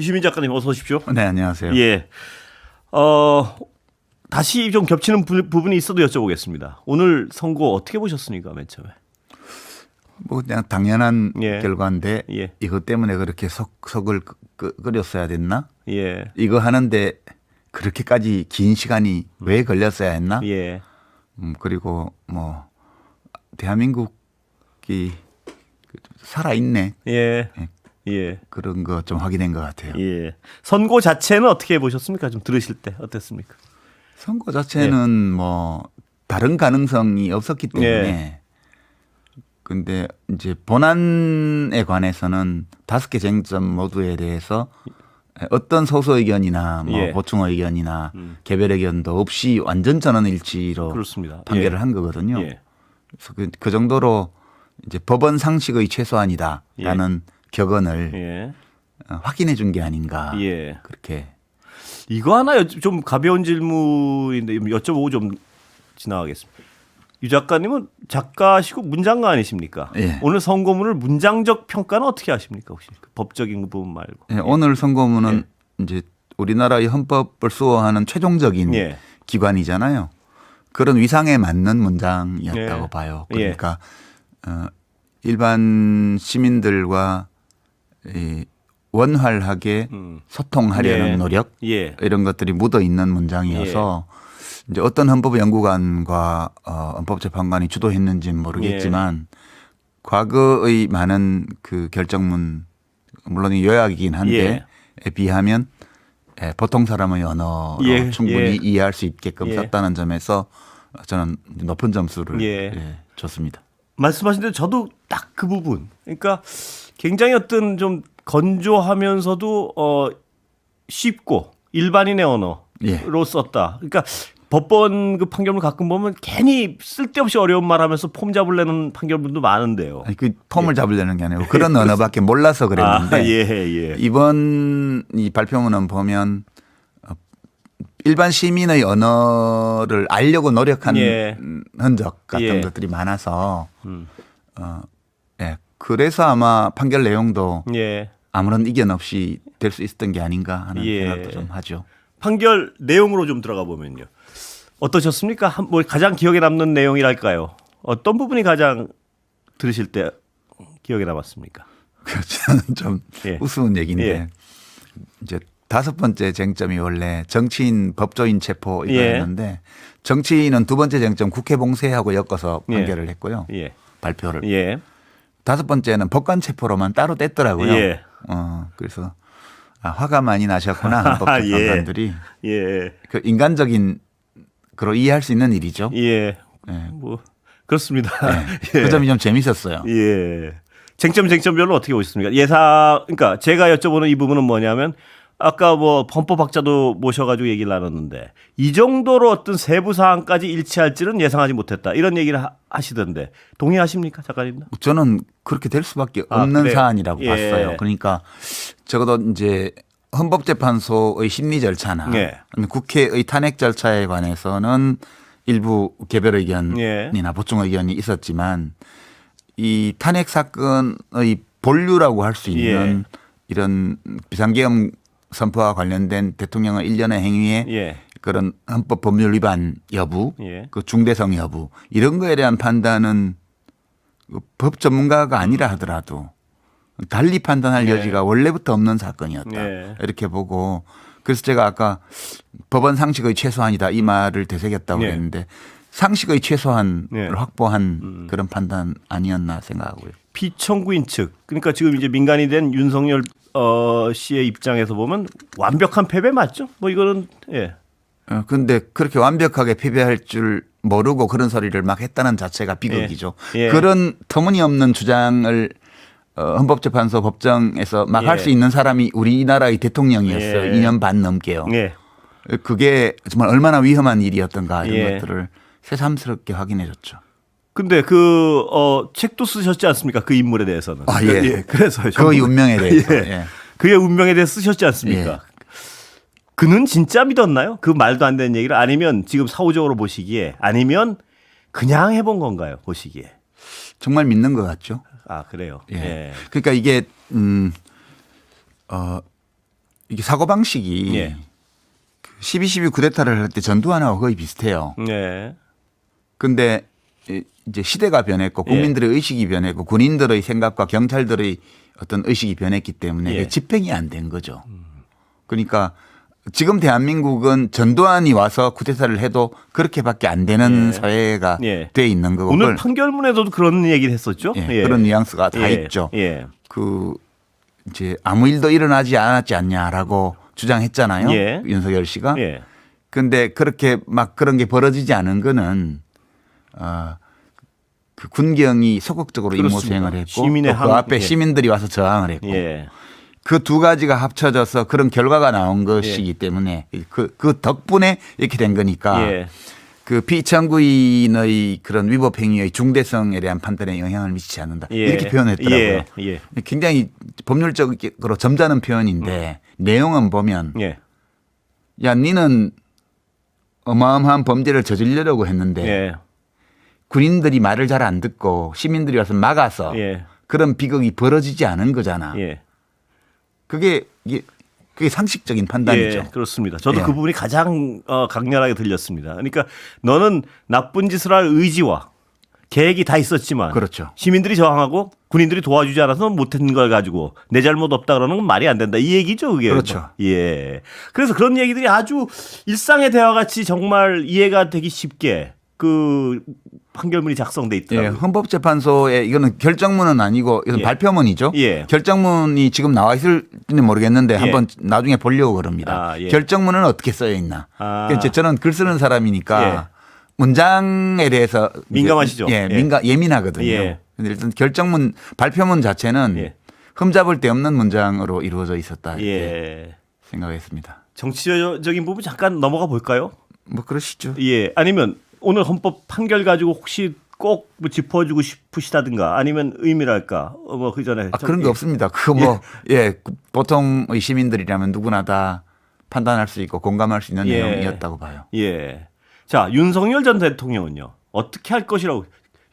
유시민 작가님 어서 오십시오. 네, 안녕하세요. 예. 다시 좀 겹치는 부분이 있어도 여쭤보겠습니다. 오늘 선거 어떻게 보셨습니까, 맨 처음에? 뭐 그냥 당연한 예. 결과인데 예. 이것 때문에 그렇게 속을 끓였어야 됐나? 예. 이거 하는데 그렇게까지 긴 시간이 왜 걸렸어야 했나? 예. 그리고 뭐 대한민국이 살아있네. 예. 예. 예. 그런 거 좀 확인된 것 같아요. 예. 선거 자체는 어떻게 보셨습니까? 좀 들으실 때 어땠습니까? 선거 자체는 뭐 다른 가능성이 없었기 때문에 근데 이제 본안에 관해서는 5개 쟁점 모두에 대해서 어떤 소수 의견이나 뭐 예. 보충 의견이나 개별 의견도 없이 완전 전원 일치로 그렇습니다. 판결을 예. 한 거거든요. 예. 그래서 그 정도로 이제 법원 상식의 최소한이다라는 격언을 예. 확인해 준 게 아닌가. 예. 그렇게. 이거 하나 좀 가벼운 질문인데 여쭤보고 좀 지나가겠습니다. 유 작가님은 작가시고 문장가 아니십니까? 예. 오늘 선고문을 문장적 평가는 어떻게 하십니까? 혹시 그 법적인 부분 말고. 예, 오늘 선고문은 이제 우리나라의 헌법을 수호하는 최종적인 예. 기관이잖아요. 그런 위상에 맞는 문장이었다고 예. 봐요. 그러니까 일반 시민들과 이 원활하게 소통하려는 예. 노력 예. 이런 것들이 묻어 있는 문장이어서 이제 어떤 헌법연구관과 헌법재판관이 주도했는지는 모르겠지만 과거의 많은 그 결정문 물론 요약이긴 한데 에 비하면 보통 사람의 언어로 예. 충분히 예. 이해할 수 있게끔 예. 썼다는 점에서 저는 높은 점수를 예. 줬습니다. 말씀하신 대로 저도 딱 그 부분. 그러니까 굉장히 어떤 좀 건조하면서도 쉽고 일반인의 언어로 예. 썼다. 그러니까 법원 그 판결문 가끔 보면 괜히 쓸데없이 어려운 말하면서 폼 잡으려는 판결문도 많은데요. 아니, 그 폼을 잡으려는 게 아니고 그런 언어밖에 몰라서 그랬는데 아, 예. 이번 이 발표문은 보면 일반 시민의 언어를 알려고 노력한 예. 흔적 같은 예. 것들이 많아서 그래서 아마 판결 내용도 예. 아무런 이견 없이 될 수 있었던 게 아닌가 하는 예. 생각도 좀 하죠. 판결 내용으로 좀 들어가 보면요. 어떠셨습니까? 뭐 가장 기억에 남는 내용이랄까요? 어떤 부분이 가장 들으실 때 기억에 남았습니까? 저는 좀 예. 우스운 얘기인데 예. 이제 5번째 쟁점이 원래 정치인 법조인 체포 이거였는데 정치인은 2번째 쟁점 국회 봉쇄하고 엮어서 판결을 했고요. 예. 발표를. 예. 5번째는 법관 체포로만 따로 뗐더라고요. 예. 그래서 화가 많이 나셨구나 헌법재판관들이. 예. 그 인간적인 그로 이해할 수 있는 일이죠. 예. 예. 뭐 그렇습니다. 그 점이 좀 재밌었어요. 예. 쟁점별로 어떻게 보셨습니까? 그러니까 제가 여쭤보는 이 부분은 뭐냐면 아까 뭐 헌법학자도 모셔가지고 얘기를 나눴는데 이 정도로 어떤 세부 사항까지 일치할지는 예상하지 못했다 이런 얘기를 하시던데 동의하십니까, 작가님도? 저는 그렇게 될 수밖에 없는 그래요? 사안이라고 예. 봤어요. 그러니까 적어도 이제 헌법재판소의 심리 절차나 예. 아니면 국회의 탄핵 절차에 관해서는 일부 개별 의견이나 보충 의견이 있었지만 이 탄핵 사건의 본류라고 할 수 있는 이런 비상계엄 선포와 관련된 대통령의 일련의 행위에 그런 헌법 법률 위반 여부, 그 중대성 여부 이런 거에 대한 판단은 법 전문가가 아니라 하더라도 달리 판단할 여지가 원래부터 없는 사건이었다. 이렇게 보고 그래서 제가 아까 법원 상식의 최소한이다 이 말을 되새겼다고 했는데 상식의 최소한을 확보한 그런 판단 아니었나 생각하고요. 피청구인 측 그러니까 지금 이제 민간이 된 윤석열 씨의 입장에서 보면 완벽한 패배 맞죠? 뭐 이거는 그런데 그렇게 완벽하게 패배할 줄 모르고 그런 소리를 막 했다는 자체가 비극이죠. 그런 터무니없는 주장을 헌법재판소 법정에서 막 할 수 있는 사람이 우리나라의 대통령이었어요. 2년 반 넘게요. 그게 정말 얼마나 위험한 일이었던가 이런 것들을 새삼스럽게 확인해 줬죠. 근데 책도 쓰셨지 않습니까? 그 인물에 대해서는. 그래서 그의 운명에 대해서. 그의 운명에 대해서 쓰셨지 않습니까? 그는 진짜 믿었나요? 그 말도 안 되는 얘기를 아니면 지금 사후적으로 보시기에 아니면 그냥 해본 건가요? 보시기에. 정말 믿는 것 같죠. 아, 그래요. 그러니까 이게 이게 사고 방식이 예. 12.12 쿠데타를 할 때 전두환하고 거의 비슷해요. 네. 근데 이제 시대가 변했고 국민들의 의식이 변했고 군인들의 생각과 경찰들의 어떤 의식이 변했기 때문에 예. 집행이 안 된 거죠. 그러니까 지금 대한민국은 전두환이 와서 쿠데타를 해도 그렇게밖에 안 되는 예. 사회가 예. 돼 있는 거고 오늘 판결문에서도 그런 얘기를 했었죠. 예. 예. 그런 뉘앙스가 다 예. 있죠. 예. 그 이제 아무 일도 일어나지 않았지 않냐라고 주장했잖아요. 예. 윤석열 씨가. 예. 그런데 그렇게 막 그런 게 벌어지지 않은 거는 그 군경이 소극적으로 임무 그렇습니다. 수행을 했고 시민의 또 그 앞에 예. 시민들이 와서 저항을 했고 예. 그 두 가지가 합쳐져서 그런 결과가 나온 것이기 때문에 그 덕분에 이렇게 된 거니까 예. 그 피청구인의 그런 위법 행위의 중대성에 대한 판단에 영향을 미치지 않는다. 예. 이렇게 표현했더라고요. 예. 예. 굉장히 법률적으로 점잖은 표현인데 내용은 보면 예. 야, 니는 어마어마한 범죄를 저지르려고 했는데 예. 군인들이 말을 잘 안 듣고 시민들이 와서 막아서 예. 그런 비극이 벌어지지 않은 거잖아. 예. 그게 상식적인 판단이죠. 예, 그렇습니다. 저도 예. 그 부분이 가장 강렬하게 들렸습니다. 그러니까 너는 나쁜 짓을 할 의지와 계획이 다 있었지만 그렇죠. 시민들이 저항하고 군인들이 도와주지 않아서 못한 걸 가지고 내 잘못 없다 그러는 건 말이 안 된다. 이 얘기죠, 그게. 그렇죠. 예. 그래서 그런 얘기들이 아주 일상의 대화 같이 정말 이해가 되기 쉽게 그 판결문이 작성돼 예, 있더라고요. 헌법재판소에 이거는 결정문은 아니고 이건 예. 발표문이죠. 예. 결정문이 지금 나와 있을지는 모르겠는데 예. 한번 나중에 보려고 그럽니다. 아, 예. 결정문은 어떻게 쓰여 있나. 아. 그러니까 저는 글 쓰는 사람이니까 예. 문장에 대해서 민감하시죠? 예, 예. 예민하거든요. 예. 근데 일단 결정문 발표문 자체는 예. 흠잡을 데 없는 문장으로 이루어져 있었다 이렇게 예. 생각했습니다. 정치적인 부분 잠깐 넘어가 볼까요? 뭐 그러시죠. 예. 아니면 오늘 헌법 판결 가지고 혹시 꼭뭐 짚어주고 싶으시다든가 아니면 의미랄까 뭐 그 전에 그런 거 없습니다. 그거 뭐 보통의 시민들이라면 누구나 다 판단할 수 있고 공감할 수 있는 예. 내용이었다고 봐요. 예. 자, 윤석열 전 대통령은요. 어떻게 할 것이라고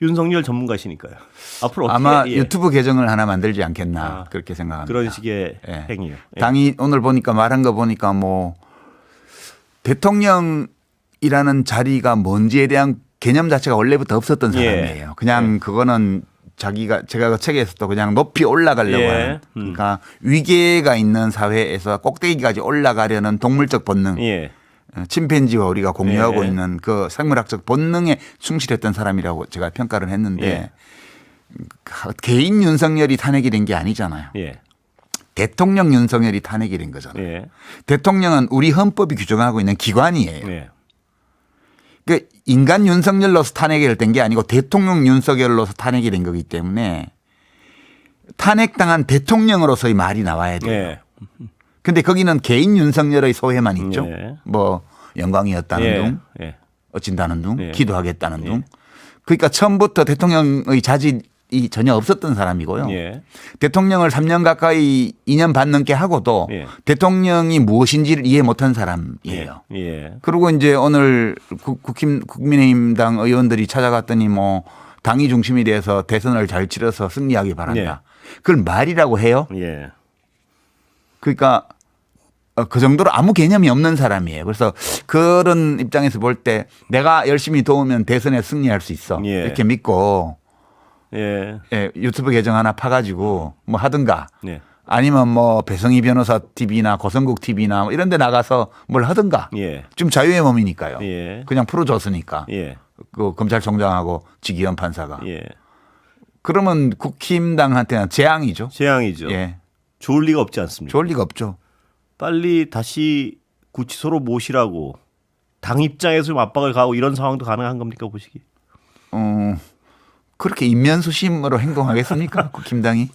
윤석열 전문가시니까요. 앞으로 어떻게 아마 예. 유튜브 계정을 하나 만들지 않겠나 아, 그렇게 생각합니다. 그런 식의 예. 행위요. 예. 당이 오늘 보니까 말한 거 보니까 뭐 대통령이라는 자리가 뭔지에 대한 개념 자체가 원래부터 없었던 사람이에요. 예. 그냥 그거는 제가 그 책에서도 그냥 높이 올라가려고 예. 하는 그러니까 위계가 있는 사회에서 꼭대기까지 올라가려는 동물적 본능 예. 침팬지와 우리가 공유하고 예. 있는 그 생물학적 본능에 충실했던 사람이라고 제가 평가를 했는데 예. 개인 윤석열이 탄핵이 된 게 아니잖아요. 예. 대통령 윤석열이 탄핵이 된 거잖아요. 예. 대통령은 우리 헌법이 규정하고 있는 기관이에요. 예. 그 인간 윤석열로서 탄핵이 된 게 아니고 대통령 윤석열로서 탄핵이 된 거기 때문에 탄핵당한 대통령으로서의 말이 나와야 돼요. 예. 근데 거기는 개인 윤석열의 소회만 있죠. 예. 뭐 영광이었다는 예. 둥, 예. 어찐다는 둥, 예. 기도하겠다는 둥. 예. 그러니까 처음부터 대통령의 자질이 전혀 없었던 사람이고요. 예. 대통령을 3년 가까이 2년 반 넘게 하고도 예. 대통령이 무엇인지를 이해 못한 사람이에요. 예. 그리고 이제 오늘 국민의힘당 의원들이 찾아갔더니 뭐 당이 중심이 돼서 대선을 잘 치러서 승리하기 바란다. 그걸 말이라고 해요. 예. 그러니까 그 정도로 아무 개념이 없는 사람이에요. 그래서 그런 입장에서 볼 때 내가 열심히 도우면 대선에 승리할 수 있어. 예. 이렇게 믿고 예. 유튜브 계정 하나 파가지고 뭐 하든가 예. 아니면 뭐 배성희 변호사 TV나 고성국 TV나 뭐 이런 데 나가서 뭘 하든가. 예. 좀 자유의 몸이니까요. 예. 그냥 풀어줬으니까. 예. 그 검찰총장하고 지기현 판사가. 예. 그러면 국힘당한테는 재앙이죠. 재앙이죠. 예. 좋을 리가 없지 않습니까? 좋을 리가 없죠. 빨리 다시 구치소로 모시라고 당 입장에서 좀 압박을 가하고 이런 상황도 가능한 겁니까 보시기? 그렇게 인면수심으로 행동하겠습니까? 국힘당이?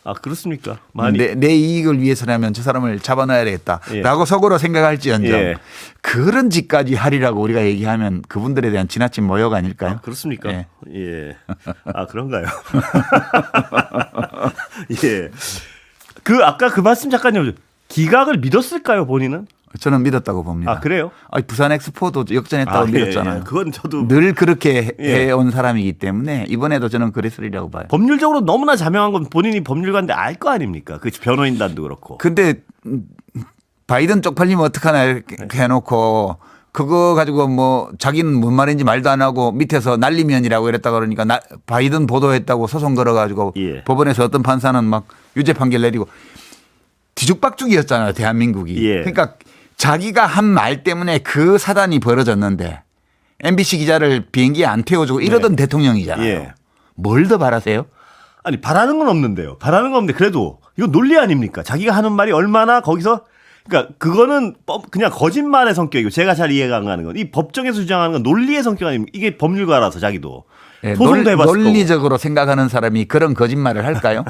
아 그렇습니까? 많이 내 이익을 위해서라면 저 사람을 잡아놔야 되겠다라고 예. 속으로 생각할지언정 예. 그런 짓까지 하리라고 우리가 얘기하면 그분들에 대한 지나친 모욕 아닐까요? 아, 그렇습니까? 예. 예. 아 그런가요? 예. 그 아까 그 말씀 잠깐요. 기각을 믿었을까요 본인은? 저는 믿었다고 봅니다. 아 그래요? 부산 엑스포도 역전했다고 믿었잖아요. 예. 그건 저도 늘 그렇게 예. 해온 사람이기 때문에 이번에도 저는 그랬으리라고 봐요. 법률적으로 너무나 자명한 건 본인이 법률가인데 알 거 아닙니까? 그 변호인단도 그렇고. 근데 바이든 쪽팔리면 어떡하나 이렇게 해놓고 그거 가지고 뭐 자기는 뭔 말인지 말도 안 하고 밑에서 난리면이라고 이랬다 그러니까 바이든 보도했다고 소송 걸어가지고 예. 법원에서 어떤 판사는 막 유죄 판결 내리고 뒤죽박죽이었잖아요. 대한민국이. 예. 그러니까 자기가 한 말 때문에 그 사단이 벌어졌는데 MBC 기자를 비행기에 안 태워주고 이러던 대통령이잖아요. 예. 뭘 더 바라세요? 아니 바라는 건 없는데요. 바라는 건 없는데 그래도 이거 논리 아닙니까? 자기가 하는 말이 얼마나 거기서 그러니까 그거는 그냥 거짓말의 성격이고 제가 잘 이해가 안 가는 건 이 법정에서 주장하는 건 논리의 성격 아닙니까? 이게 법률가라서 자기도 네, 소송도 해봤을 거고. 논리적으로 생각하는 사람이 그런 거짓말을 할까요?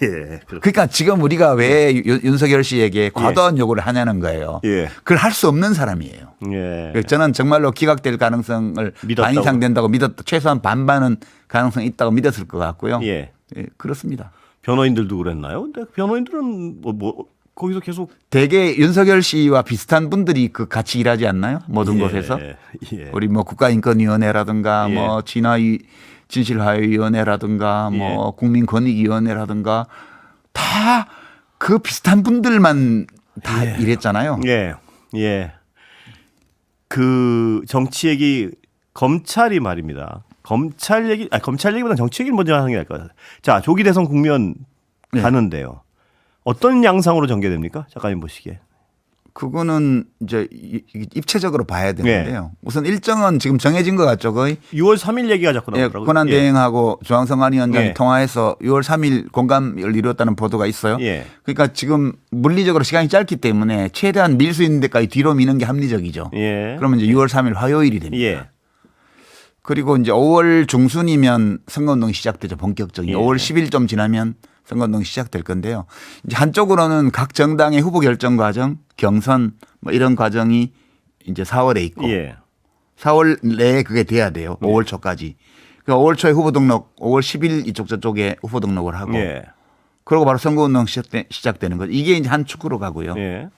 예. 그러니까 지금 우리가 왜 윤석열 씨에게 과도한 요구를 하냐는 거예요. 예. 그걸 할 수 없는 사람이에요. 예. 저는 정말로 기각될 가능성을 반 이상 된다고 믿었다. 최소한 반반은 가능성이 있다고 믿었을 것 같고요. 예. 예, 그렇습니다. 변호인들도 그랬나요? 근데 변호인들은 뭐 거기서 계속 대개 윤석열 씨와 비슷한 분들이 그 같이 일하지 않나요? 모든 곳에서. 예. 우리 뭐 국가인권위원회라든가 예. 뭐 진실화위원회라든가 예. 뭐 국민권익위원회라든가 다 그 비슷한 분들만 다 일했잖아요. 예. 예. 그 정치 얘기 검찰이 말입니다. 검찰 얘기보다 정치 얘기를 먼저 하는 게 나을 것 같아요. 자, 조기 대선 국면 네. 가는데요. 어떤 양상으로 전개됩니까? 작가님 보시기에. 그거는 이제 입체적으로 봐야 되는데요. 우선 일정은 지금 정해진 것 같죠, 거의. 6월 3일 얘기가 자꾸 나오더라고요. 권한 대행하고 조항성 위원장이 예. 통화해서 6월 3일 공감을 이루었다는 보도가 있어요. 예. 그러니까 지금 물리적으로 시간이 짧기 때문에 최대한 밀 수 있는 데까지 뒤로 미는 게 합리적이죠. 예. 그러면 이제 6월 3일 화요일이 됩니다. 예. 그리고 이제 5월 중순이면 선거운동이 시작되죠. 본격적인. 예. 5월 10일 좀 지나면 선거운동이 시작될 건데요. 이제 한쪽으로는 각 정당의 후보 결정 과정, 경선 뭐 이런 과정이 이제 4월에 있고 예. 4월 내에 그게 돼야 돼요. 5월 초까지. 그러니까 5월 초에 후보 등록, 5월 10일 이쪽 저쪽에 후보 등록을 하고 예. 그러고 바로 선거운동 시작되는 거죠. 이게 이제 한 축으로 가고요. 예.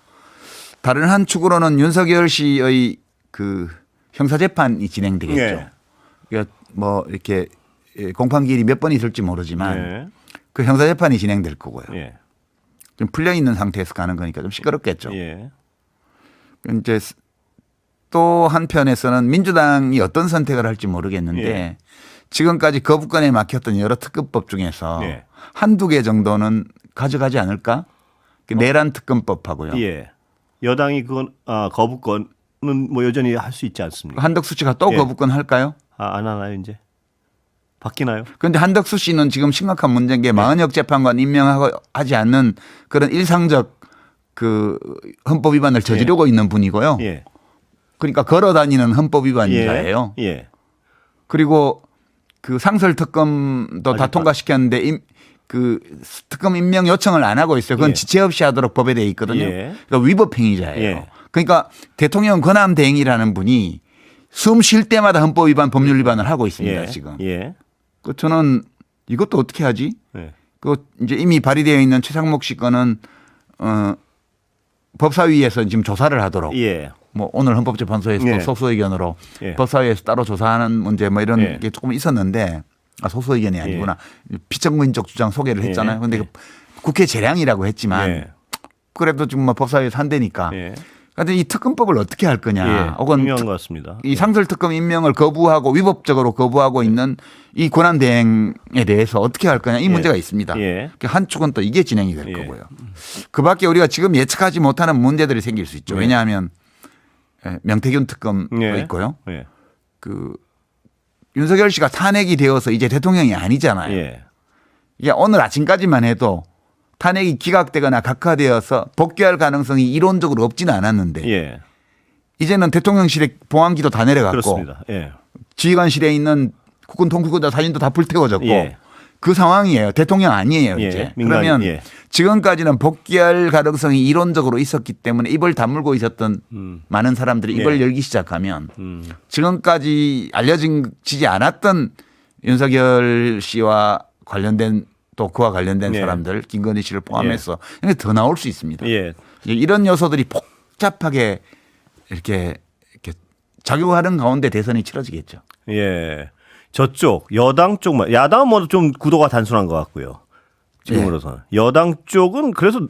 다른 한 축으로는 윤석열 씨의 그 형사재판이 진행되겠죠. 예. 그러니까 뭐 이렇게 공판기일이 몇 번이 될지 모르지만 예. 그 형사재판이 진행될 거고요. 예. 좀 풀려 있는 상태에서 가는 거니까 좀 시끄럽겠죠. 예. 이제 또 한편에서는 민주당이 어떤 선택을 할지 모르겠는데 예. 지금까지 거부권에 막혔던 여러 특검법 중에서 예. 한두 개 정도는 가져가지 않을까? 내란 특검법하고요. 예. 여당이 그건 거부권은 뭐 여전히 할 수 있지 않습니까? 한덕수 씨가 또 예. 거부권 할까요? 안 하나요, 이제? 바뀌나요? 그런데 한덕수 씨는 지금 심각한 문제인 게 마은혁 재판관 임명하고 하지 않는 그런 일상적 그 헌법 위반을 저지르고 있는 분이고요. 예. 그러니까 걸어 다니는 헌법 위반자예요. 예. 그리고 그 상설 특검도 다 아직 통과시켰는데 그 특검 임명 요청을 안 하고 있어요. 그건 예. 지체 없이 하도록 법에 돼 있거든요. 예. 그러니까 위법 행위자예요. 예. 그러니까 대통령 권한 대행이라는 분이 숨 쉴 때마다 헌법 위반, 법률 위반을 하고 있습니다. 예. 지금. 예. 그 저는 이것도 어떻게 하지? 예. 그 이제 이미 발의되어 있는 최상목 씨 거는 법사위에서 지금 조사를 하도록 예. 뭐 오늘 헌법재판소에서 예. 소수 의견으로 예. 법사위에서 따로 조사하는 문제 뭐 이런 예. 게 조금 있었는데 소수 의견이 아니구나. 비정부인적 주장 소개를 했잖아요. 그런데 예. 국회 재량이라고 했지만 예. 그래도 지금 뭐 법사위에서 한대니까. 예. 그런데 이 특검법을 어떻게 할 거냐. 예. 혹은 중요한 것 같습니다. 이 상설특검 임명을 거부하고 위법적으로 거부하고 있는 이 권한대행에 대해서 어떻게 할 거냐 이 문제가 있습니다. 예. 한 축은 또 이게 진행이 될 예. 거고요. 그 밖에 우리가 지금 예측하지 못하는 문제들이 생길 수 있죠. 예. 왜냐하면 명태균 특검도 예. 있고요. 예. 그 윤석열 씨가 탄핵이 되어서 이제 대통령이 아니잖아요. 예. 이게 오늘 아침까지만 해도 탄핵이 기각되거나 각하되어서 복귀할 가능성이 이론적으로 없지는 않았는데 예. 이제는 대통령실에 보안기도 다 내려갔고 그렇습니다. 예. 지휘관실에 있는 국군 통수권자 사진도 다 불태워졌고 예. 그 상황이에요. 대통령 아니에요 예. 이제. 민간, 그러면 예. 지금까지는 복귀할 가능성이 이론적으로 있었기 때문에 입을 다물고 있었던 많은 사람들이 입을 예. 열기 시작하면 지금까지 알려지지 않았던 윤석열 씨와 관련된 또 그와 관련된 예. 사람들 김건희 씨를 포함해서 더 나올 수 있습니다. 예. 이런 요소들이 복잡하게 이렇게 작용하는 가운데 대선이 치러지겠죠. 예. 저쪽 여당 쪽만 야당은 뭐 좀 구도가 단순한 것 같고요. 지금으로서는 여당 쪽은 그래서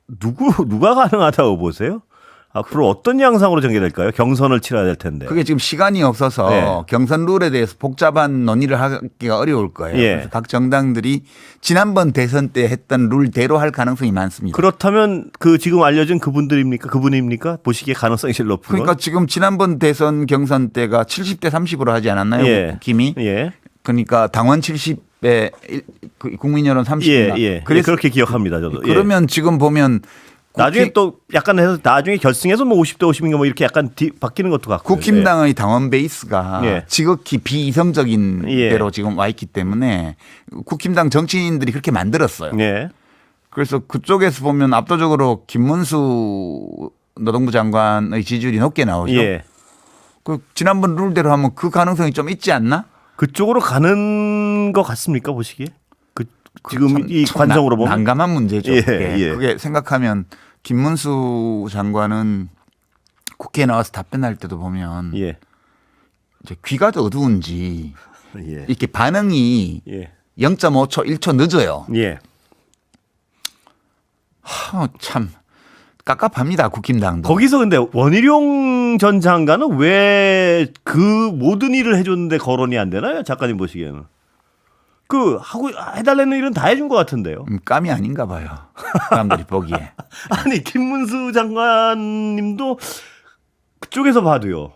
누가 가능하다고 보세요? 앞으로 어떤 양상으로 전개될까요? 경선을 치러야 될 텐데. 그게 지금 시간이 없어서 네. 경선 룰에 대해서 복잡한 논의를 하기가 어려울 거예요. 예. 그래서 각 정당들이 지난번 대선 때 했던 룰대로 할 가능성이 많습니다. 그렇다면 그 지금 알려진 그분입니까? 보시기에 가능성이 제일 높은 그러니까 건? 지금 지난번 대선 경선 때가 70대 30으로 하지 않았나요? 예. 김이. 예. 그러니까 당원 70에 국민 여론 30인가. 예. 그래서 그렇게 기억합니다, 저도. 예. 그러면 지금 보면 나중에 또 약간 해서 나중에 결승에서 뭐 50대 50인가 뭐 이렇게 약간 바뀌는 것도 같고. 국힘당의 당원 베이스가 예. 지극히 비이성적인 예. 대로 지금 와 있기 때문에 국힘당 정치인들이 그렇게 만들었어요. 예. 그래서 그쪽에서 보면 압도적으로 김문수 노동부 장관의 지지율이 높게 나오죠. 예. 그 지난번 룰대로 하면 그 가능성이 좀 있지 않나? 그쪽으로 가는 것 같습니까 보시기에? 지금 참, 이 관성으로 보면 난감한 문제죠. 예, 그게. 예. 그게 생각하면 김문수 장관은 국회에 나와서 답변할 때도 보면 예. 이제 귀가 더 어두운지 예. 이렇게 반응이 예. 0.5초, 1초 늦어요. 예. 참 깝깝합니다. 국힘당도. 거기서 근데 원희룡 전 장관은 왜 그 모든 일을 해줬는데 거론이 안 되나요? 작가님 보시기에는. 그 하고 해달라는 일은 다 해준 것 같은데요. 깜이 아닌가 봐요. 사람들이 보기에. 아니 김문수 장관님도 그쪽에서 봐도요.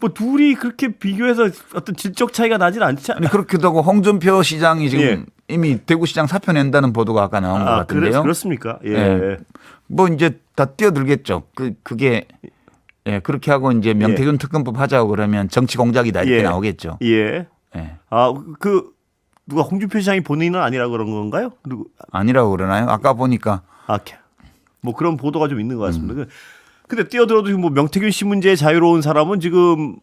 뭐 둘이 그렇게 비교해서 어떤 질적 차이가 나진 않지 아니 않아요? 그렇기도 하고 홍준표 시장이 지금 예. 이미 대구시장 사표 낸다는 보도가 아까 나온 것 같은데요. 그렇습니까? 예. 예. 뭐 이제 다 뛰어들겠죠. 그게 예, 그렇게 하고 이제 명태균 특검법 하자고 그러면 정치 공작이다 이렇게 예. 나오겠죠. 예. 예. 누가 홍준표 시장이 본인은 아니라 그런 건가요? 누구? 아니라고 그러나요? 아까 보니까 뭐 그런 보도가 좀 있는 것 같습니다. 근데 뛰어들어도 뭐 명태균 씨 문제에 자유로운 사람은 지금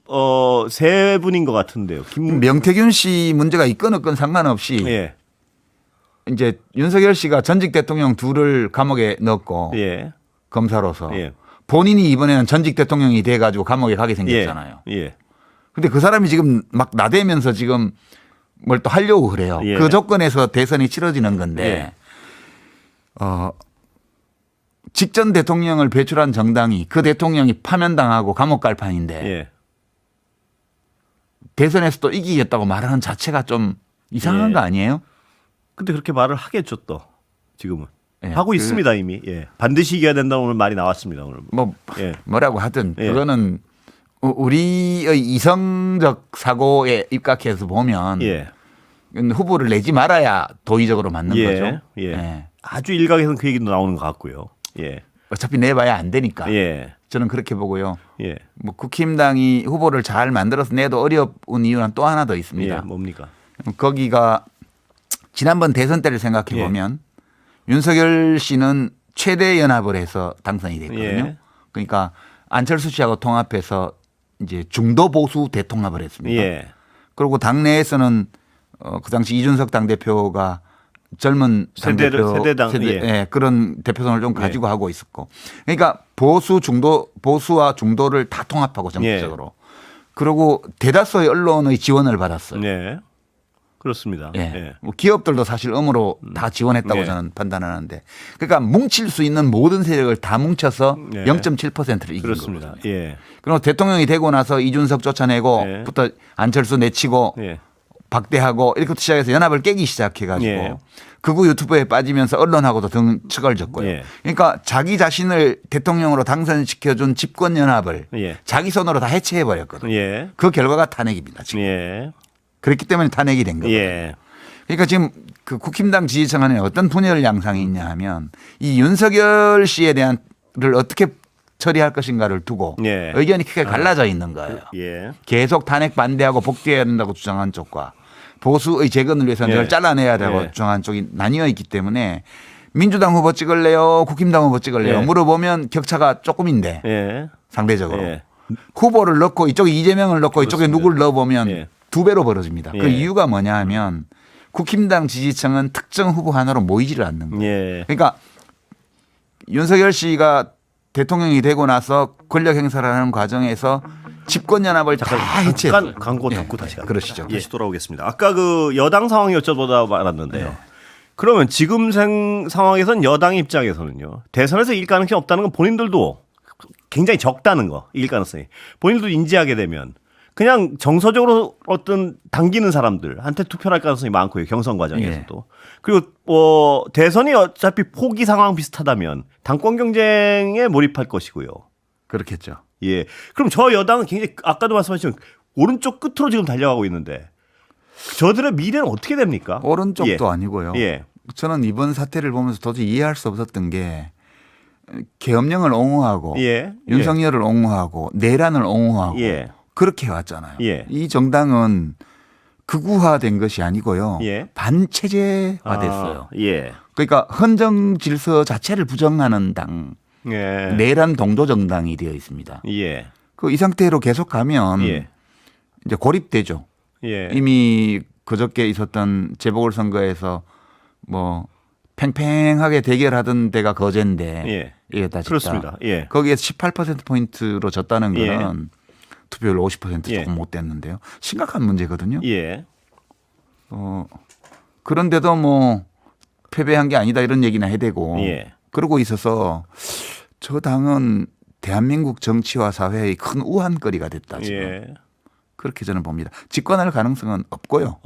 세 분인 것 같은데요. 명태균 씨 문제가 있건 없건 상관없이 예. 이제 윤석열 씨가 전직 대통령 둘을 감옥에 넣었고 예. 검사로서 예. 본인이 이번에는 전직 대통령이 돼 가지고 감옥에 가게 생겼잖아요. 예. 근데 그 사람이 지금 막 나대면서 지금 뭘 또 하려고 그래요. 예. 그 조건에서 대선이 치러지는 건데 직전 대통령을 배출한 정당이 그 대통령이 파면당하고 감옥 갈 판인데 예. 대선에서 또 이기겠다고 말하는 자체가 좀 이상한 예. 거 아니에요? 근데 그렇게 말을 하겠죠 또 지금은 예. 하고 있습니다 이미. 예. 반드시 이겨야 된다는 오늘 말이 나왔습니다 오늘. 뭐 예. 뭐라고 하든 예. 그거는 우리의 이성적 사고에 입각해서 보면 예. 후보를 내지 말아야 도의적으로 맞는 예. 거죠. 예. 예. 아주 일각에서는 그 얘기도 나오는 것 같고요. 예. 어차피 내봐야 안 되니까. 예. 저는 그렇게 보고요. 예. 뭐 국힘당이 후보를 잘 만들어서 내도 어려운 이유는 또 하나 더 있습니다. 예. 뭡니까? 거기가 지난번 대선 때를 생각해 보면 윤석열 씨는 최대 연합을 해서 당선이 됐거든요. 예. 그러니까 안철수 씨하고 통합해서 이제 중도 보수 대통합을 했습니다. 예. 그리고 당내에서는 그 당시 이준석 당대표가 젊은 세대당 예, 그런 대표성을 좀 가지고 하고 있었고, 그러니까 보수와 중도를 다 통합하고 정치적으로. 그리고 대다수의 언론의 지원을 받았어요. 네, 그렇습니다. 예. 예. 뭐 기업들도 사실 음으로 다 지원했다고 예. 저는 판단하는데, 그러니까 뭉칠 수 있는 모든 세력을 다 뭉쳐서 예. 0.7%를 이긴 그렇습니다. 거거든요. 예. 그리고 대통령이 되고 나서 이준석 쫓아내고부터 안철수 내치고 예. 박대하고 이렇게 시작해서 연합을 깨기 시작해가지고 예. 극우 유튜브에 빠지면서 언론하고도 등측을 졌고요. 예. 그러니까 자기 자신을 대통령으로 당선시켜준 집권 연합을 예. 자기 손으로 다 해체해 버렸거든요. 예. 그 결과가 탄핵입니다. 지금. 예. 그렇기 때문에 탄핵이 된 거예요. 예. 그러니까 지금 그 국힘당 지지층 안에 어떤 분열 양상이 있냐 하면 이 윤석열 씨에 대한 를 어떻게 처리할 것인가를 두고 예. 의견이 크게 갈라져 있는 거예요. 예. 계속 탄핵 반대하고 복귀해야 된다고 주장한 쪽과 보수의 재건을 위해서는 저를 예. 잘라내야 되고 예. 주장한 쪽이 나뉘어 있기 때문에 민주당 후보 찍을래요? 국힘당 후보 찍을래요? 예. 물어보면 격차가 조금인데 예. 상대적으로. 예. 후보를 넣고 이쪽에 이재명을 넣고 이쪽에 그렇습니다. 누구를 넣어보면 예. 두 배로 벌어집니다. 그 예. 이유가 뭐냐 하면 국힘당 지지층은 특정 후보 하나로 모이지를 않는 거예요. 예. 그러니까 윤석열 씨가 대통령이 되고 나서 권력 행사를 하는 과정에서 집권 연합을 다 해체했어요. 잠깐 광고 듣고 다시 그러시죠. 다시 돌아오겠습니다. 아까 그 여당 상황 여쭤보다 말았는데요. 그러면 지금 상황에선 여당 입장에서는요. 대선에서 이길 가능성이 없다는 건 본인들도 굉장히 적다는 거. 이길 가능성이. 본인들도 인지하게 되면 그냥 정서적으로 어떤 당기는 사람들한테 투표를 할 가능성이 많고요. 경선 과정에서도. 예. 그리고 대선이 어차피 포기 상황 비슷하다면 당권 경쟁에 몰입할 것이고요. 그렇겠죠. 예. 그럼 저 여당은 굉장히 아까도 말씀하신 오른쪽 끝으로 지금 달려가고 있는데 저들의 미래는 어떻게 됩니까? 오른쪽도 예. 아니고요. 예. 저는 이번 사태를 보면서 도저히 이해할 수 없었던 게 계엄령을 옹호하고 예. 윤석열을 옹호하고 내란을 옹호하고 예. 그렇게 해왔잖아요. 예. 이 정당은 극우화된 것이 아니고요. 예. 반체제화됐어요. 예. 그러니까 헌정 질서 자체를 부정하는 당, 예. 내란 동조 정당이 되어 있습니다. 예. 그 이 상태로 계속 가면 예. 이제 고립되죠. 예. 이미 그저께 있었던 재보궐선거에서 뭐 팽팽하게 대결하던 데가 거제인데 예. 이겼다 진다. 그렇습니다. 예. 거기에서 18%포인트로 졌다는 거는 예. 투표율 50% 예. 조금 못 됐는데요. 심각한 문제거든요. 예. 그런데도 뭐 패배한 게 아니다 이런 얘기나 해대고 예. 그러고 있어서 저 당은 대한민국 정치와 사회의 큰 우한거리가 됐다 지금. 예. 그렇게 저는 봅니다. 집권할 가능성은 없고요.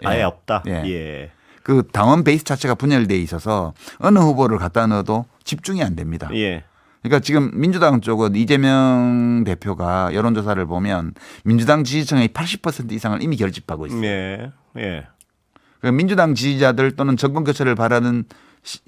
아예 예. 없다. 예. 예. 그 당원 베이스 자체가 분열돼 있어서 어느 후보를 갖다 넣어도 집중이 안 됩니다. 예. 그러니까 지금 민주당 쪽은 이재명 대표가 여론조사를 보면 민주당 지지층의 80% 이상을 이미 결집하고 있어요. 예. 예. 그러니까 민주당 지지자들 또는 정권 교체를 바라는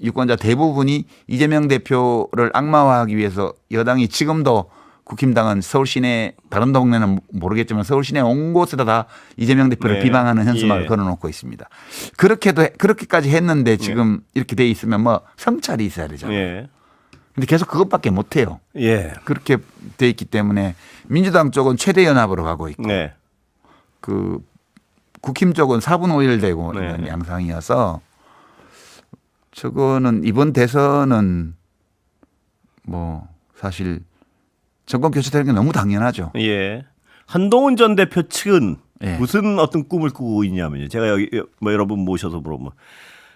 유권자 대부분이 이재명 대표를 악마화하기 위해서 여당이 지금도 국힘당은 서울 시내 다른 동네는 모르겠지만 서울 시내 온 곳에다 다 이재명 대표를 네. 비방하는 현수막을 예. 걸어놓고 있습니다. 그렇게까지 했는데 지금 이렇게 돼 있으면 뭐 성찰이 있어야 되잖아요. 예. 근데 계속 그것밖에 못 해요. 예. 그렇게 돼 있기 때문에 민주당 쪽은 최대 연합으로 가고 있고 네. 그 국힘 쪽은 4분 5일 되고 네. 있는 양상이어서 저거는 이번 대선은 뭐 사실 정권 교체되는 게 너무 당연하죠. 예. 한동훈 전 대표 측은 예. 무슨 어떤 꿈을 꾸고 있냐면요. 제가 여기 뭐 여러분 모셔서 물어보면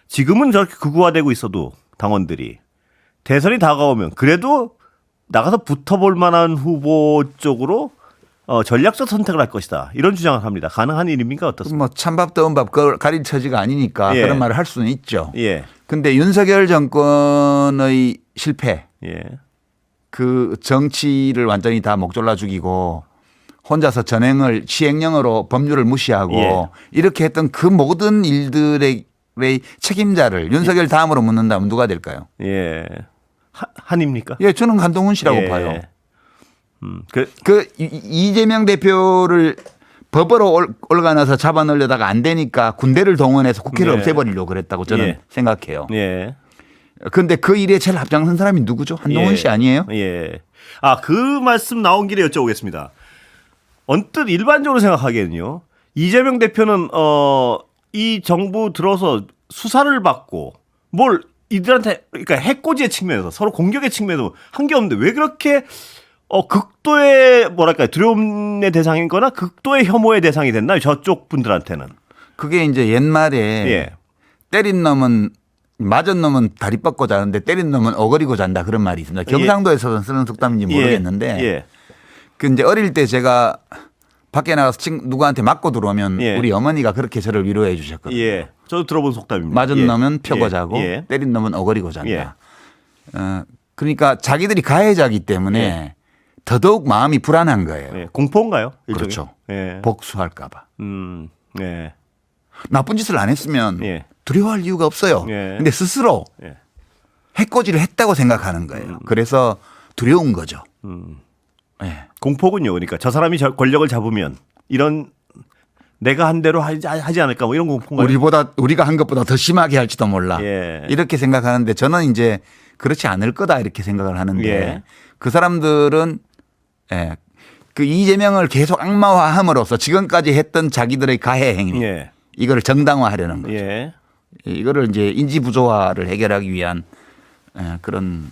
지금은 저렇게 극우화되고 있어도 당원들이 대선이 다가오면 그래도 나가서 붙어볼 만한 후보 쪽으로 전략적 선택을 할 것이다. 이런 주장을 합니다. 가능한 일입니까? 어떻습니까? 뭐 찬밥 더운 밥 가릴 처지가 아니니까 예. 그런 말을 할 수는 있죠. 예. 근데 윤석열 정권의 실패, 예. 그 정치를 완전히 다 목졸라 죽이고 혼자서 전행을 시행령으로 법률을 무시하고 예. 이렇게 했던 그 모든 일들의 책임자를 윤석열 다음으로 묻는다면 누가 될까요? 예. 한입니까? 예, 저는 한동훈 씨라고 예. 봐요. 그 이재명 대표를 법으로 올가놔서 잡아넣으려다가 안 되니까 군대를 동원해서 국회를 예. 없애버리려고 그랬다고 저는 예. 생각해요. 예. 그런데 그 일에 제일 앞장선 사람이 누구죠? 한동훈 예. 씨 아니에요? 예. 그 말씀 나온 길에 여쭤보겠습니다. 언뜻 일반적으로 생각하기에는요. 이재명 대표는 이 정부 들어서 수사를 받고 뭘 이들한테 그러니까 해코지의 측면에서 서로 공격의 측면에서 한 게 없는데 왜 그렇게 극도의 뭐랄까요 두려움의 대상인 거나 극도의 혐오의 대상이 됐나요? 저쪽 분들한테는. 그게 이제 옛말에 예. 때린 놈은 맞은 놈은 다리 뻗고 자는데 때린 놈은 어거리고 잔다 그런 말이 있습니다. 경상도에서는 쓰는 속담인지 모르겠는데 예. 그 이제 어릴 때 제가 밖에 나가서 누구한테 맞고 들어오면 예. 우리 어머니가 그렇게 저를 위로해 주셨거든요. 예. 저도 들어본 속담입니다. 맞은 예. 놈은 펴고 자고 예. 때린 놈은 어거리고 잔다. 예. 그러니까 자기들이 가해자기 때문에 예. 더더욱 마음이 불안한 거예요. 예. 공포인가요? 일종의? 그렇죠. 예. 복수할까 봐. 예. 나쁜 짓을 안 했으면 예. 두려워할 이유가 없어요. 예. 근데 스스로 예. 해코지를 했다고 생각하는 거예요. 그래서 두려운 거죠. 예. 공포군요. 그러니까 저 사람이 권력을 잡으면 이런 내가 한 대로 하지 않을까 뭐 이런 공포인가요? 우리가 한 것보다 더 심하게 할지도 몰라. 예. 이렇게 생각하는데 저는 이제 그렇지 않을 거다 이렇게 생각을 하는데 예. 그 사람들은 예. 그 이재명을 계속 악마화함으로써 지금까지 했던 자기들의 가해 행위 예. 이거를 정당화하려는 거죠. 예. 이거를 이제 인지 부조화를 해결하기 위한 그런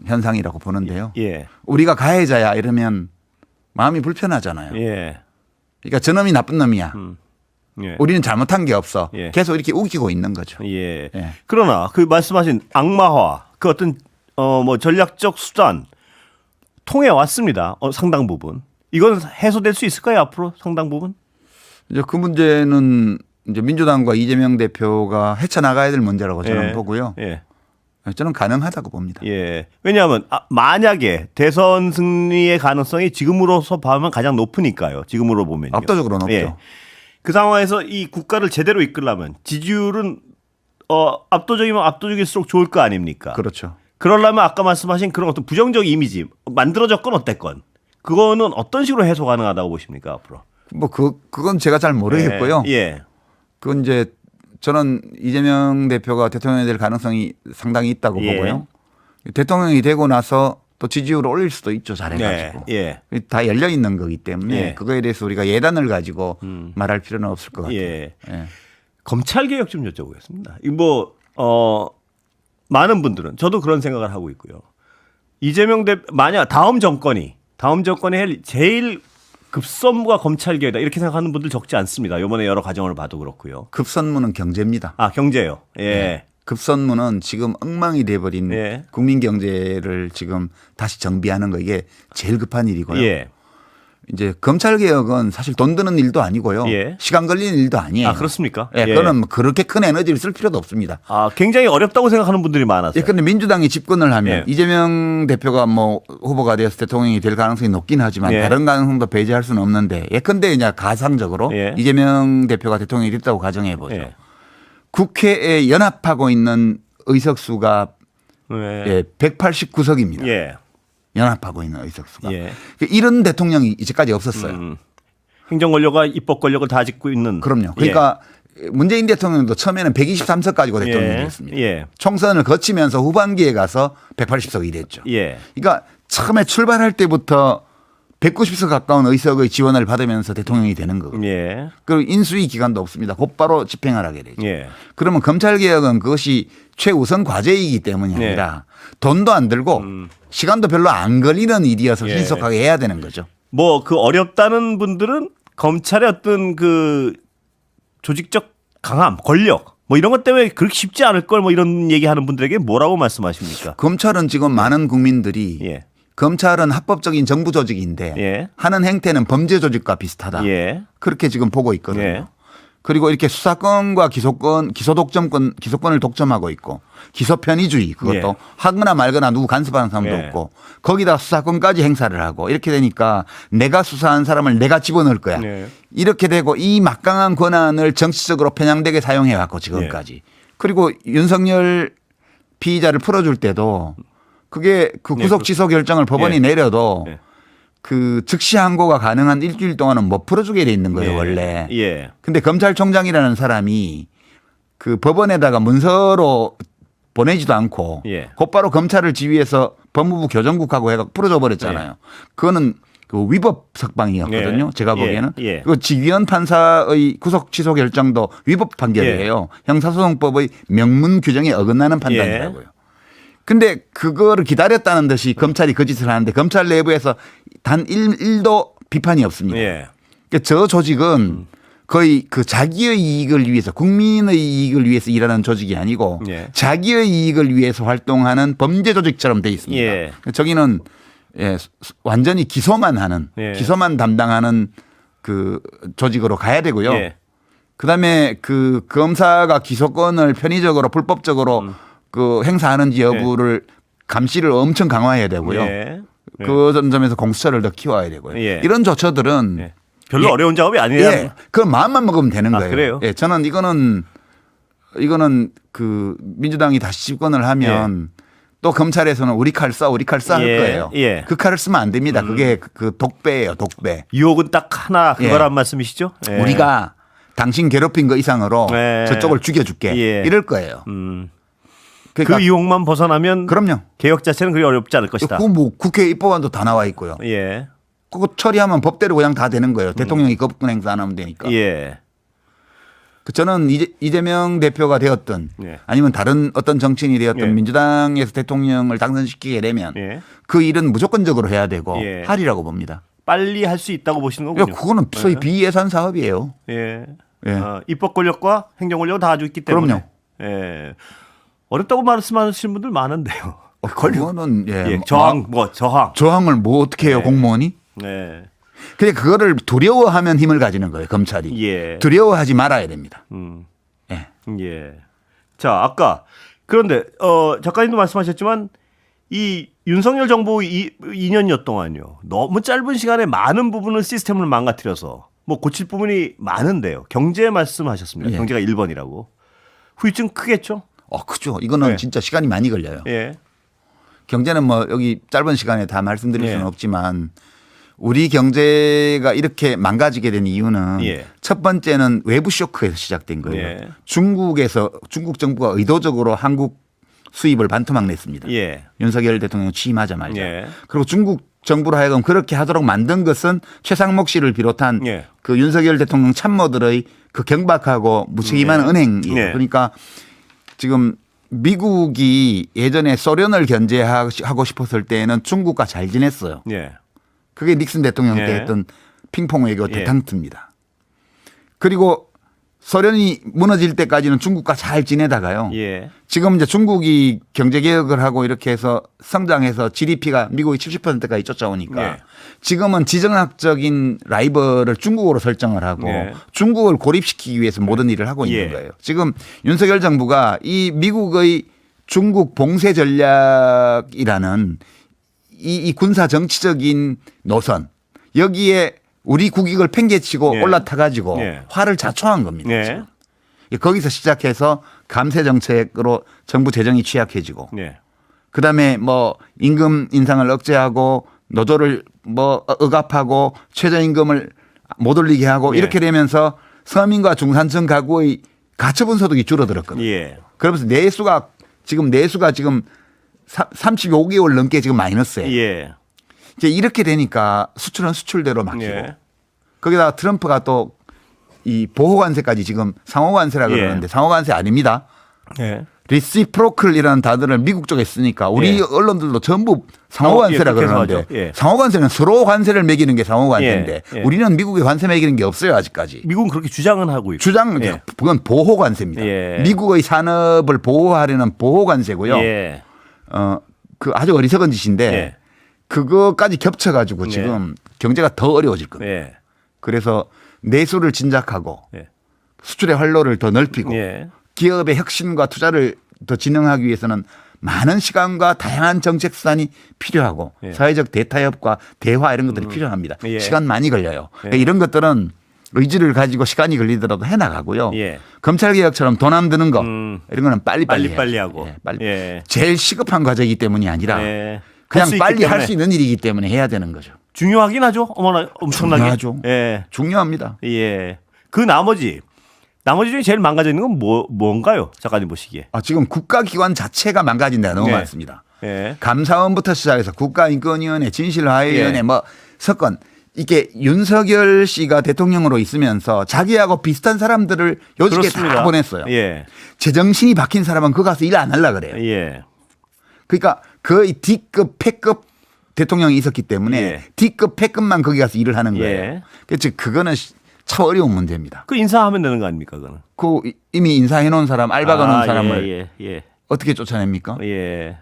현상이라고 보는데요. 예. 우리가 가해자야 이러면 마음이 불편하잖아요. 예. 그러니까 저놈이 나쁜 놈이야. 예. 우리는 잘못한 게 없어. 예. 계속 이렇게 우기고 있는 거죠. 예. 예. 그러나 그 말씀하신 악마화, 그 어떤 뭐 전략적 수단 통해 왔습니다. 상당 부분. 이건 해소될 수 있을까요? 앞으로 상당 부분? 이제 그 문제는 이제 민주당과 이재명 대표가 헤쳐나가야 될 문제라고 저는 예. 보고요. 예. 저는 가능하다고 봅니다. 예. 왜냐하면 만약에 대선 승리의 가능성이 지금으로서 보면 가장 높으니까요. 지금으로 보면요. 압도적으로 높죠. 예. 그 상황에서 이 국가를 제대로 이끌려면 지지율은 압도적이면 압도적일수록 좋을 거 아닙니까? 그렇죠. 그러려면 아까 말씀하신 그런 어떤 부정적 이미지 만들어졌건 어땠건 그거는 어떤 식으로 해소 가능하다고 보십니까 앞으로? 뭐 그건 제가 잘 모르겠고요. 예. 그건 이제 저는 이재명 대표가 대통령이 될 가능성이 상당히 있다고 예. 보고요. 대통령이 되고 나서 또 지지율을 올릴 수도 있죠. 잘해가지고. 예. 다 열려 있는 거기 때문에 예. 그거에 대해서 우리가 예단을 가지고 말할 필요는 없을 것 같아요. 예. 예. 검찰 개혁 좀 여쭤보겠습니다. 많은 분들은 저도 그런 생각을 하고 있고요. 이재명 대표 만약 다음 정권이 할 제일 급선무가 검찰 개혁이다 이렇게 생각하는 분들 적지 않습니다. 이번에 여러 과정을 봐도 그렇고요. 급선무는 경제입니다. 경제요. 예. 네. 급선무는 지금 엉망이 돼버린 예. 국민 경제를 지금 다시 정비하는 거 이게 제일 급한 일이고요. 예. 이제 검찰 개혁은 사실 돈 드는 일도 아니고요. 예. 시간 걸리는 일도 아니에요. 그렇습니까? 예, 그거는 뭐 그렇게 큰 에너지를 쓸 필요도 없습니다. 굉장히 어렵다고 생각하는 분들이 많아서. 예, 그런데 민주당이 집권을 하면 예. 이재명 대표가 뭐 후보가 되어서 대통령이 될 가능성이 높긴 하지만 예. 다른 가능성도 배제할 수는 없는데 예컨대 그냥 가상적으로 예. 이재명 대표가 대통령이 됐다고 가정해 보죠. 예. 국회에 연합하고 있는 의석수가 예. 189석입니다. 예. 연합하고 있는 의석수가. 예. 이런 대통령이 이제까지 없었어요. 행정 권력과 입법 권력을 다 짚고 있는. 그럼요. 그러니까 문재인 대통령도 처음에는 123석 가지고 대통령이 됐습니다. 예. 총선을 거치면서 후반기에 가서 180석이 됐죠. 예. 그러니까 처음에 출발할 때부터 190석 가까운 의석의 지원을 받으면서 대통령이 되는 거거든요. 예. 그리고 인수위 기간도 없습니다. 곧바로 집행을 하게 되죠. 예. 그러면 검찰개혁은 그것이 최우선 과제이기 때문이 아니라 돈도 안 들고 시간도 별로 안 걸리는 일이어서 예. 신속하게 해야 되는 거죠. 뭐 그 어렵다는 분들은 검찰의 어떤 그 조직적 강함, 권력 뭐 이런 것 때문에 그렇게 쉽지 않을 걸 뭐 이런 얘기하는 분들에게 뭐라고 말씀하십니까? 검찰은 지금 많은 국민들이 예. 검찰은 합법적인 정부 조직인데 예. 하는 행태는 범죄 조직과 비슷하다. 예. 그렇게 지금 보고 있거든요. 예. 그리고 이렇게 수사권과 기소권을 독점하고 있고 기소 편의주의 그것도 예. 하거나 말거나 누구 간섭하는 사람도 예. 없고 거기다 수사권까지 행사를 하고 이렇게 되니까 내가 수사한 사람을 내가 집어넣을 거야. 예. 이렇게 되고 이 막강한 권한을 정치적으로 편향되게 사용해 왔고 지금까지. 예. 그리고 윤석열 피의자를 풀어줄 때도 그게 그 구속 취소 결정을 법원이 예. 내려도 예. 그 즉시 항고가 가능한 일주일 동안은 못 풀어주게 돼 있는 거예요, 예. 원래. 예. 근데 검찰총장이라는 사람이 그 법원에다가 문서로 보내지도 않고 예. 곧바로 검찰을 지휘해서 법무부 교정국하고 해서 풀어줘 버렸잖아요. 그거는 그 위법 석방이었거든요. 예. 제가 보기에는. 예. 그 지휘원 판사의 구속 취소 결정도 위법 판결이에요. 형사소송법의 명문 규정에 어긋나는 판단이라고요. 근데 그거를 기다렸다는 듯이 검찰이 그 짓을 하는데 검찰 내부에서 단 1도 비판이 없습니다. 예. 그러니까 저 조직은 거의 그 자기의 이익을 위해서 국민의 이익을 위해서 일하는 조직이 아니고 예. 자기의 이익을 위해서 활동하는 범죄 조직처럼 돼 있습니다. 예. 저기는 완전히 기소만 하는 예. 기소만 담당하는 그 조직으로 가야 되고요. 예. 그다음에 그 검사가 기소권을 편의적으로 불법적으로 그 행사하는지 여부를 감시를 엄청 강화해야 되고요. 예. 그 점에서 공수처를 더 키워야 되고요. 예. 이런 조처들은 예. 별로 어려운 작업이 아니에요. 예, 그 마음만 먹으면 되는 거예요. 그래요? 예, 저는 이거는 그 민주당이 다시 집권을 하면 또 검찰에서는 우리 칼 써 할 예. 거예요. 예. 그 칼을 쓰면 안 됩니다. 그게 그 독배예요, 독배. 유혹은 딱 하나 그거란 예. 말씀이시죠? 예. 우리가 당신 괴롭힌 거 이상으로 예. 저쪽을 죽여줄게. 예. 이럴 거예요. 그 유혹만 벗어나면 그럼요. 개혁 자체는 그리 어렵지 않을 것이다. 그 뭐 국회 입법안도 다 나와 있고요. 예. 그거 처리하면 법대로 그냥 다 되는 거예요. 대통령이 거부권 행사 안 하면 되니까. 예. 저는 이재명 대표가 되었든 예. 아니면 다른 어떤 정치인이 되었든 예. 민주당에서 대통령을 당선시키게 되면 예. 그 일은 무조건적으로 해야 되고 예. 하리라고 봅니다. 빨리 할 수 있다고 보시는 거군요. 그거는 소위 비예산 사업이에요. 예. 예. 입법 권력과 행정 권력은 다 가지고 있기 때문에. 그럼요. 예. 어렵다고 말씀하시는 분들 많은데요. 그거는 예. 저항. 저항을 뭐 어떻게 해요, 네. 공무원이? 네. 근데 그거를 두려워하면 힘을 가지는 거예요, 검찰이. 예. 두려워하지 말아야 됩니다. 예. 예. 자, 아까 그런데 작가님도 말씀하셨지만 이 윤석열 정부 2년여 동안요. 너무 짧은 시간에 많은 부분을 시스템을 망가뜨려서 뭐 고칠 부분이 많은데요. 경제 말씀하셨습니다. 예. 경제가 1번이라고. 후유증 크겠죠? 크죠. 이거는 네. 진짜 시간이 많이 걸려요. 예. 경제는 뭐 여기 짧은 시간에 다 말씀드릴 예. 수는 없지만 우리 경제가 이렇게 망가지게 된 이유는 예. 첫 번째는 외부 쇼크에서 시작된 거예요. 예. 중국 정부가 의도적으로 한국 수입을 반토막 냈습니다. 예. 윤석열 대통령 취임하자마자. 예. 그리고 중국 정부로 하여금 그렇게 하도록 만든 것은 최상목 씨를 비롯한 예. 그 윤석열 대통령 참모들의 그 경박하고 무책임한 은행이에요. 네. 그러니까 지금 미국이 예전에 소련을 견제하고 싶었을 때는 중국과 잘 지냈어요. 예. 그게 닉슨 대통령 때 예. 했던 핑퐁 외교 예. 대탕트입니다. 그리고 소련이 무너질 때까지는 중국과 잘 지내다가요. 예. 지금 이제 중국이 경제 개혁을 하고 이렇게 해서 성장해서 GDP가 미국이 70%까지 쫓아오니까 예. 지금은 지정학적인 라이벌을 중국으로 설정을 하고 예. 중국을 고립시키기 위해서 모든 일을 하고 있는 예. 거예요. 지금 윤석열 정부가 이 미국의 중국 봉쇄 전략이라는 이 군사 정치적인 노선 여기에 우리 국익을 팽개치고 예. 올라타 가지고 예. 화를 자초한 겁니다. 예. 지금. 거기서 시작해서 감세 정책으로 정부 재정이 취약해지고 예. 그다음에 뭐 임금 인상을 억제하고 노조를 뭐 억압하고 최저임금을 못 올리게 하고 예. 이렇게 되면서 서민과 중산층 가구의 가처분 소득이 줄어들었거든요. 예. 그러면서 내수가 지금 35개월 넘게 지금 마이너스예요. 예. 이제 이렇게 되니까 수출은 수출대로 막히고 예. 거기다가 트럼프가 또 이 보호관세까지 지금 상호관세라 예. 그러는데 상호관세 아닙니다. 예. 리시프로클이라는 단어를 미국 쪽에 쓰니까 우리 예. 언론들도 전부 상호관세라 예, 그렇게 그러는데 하죠. 예. 상호관세는 서로 관세를 매기는 게 상호관세인데 예. 예. 우리는 미국에 관세 매기는 게 없어요 아직까지. 미국은 그렇게 주장은 하고 있고. 주장 예. 그건 보호관세입니다. 예. 미국의 산업을 보호하려는 보호관세고요. 예. 그 아주 어리석은 짓인데 예. 그거까지 겹쳐가지고 지금 경제가 더 어려워질 겁니다. 예. 그래서 내수를 진작하고 예. 수출의 활로를 더 넓히고 예. 기업의 혁신과 투자를 더 진흥하기 위해서는 많은 시간과 다양한 정책 수단이 필요하고 예. 사회적 대타협과 대화 이런 것들이 필요합니다. 예. 시간 많이 걸려요. 예. 이런 것들은 의지를 가지고 시간이 걸리더라도 해나가고요. 예. 검찰개혁처럼 돈 안 드는 거 이런 거는 빨리빨리 하고. 예, 빨리. 예. 제일 시급한 과정이기 때문이 아니라 예. 그냥 할수 있기 빨리 할 때문에. 수 있는 일이기 때문에 해야 되는 거죠. 중요하긴 하죠. 어머나 엄청나게. 중요하죠. 예. 중요합니다. 예. 그 나머지 중에 제일 망가져 있는 건 뭔가요? 작가님 보시기에. 지금 국가기관 자체가 망가진다 너무 네. 많습니다. 예. 감사원부터 시작해서 국가인권위원회, 진실화해위원회 예. 뭐 석건 이게 윤석열 씨가 대통령으로 있으면서 자기하고 비슷한 사람들을 요직에 그렇습니다. 다 보냈어요. 예. 제정신이 박힌 사람은 거 가서 일 안 하려 그래요. 예. 그러니까 거의 D급, 패급 대통령이 있었기 때문에 예. D급, 패급만 거기 가서 일을 하는 거예요. 예. 그래서 그거는 참 어려운 문제입니다. 그 인사하면 되는 거 아닙니까, 그거는? 그 이미 인사해 놓은 사람, 알바 거는 사람을 예. 예. 어떻게 쫓아냅니까? 예.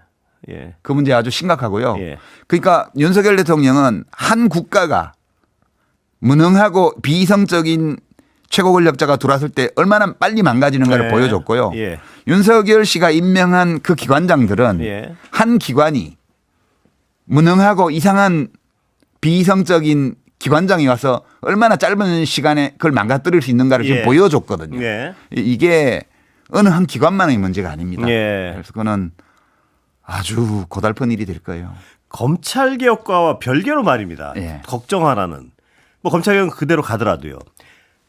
예. 그 문제 아주 심각하고요. 예. 그러니까 윤석열 대통령은 한 국가가 무능하고 비이성적인 최고 권력자가 들어왔을 때 얼마나 빨리 망가지는가를 예. 보여줬고요. 예. 윤석열 씨가 임명한 그 기관장들은 예. 한 기관이 무능하고 이상한 비이성적인 기관장이 와서 얼마나 짧은 시간에 그걸 망가뜨릴 수 있는가를 예. 지금 보여줬거든요. 예. 이게 어느 한 기관만의 문제가 아닙니다. 예. 그래서 그거는 아주 고달픈 일이 될 거예요. 검찰 개혁과와 별개로 말입니다. 예. 걱정 하나는 뭐 검찰 개혁은 그대로 가더라도요.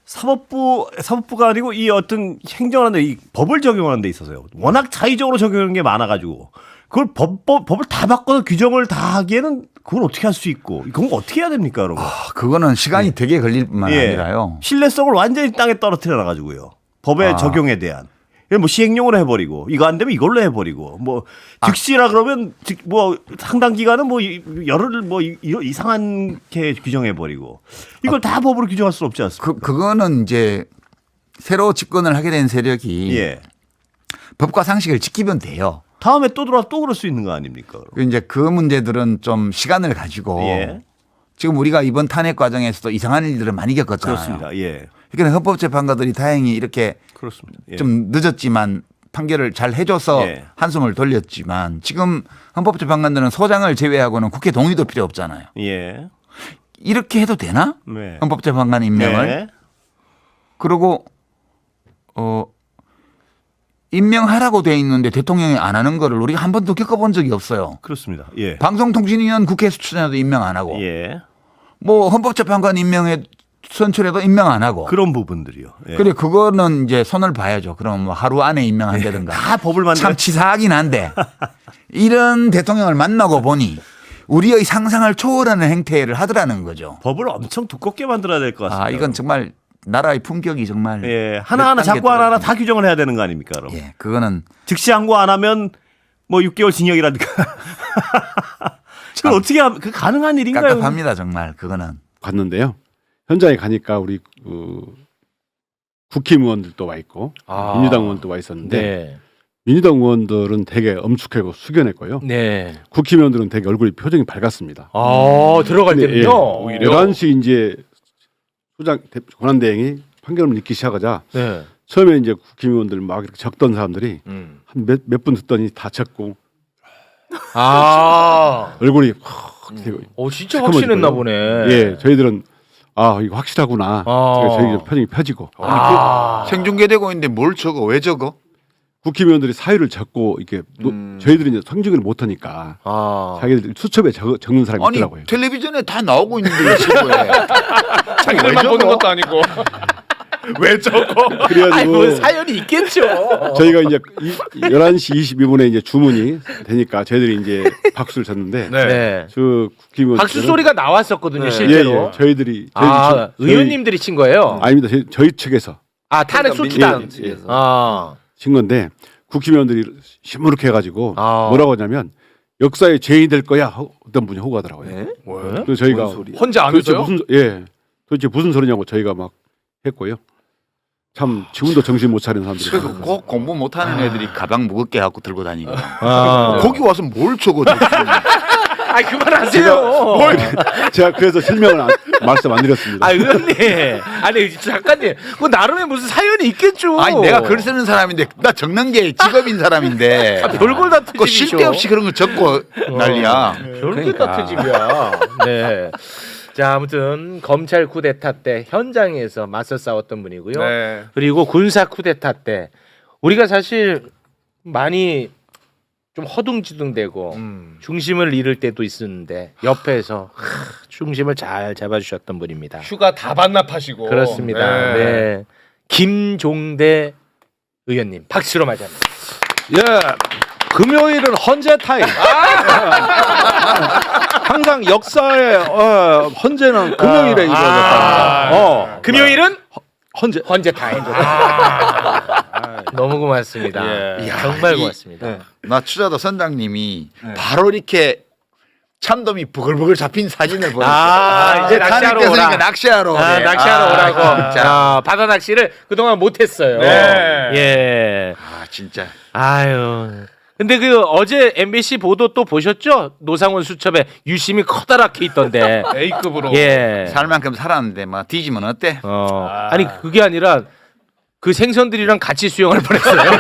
사법부가 아니고 이 어떤 행정하는 데 이 법을 적용하는 데 있어서요. 워낙 자의적으로 적용하는 게 많아가지고 그걸 법을 다 바꿔서 규정을 다 하기에는 그걸 어떻게 할 수 있고 그건 어떻게 해야 됩니까, 여러분? 그거는 시간이 되게 걸릴 뿐만 아니라요. 신뢰성을 완전히 땅에 떨어뜨려 놔가지고요. 법의 적용에 대한. 뭐 시행령으로 해버리고 이거 안 되면 이걸로 해버리고 뭐 즉시라 그러면 뭐 상당 기간은 뭐 열흘 뭐 이상하게 규정해버리고 이걸 다 법으로 규정할 수 없지 않습니까? 그거는 이제 새로 집권을 하게 된 세력이 예. 법과 상식을 지키면 돼요. 다음에 또 들어와 또 그럴 수 있는 거 아닙니까? 이제 그 문제들은 좀 시간을 가지고 예. 지금 우리가 이번 탄핵 과정에서도 이상한 일들을 많이 겪었잖아요. 그렇습니다. 예. 그러니까 헌법재판관들이 다행히 이렇게 그렇습니다. 예. 좀 늦었지만 판결을 잘 해줘서 예. 한숨을 돌렸지만 지금 헌법재판관들은 소장을 제외하고는 국회 동의도 필요 없잖아요. 예. 이렇게 해도 되나? 네. 헌법재판관 임명을. 네. 그리고 임명하라고 돼 있는데 대통령이 안 하는 거를 우리가 한 번도 겪어본 적이 없어요. 그렇습니다. 예. 방송통신위원 국회 수출해도 임명 안 하고 예. 뭐 헌법재판관 임명에 선출해도 임명 안 하고. 그런 부분들이요. 예. 그래 그거는 이제 손을 봐야죠. 그럼 뭐 하루 안에 임명한다든가. 다 법을 만들어. 참 치사하긴 한데 이런 대통령을 만나고 보니 우리의 상상을 초월하는 행태를 하더라는 거죠. 법을 엄청 두껍게 만들어야 될 것 같습니다. 아 이건 정말 나라의 품격이 정말. 예. 하나하나 자꾸 하나하나 다 규정을 해야 되는 거 아닙니까? 그럼. 예, 그거는 즉시 항고 안 하면 뭐 6개월 징역이라든가. 그걸 어떻게 하면 그 가능한 일인가요? 깝깝합니다 정말 그거는. 갔는데요. 현장에 가니까 우리 국힘의원들도 와 있고 민주당 의원도 와 있었는데 네. 민주당 의원들은 되게 엄숙하고 숙연했고요. 네. 국힘의원들은 되게 얼굴이 표정이 밝았습니다. 들어갈 근데, 때는요. 오히려. 11시 이제 권한대행이 판결을 읽기 시작하자 네. 처음에 이제 국힘의원들 막 이렇게 적던 사람들이 음. 한 몇 분 듣더니 다 적고 얼굴이 확 되고 진짜 확신했나 보네. 예, 저희들은 이거 확실하구나. 저희 표정이 펴지고. 생중계되고 있는데 뭘 적어? 왜 적어? 국힘의원들이 사유를 적고 이렇게 저희들이 이제 성직을 못하니까 자기들 수첩에 적는 사람이 아니 있더라고요. 텔레비전에 다 나오고 있는데 시부에 자기들만 보는 것도 아니고. 왜 적어? 그래가지고 뭐 사연이 있겠죠. 저희가 이제 11시 22분에 이제 주문이 되니까 저희들이 이제 박수를 쳤는데 네. 저 국힘의원 박수 소리가 나왔었거든요, 예, 실제로. 예. 저희들이 의원님들이 친 거예요? 아닙니다. 저희 측에서 탄핵 소추당. 예, 예. 친 건데 국힘의원들이 시무룩해 가지고 뭐라고 하냐면 역사의 죄인이 될 거야 어떤 분이 호구하더라고요. 네? 그래서 저희가 혼자 안 도대체 했어요? 도대체 무슨 소리냐고 저희가 막 했고요. 참 지금도 정신 못 차리는 사람들이 그래서 꼭 공부 못하는 애들이 가방 무겁게 갖고 들고 다니고 거기 와서 뭘 적어? 그만하세요. 제가 그래서 실명을 말씀 안 드렸습니다. 의원님. 아니 작가님. 그 나름의 무슨 사연이 있겠죠. 아니 내가 글 쓰는 사람인데 나 적는 게 직업인 사람인데 별걸 다 그 트집이죠. 쓸데없이 그런 거 적고 난리야. 별게 다 트집이야. 네. 자, 아무튼 검찰 쿠데타 때 현장에서 맞서 싸웠던 분이고요. 네. 그리고 군사 쿠데타 때 우리가 사실 많이 좀 허둥지둥대고 중심을 잃을 때도 있었는데 옆에서 중심을 잘 잡아주셨던 분입니다. 휴가 다 반납하시고. 그렇습니다. 네. 김종대 의원님 박수로 맞이합니다. 예, 금요일은 헌재 타임. 항상 역사의 헌재는 금요일에 이루어졌다. 금요일은 헌재 타임. 너무 고맙습니다. 정말 고맙습니다. 나 추자도 선장님이 바로 이렇게 참돔이 버글버글 잡힌 사진을 보냈어요. 이제 낚시하러 오라. 낚시하러 오래. 낚시하러 오라고. 진짜. 바다 낚시를 그동안 못했어요. 네. 예. 진짜. 아유. 근데 그 어제 MBC 보도 또 보셨죠? 노상원 수첩에 유심히 커다랗게 있던데. A급으로. 예. 살 만큼 살았는데 뭐 뒤지면 어때? 아니 그게 아니라 그 생선들이랑 같이 수영할 뻔했어요. 아니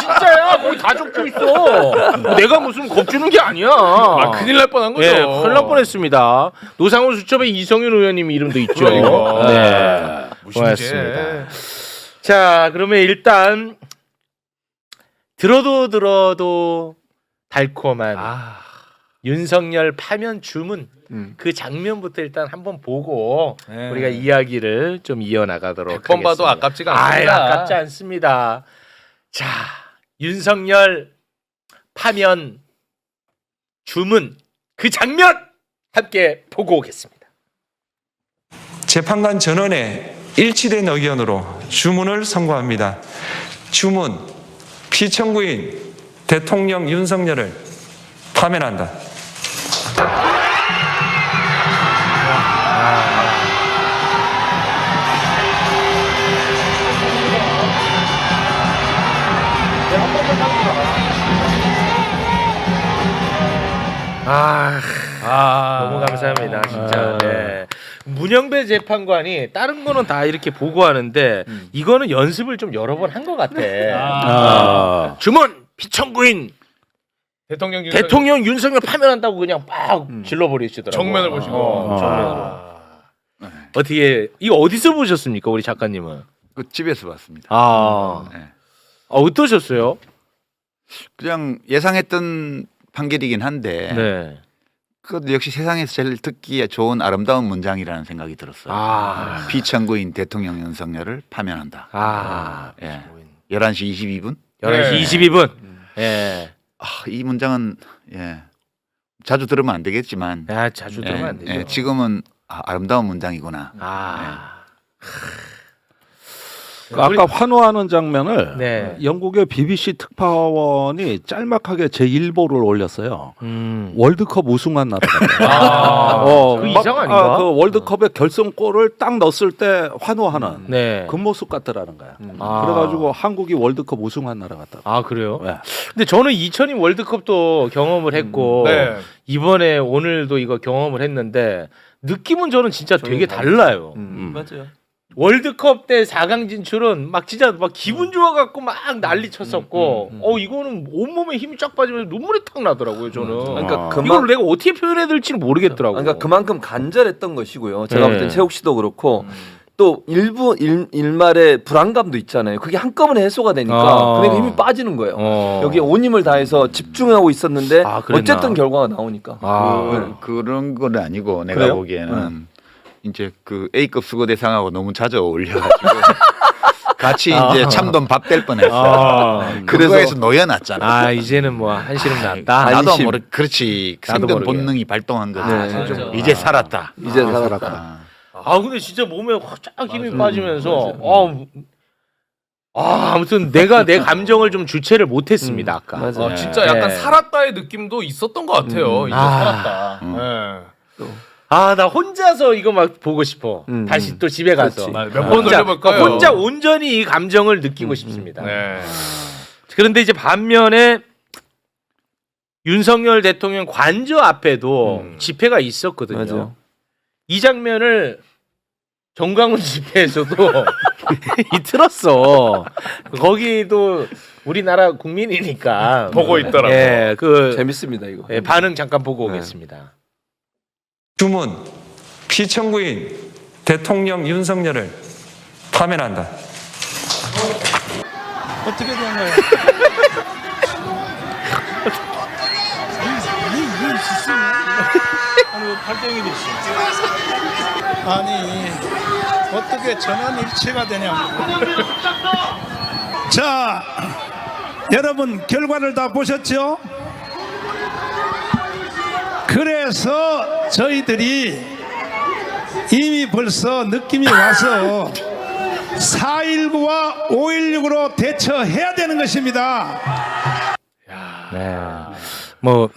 진짜야. 거기 다 적혀 있어. 내가 무슨 겁주는 게 아니야. 큰일 날 뻔한 거죠. 예, 큰일 날 뻔했습니다. 노상훈 수첩에 이성윤 의원님 이름도 있죠. 그러니까. 네. 고맙습니다. 자, 그러면 일단 들어도 달콤한 윤석열 파면 주문 그 장면부터 일단 한번 보고 우리가 이야기를 좀 이어나가도록 하겠습니다. 100번 봐도 아깝지가 않습니다. 아깝지 않습니다. 자, 윤석열 파면 주문 그 장면 함께 보고 오겠습니다. 재판관 전원의 일치된 의견으로 주문을 선고합니다. 주문 피청구인 대통령 윤석열을 파면한다. 너무 감사합니다, 진짜. 네. 문영배 재판관이 다른 거는 다 이렇게 보고하는데 이거는 연습을 좀 여러 번 한 것 같아. 주문 피청구인 대통령 윤석열 파면한다고 그냥 막 질러버리시더라고. 정면을 보시고. 정면으로. 어떻게 이거 어디서 보셨습니까, 우리 작가님은? 그 집에서 봤습니다. 네. 어떠셨어요? 그냥 예상했던 판결이긴 한데 네. 그것도 역시 세상에서 제일 듣기에 좋은 아름다운 문장이라는 생각이 들었어요. 피청구인 대통령 윤석열을 파면한다. 예. 11시 22분? 11시 22분. 예. 이 문장은 자주 들으면 안 되겠지만 자주 들으면 안 되죠. 지금은 아름다운 문장이구나. 아까 환호하는 장면을 네. 영국의 BBC 특파원이 짤막하게 제1보를 올렸어요. 월드컵 우승한 나라 같아요. 그 이상 아닌가? 그 월드컵의 결승골을 딱 넣었을 때 환호하는 네. 그 모습 같더라는 거야. 그래가지고 한국이 월드컵 우승한 나라 같다. 그래요? 네. 근데 저는 2002 월드컵도 경험을 했고 네. 이번에 오늘도 이거 경험을 했는데 느낌은 저는 진짜 되게 달라요. 맞아요. 월드컵 때 4강 진출은 막 진짜 막 기분 좋아갖고 막 난리 쳤었고 이거는 온몸에 힘이 쫙 빠지면서 눈물이 탁 나더라고요 저는. 그러니까 이걸 내가 어떻게 표현해야 될지는 모르겠더라고요. 그러니까 그만큼 간절했던 것이고요. 제가 네. 볼 땐 최욱 씨도 그렇고 또 일말의 불안감도 있잖아요. 그게 한꺼번에 해소가 되니까 그러니까 힘이 빠지는 거예요. 여기에 온 힘을 다해서 집중하고 있었는데 어쨌든 결과가 나오니까. 그런 건 아니고 내가 그래요? 보기에는 이제 그 A급 수거 대상하고 너무 자주 어울려가지고 같이 이제 참돔 밥 될 뻔했어. 그거에서 놓여놨잖아. 이제는 뭐 한시름 났다. 나도 안심. 그렇지. 나도 생존 모르게. 본능이 발동한 거지. 네. 이제 살았다. 이제 살았다. 근데 진짜 몸에 확 힘이 빠지면서 아무튼 내가 내 감정을 좀 주체를 못했습니다 아까. 맞아요. 진짜 약간 살았다의 느낌도 있었던 것 같아요. 이제 살았다. 나 혼자서 이거 막 보고 싶어. 다시 또 집에 가서 몇 번 돌려볼까요? 혼자 온전히 이 감정을 느끼고 싶습니다. 네. 그런데 이제 반면에 윤석열 대통령 관저 앞에도 집회가 있었거든요. 맞아요. 이 장면을 정광훈 집회에서도 틀었어. 거기도 우리나라 국민이니까 보고 있더라고. 재밌습니다 이거. 반응 잠깐 보고 오겠습니다. 주문 피청구인 대통령 윤석열을 파면한다. 어떻게 된 거예요? 아니 어떻게 전환일치가 되냐고. 자, 여러분 결과를 다 보셨죠? 그래서 저희들이 이미 벌써 느낌이 와서 4.19와 5.16으로 대처해야 되는 것입니다. 뭐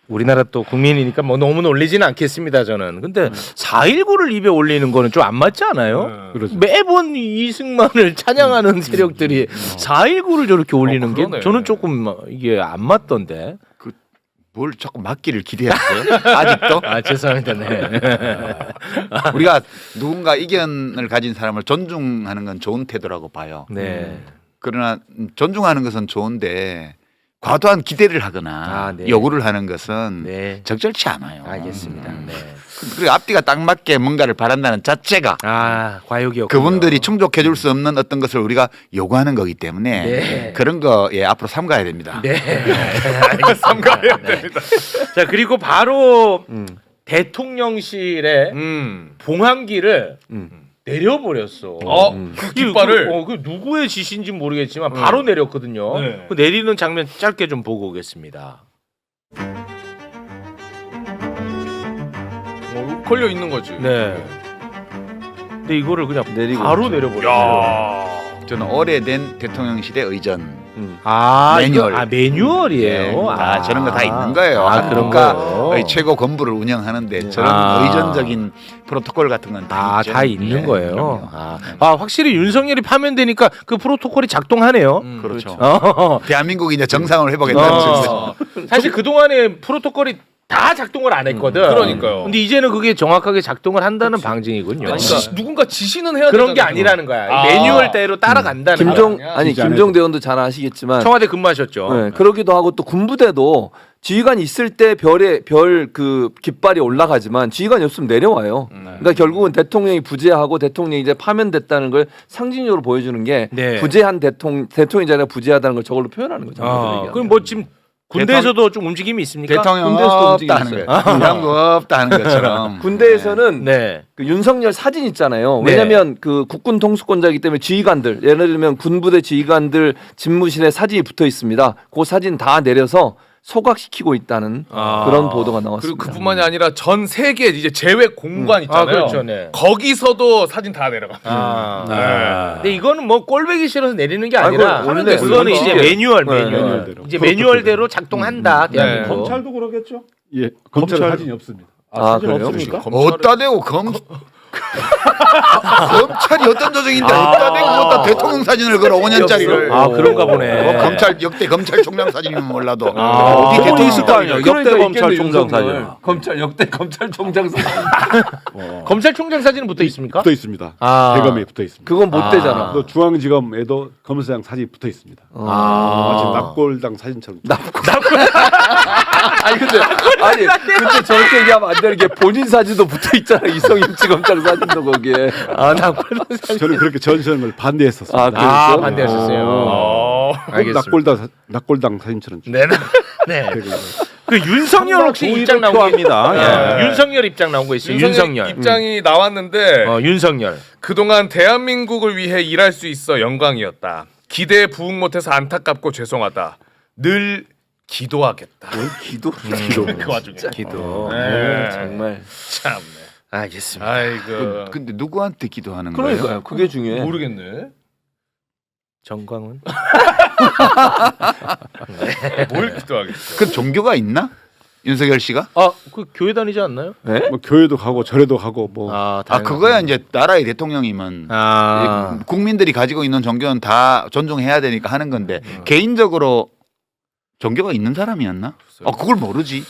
우리나라 또 국민이니까 뭐 너무 놀리지는 않겠습니다 저는. 근데 4.19를 입에 올리는 거는 좀 안 맞지 않아요? 매번 이승만을 찬양하는 세력들이 4.19를 저렇게 올리는 게 그러네. 저는 조금 이게 안 맞던데. 뭘 자꾸 맞기를 기대했어요? 아직도? 죄송합니다. 네. 우리가 누군가 이견을 가진 사람을 존중하는 건 좋은 태도라고 봐요. 네. 그러나 존중하는 것은 좋은데 과도한 기대를 하거나 네. 요구를 하는 것은 네. 적절치 않아요. 알겠습니다. 네. 그리고 앞뒤가 딱 맞게 뭔가를 바란다는 자체가 과욕이었군요. 그분들이 충족해 줄 수 없는 어떤 것을 우리가 요구하는 거기 때문에 네. 그런 거 앞으로 삼가야 됩니다. 네. 삼가야 됩니다. 자, 그리고 바로 대통령실에 봉황기를 내려버렸어. 그 깃발을? 그 누구의 지시인지 모르겠지만 바로 내렸거든요. 네. 그 내리는 장면 짧게 좀 보고 오겠습니다. 걸려 있는 거지. 네. 근데 이거를 그냥 내리고 바로 있죠. 내려버렸어요. 저는 오래된 대통령실의 의전 매뉴얼. 매뉴얼이에요. 다 저런 거 다 있는 거예요. 그런 한국가의 최고 건부를 운영하는데 저런 의존적인 프로토콜 같은 건 다 있는 거예요. 그럼요. 확실히 윤석열이 파면되니까 그 프로토콜이 작동하네요. 그렇죠. 어. 대한민국이 이제 정상을 회복했다는 어. 사실 그 동안에 프로토콜이 다 작동을 안 했거든. 그러니까요. 근데 이제는 그게 정확하게 작동을 한다는 방증이군요. 그러니까 누군가 지시는 해야 그런 게 되잖아요. 아니라는 거야. 아. 매뉴얼대로 따라간다는 거야. 김종대 의원도 잘 아시겠지만 청와대 근무하셨죠. 네, 그러기도 하고 또 군부대도 지휘관이 있을 때 별 그 깃발이 올라가지만 지휘관이 없으면 내려와요. 그러니까 결국은 대통령이 부재하고 대통령이 이제 파면됐다는 걸 상징적으로 보여주는 게 네. 부재한 대통령이 아니라 부재하다는 걸 저걸로 표현하는 거죠. 그럼 뭐 지금 군대에서도 좀 움직임이 있습니까? 대통령 군대에서도 없다는 움직임이 거예요. 이런 거 없다는 것처럼. 군대에서는 네. 그 윤석열 사진 있잖아요. 네. 왜냐하면 그 국군 통수권자이기 때문에 지휘관들, 예를 들면 군부대 지휘관들 집무실에 사진이 붙어 있습니다. 그 사진 다 내려서 소각시키고 있다는 그런 보도가 나왔습니다. 그리고 그뿐만이 아니라 전 세계 이제 제외 공관 있잖아요. 그렇죠, 네. 거기서도 사진 다 내려가. 근데 이거는 뭐 꼴배기 싫어서 내리는 게 아니라 원래 그거는 이제 매뉴얼. 매뉴얼대로. 이제 매뉴얼대로 작동한다. 네. 대한민국. 검찰도 그러겠죠? 예, 검찰 사진이 없습니다. 그래요? 어디다 대고 검찰이 어떤 조정인데 어디다 대고 어디다 대통령 사진을 걸어 5년짜리를. 그런가 보네. 역대 검찰총장 사진이면 몰라도 어디 어디 대통령 있을 거 아니야. 그러니까 역대 검찰총장 윤석열. 사진. 역대 검찰총장 사진. 검찰총장 사진은 붙어 있습니까? 붙어 있습니다. 아. 대검에 붙어 있습니다. 그건 못 되잖아. 또 중앙지검에도 검사장 사진이 붙어 있습니다. 마치 납골당 사진처럼. 근데 저렇게 얘기하면 안 되는 게 본인 사진도 붙어 있잖아. 이성임 지검장 사진도 거기에. 저는 그렇게 전시하는 걸 반대했었습니다. 반대하셨어요. 알겠습니다. 납골당 사진처럼. 네. 그 윤석열 혹시 입장 나온 거 합니다. 윤석열 입장 나온 거 있어요. 윤석열. 입장이 나왔는데 윤석열. 그동안 대한민국을 위해 일할 수 있어 영광이었다. 기대에 부응 못해서 안타깝고 죄송하다. 늘 기도하겠다. 기도. 그 와중에 기도. 정말. 참네. 알겠습니다. 아이고. 근데 누구한테 기도하는 거예요? 그러니까요. 그게 중요해. 모르겠네. 정광훈. 뭘 기도하겠어. 그 종교가 있나? 윤석열 씨가? 그 교회 다니지 않나요? 네? 뭐 교회도 가고 절에도 가고 뭐. 그거야 이제 나라의 대통령이면 국민들이 가지고 있는 종교는 다 존중해야 되니까 하는 건데 개인적으로 종교가 있는 사람이었나? 그걸 모르지.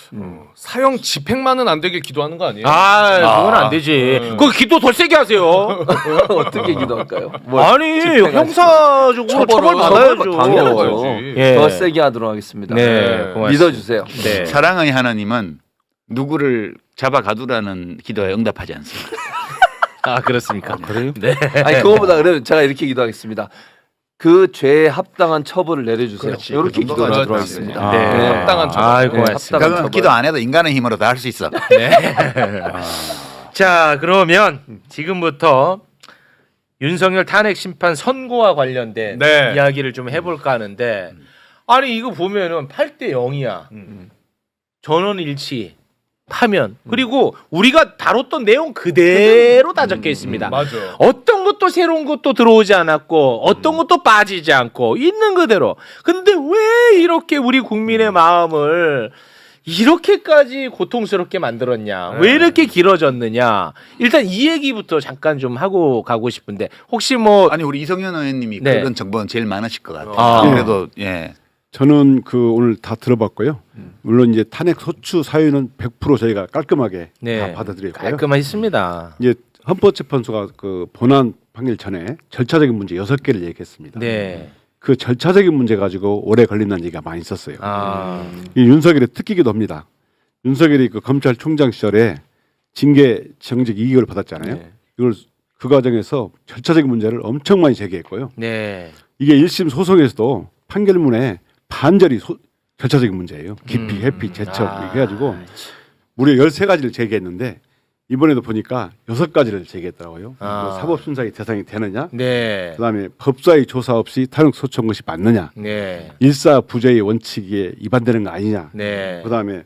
사형 집행만은 안 되길 기도하는 거 아니에요? 그건 안 되지. 그 기도 더 세게 하세요. 어떻게 기도할까요? 아니 형사적으로 처벌 받아야죠. 당연하죠. 예. 더 세게 하도록 하겠습니다. 네, 고맙습니다. 믿어주세요. 네. 사랑의 하나님은 누구를 잡아 가두라는 기도에 응답하지 않습니다. 그렇습니까? 그래요? 네. 아니 그거보다 그러면 제가 이렇게 기도하겠습니다. 그 죄에 합당한 처벌을 내려주세요. 이렇게 기도를 하도록 하겠습니다. 네. 합당한 처벌. 고맙습니다. 그건 기도 안 해도 인간의 힘으로 다 할 수 있어. 자, 그러면 지금부터 윤석열 탄핵 심판 선고와 관련된 네. 이야기를 좀 해볼까 하는데, 아니 이거 보면은 8대 0이야. 전원 일치, 파면. 그리고 우리가 다뤘던 내용 그대로 다 적혀 있습니다. 맞아. 어떤 것도 새로운 것도 들어오지 않았고 어떤 것도 빠지지 않고 있는 그대로. 근데 왜 이렇게 우리 국민의 마음을 이렇게까지 고통스럽게 만들었냐? 왜 이렇게 길어졌느냐? 일단 이 얘기부터 잠깐 좀 하고 가고 싶은데 혹시 뭐 아니 우리 이성현 의원님이 네. 그런 정보는 제일 많으실 것 같아요. 그래도 예. 저는 오늘 다 들어봤고요. 물론 이제 탄핵 소추 사유는 100% 저희가 깔끔하게 다 받아들였고요. 깔끔하셨습니다. 이제 헌법재판소가 그 본안 판결 전에 절차적인 문제 6개를 얘기했습니다. 네. 그 절차적인 문제 가지고 오래 걸린다는 얘기가 많이 있었어요. 이 윤석열의 특기기도 합니다. 윤석열이 그 검찰총장 시절에 징계 정직 2개월 받았잖아요. 이걸 그 과정에서 절차적인 문제를 엄청 많이 제기했고요. 네. 이게 1심 소송에서도 판결문에 반절이 절차적인 문제예요. 기피, 회피, 제척 이렇게 해가지고 무려 13가지를 제기했는데 이번에도 보니까 6가지를 제기했더라고요. 사법순사의 대상이 되느냐, 네. 그다음에 법사위 조사 없이 탄핵 소추한 것이 맞느냐, 네. 일사부재의 원칙에 위반되는 거 아니냐, 네. 그다음에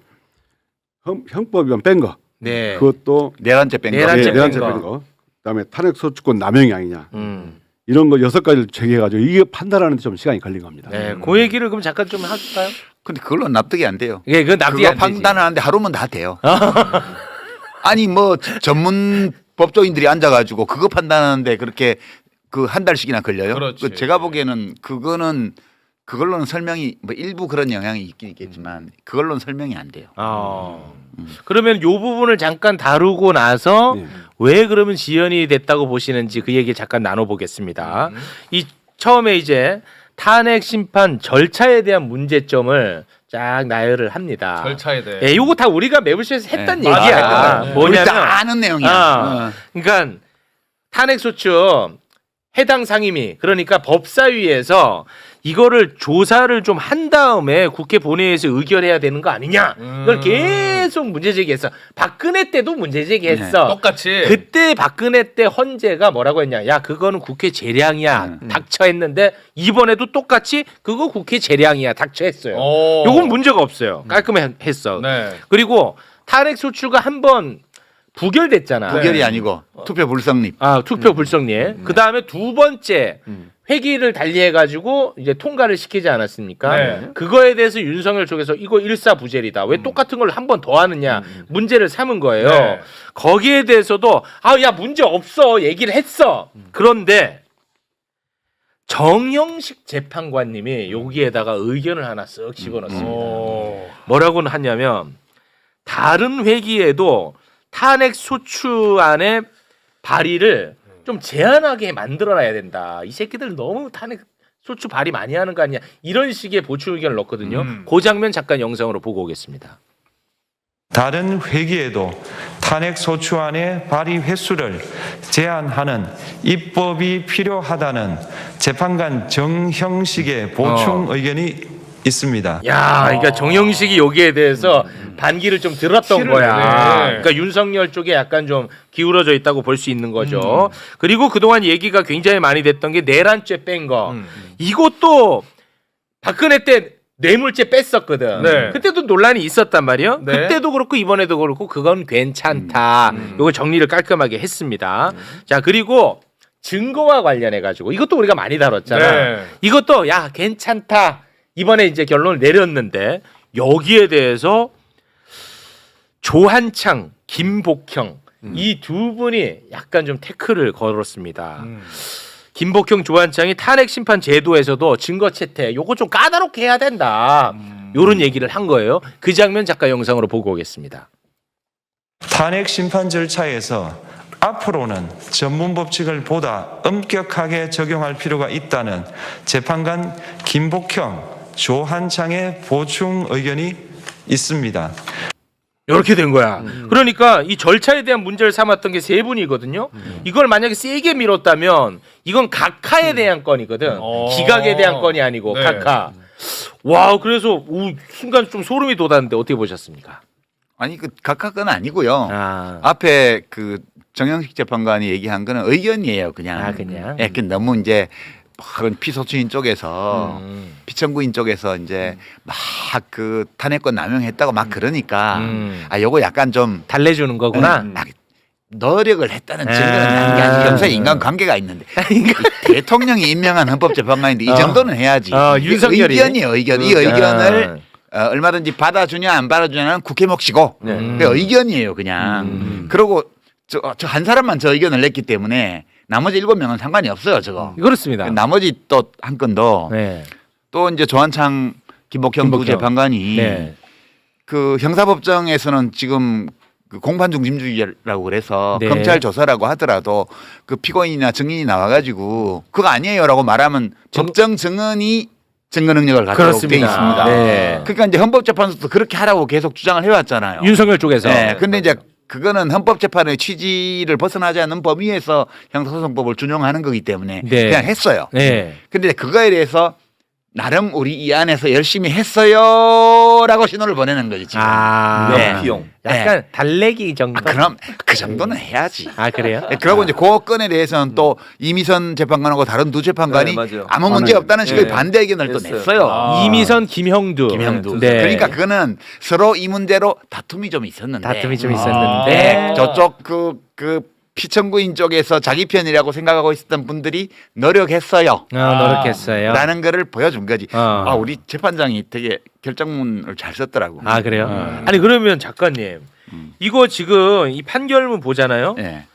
형법 위반 뺀 거, 네. 그것도 내란죄 뺀 거. 내란죄 내란죄 뺀 뺀 거, 그다음에 탄핵 소추권 남용이 아니냐, 이런 거 6가지를 제기해가지고 이게 판단하는데 좀 시간이 걸린 겁니다. 네, 그 얘기를 그럼 잠깐 좀 할까요? 근데 그걸로 납득이 안 돼요. 예, 그건 납득이 그거 안 되지. 판단하는데 하루면 다 돼요. 아니 뭐 전문 법조인들이 앉아가지고 그거 판단하는데 그렇게 그 한 달씩이나 걸려요. 그렇지. 제가 보기에는 그걸로는 설명이 뭐 일부 그런 영향이 있긴 있겠지만 그걸로는 설명이 안 돼요. 그러면 요 부분을 잠깐 다루고 나서 네. 왜 그러면 지연이 됐다고 보시는지 그 얘기 잠깐 나눠보겠습니다. 이 처음에 이제 탄핵 심판 절차에 대한 문제점을 쫙 나열을 합니다. 절차에 대해. 예, 요거 다 우리가 매불쇼에서 했던 네. 얘기야. 맞아요. 우리 뭐냐면 다 아는 내용이야. 그러니까 탄핵 소추 해당 상임위 그러니까 법사위에서 이거를 조사를 좀 한 다음에 국회 본회의에서 의결해야 되는 거 아니냐 이걸 계속 문제 제기했어. 박근혜 때도 문제 제기했어. 똑같이. 그때 박근혜 때 헌재가 뭐라고 했냐? 야 그거는 국회 재량이야. 닥쳐 했는데 이번에도 똑같이 그거 국회 재량이야. 닥쳐 했어요. 요건 문제가 없어요. 깔끔했어. 네. 그리고 탄핵 소추가 한번 부결됐잖아. 부결이 아니고 투표 불성립. 투표 불성립. 그 다음에 두 번째 회기를 달리해가지고 이제 통과를 시키지 않았습니까? 네. 그거에 대해서 윤석열 쪽에서 이거 일사부재리다. 왜 똑같은 걸 한 번 더 하느냐 문제를 삼은 거예요. 네. 거기에 대해서도 야 문제 없어 얘기를 했어. 그런데 정형식 재판관님이 여기에다가 의견을 하나 쓱 집어넣습니다. 뭐라고 하냐면 다른 회기에도 탄핵 소추안의 발의를 좀 제한하게 만들어놔야 된다. 이 새끼들 너무 탄핵 소추 발의 많이 하는 거 아니냐. 이런 식의 보충 의견을 넣었거든요. 그 장면 잠깐 영상으로 보고 오겠습니다. 다른 회기에도 탄핵 소추안의 발의 횟수를 제한하는 입법이 필요하다는 재판관 정형식의 보충 의견이 있습니다. 야, 그러니까 정형식이 여기에 대해서 반기를 좀 들었던 거야. 내네. 그러니까 윤석열 쪽에 약간 좀 기울어져 있다고 볼 수 있는 거죠. 그리고 그동안 얘기가 굉장히 많이 됐던 게 내란죄 뺀 거. 이것도 박근혜 때 뇌물죄 뺐었거든. 네. 그때도 논란이 있었단 말이에요. 네. 그때도 그렇고 이번에도 그렇고 그건 괜찮다. 요거 정리를 깔끔하게 했습니다. 자, 그리고 증거와 관련해 가지고 이것도 우리가 많이 다뤘잖아. 네. 이것도 야, 괜찮다. 이번에 이제 결론을 내렸는데 여기에 대해서 조한창, 김복형 이 두 분이 약간 좀 태클을 걸었습니다. 김복형, 조한창이 탄핵 심판 제도에서도 증거 채택 요거 좀 까다롭게 해야 된다. 요런 얘기를 한 거예요. 그 장면 잠깐 영상으로 보고 오겠습니다. 탄핵 심판 절차에서 앞으로는 전문 법칙을 보다 엄격하게 적용할 필요가 있다는 재판관 김복형, 조한창의 보충 의견이 있습니다. 이렇게 된 거야. 그러니까 이 절차에 대한 문제를 삼았던 게 세 분이거든요. 이걸 만약에 세게 밀었다면 이건 각하에 대한 건이거든. 기각에 대한 건이 아니고 네. 각하. 와, 그래서 순간 좀 소름이 돋았는데 어떻게 보셨습니까? 아니 그 각각은 아니고요. 아, 앞에 그 정영식 재판관이 얘기한 거는 의견이에요, 그냥. 그냥. 예, 그 너무 이제 막 피소추인 쪽에서 피청구인 쪽에서 이제 막 그 탄핵권 남용했다고 막 그러니까 요거 약간 좀 달래주는 거구나. 막 노력을 했다는 증거는 아닌 게 아니라 경사에 인간 관계가 있는데 이 대통령이 임명한 헌법재판관인데 이 정도는 해야지. 윤석열이. 의견이에요, 의견. 이 의견을 얼마든지 받아주냐 안 받아주냐는 국회 몫이고 그 의견이에요, 그냥. 그리고 저 한 사람만 저 의견을 냈기 때문에 나머지 7명은 상관이 없어요, 저거. 그렇습니다. 나머지 또 한 건도 네. 또 이제 조한창, 김복형 두 재판관이 네. 그 형사법정에서는 지금 그 공판 중심주의라고 그래서 네. 검찰 조사라고 하더라도 그 피고인이나 증인이 나와가지고 그거 아니에요라고 말하면 법정 증언이 증거 능력을 갖도록 돼 있습니다. 네. 그러니까 이제 헌법재판소도 그렇게 하라고 계속 주장을 해왔잖아요. 윤석열 쪽에서. 네. 근데 이제 그거는 헌법재판의 취지를 벗어나지 않는 범위에서 형사소송법을 준용하는 거기 때문에 네. 그냥 했어요. 네. 근데 그거에 대해서 나름 우리 이 안에서 열심히 했어요라고 신호를 보내는 거지 지금. 네. 비용. 약간 달래기 정도. 그럼 그 정도는 해야지. 그래요? 그러고 이제 그 건에 대해서는 또 이미선 재판관하고 다른 두 재판관이 네, 맞아요. 아무 문제 없다는 식의 네. 반대 의견을 또 냈어요. 냈어요. 이미선, 김형두. 김형두. 네. 그러니까 그거는 서로 이 문제로 다툼이 좀 있었는데. 다툼이 좀 있었는데. 저쪽 그 피청구인 쪽에서 자기 편이라고 생각하고 있었던 분들이 노력했어요. 노력했어요. 라는 거를 보여준 거지. 어. 아, 우리 재판장이 되게 결정문을 잘 썼더라고. 아 그래요? 아니 그러면 작가님 이거 지금 이 판결문 보잖아요. 예.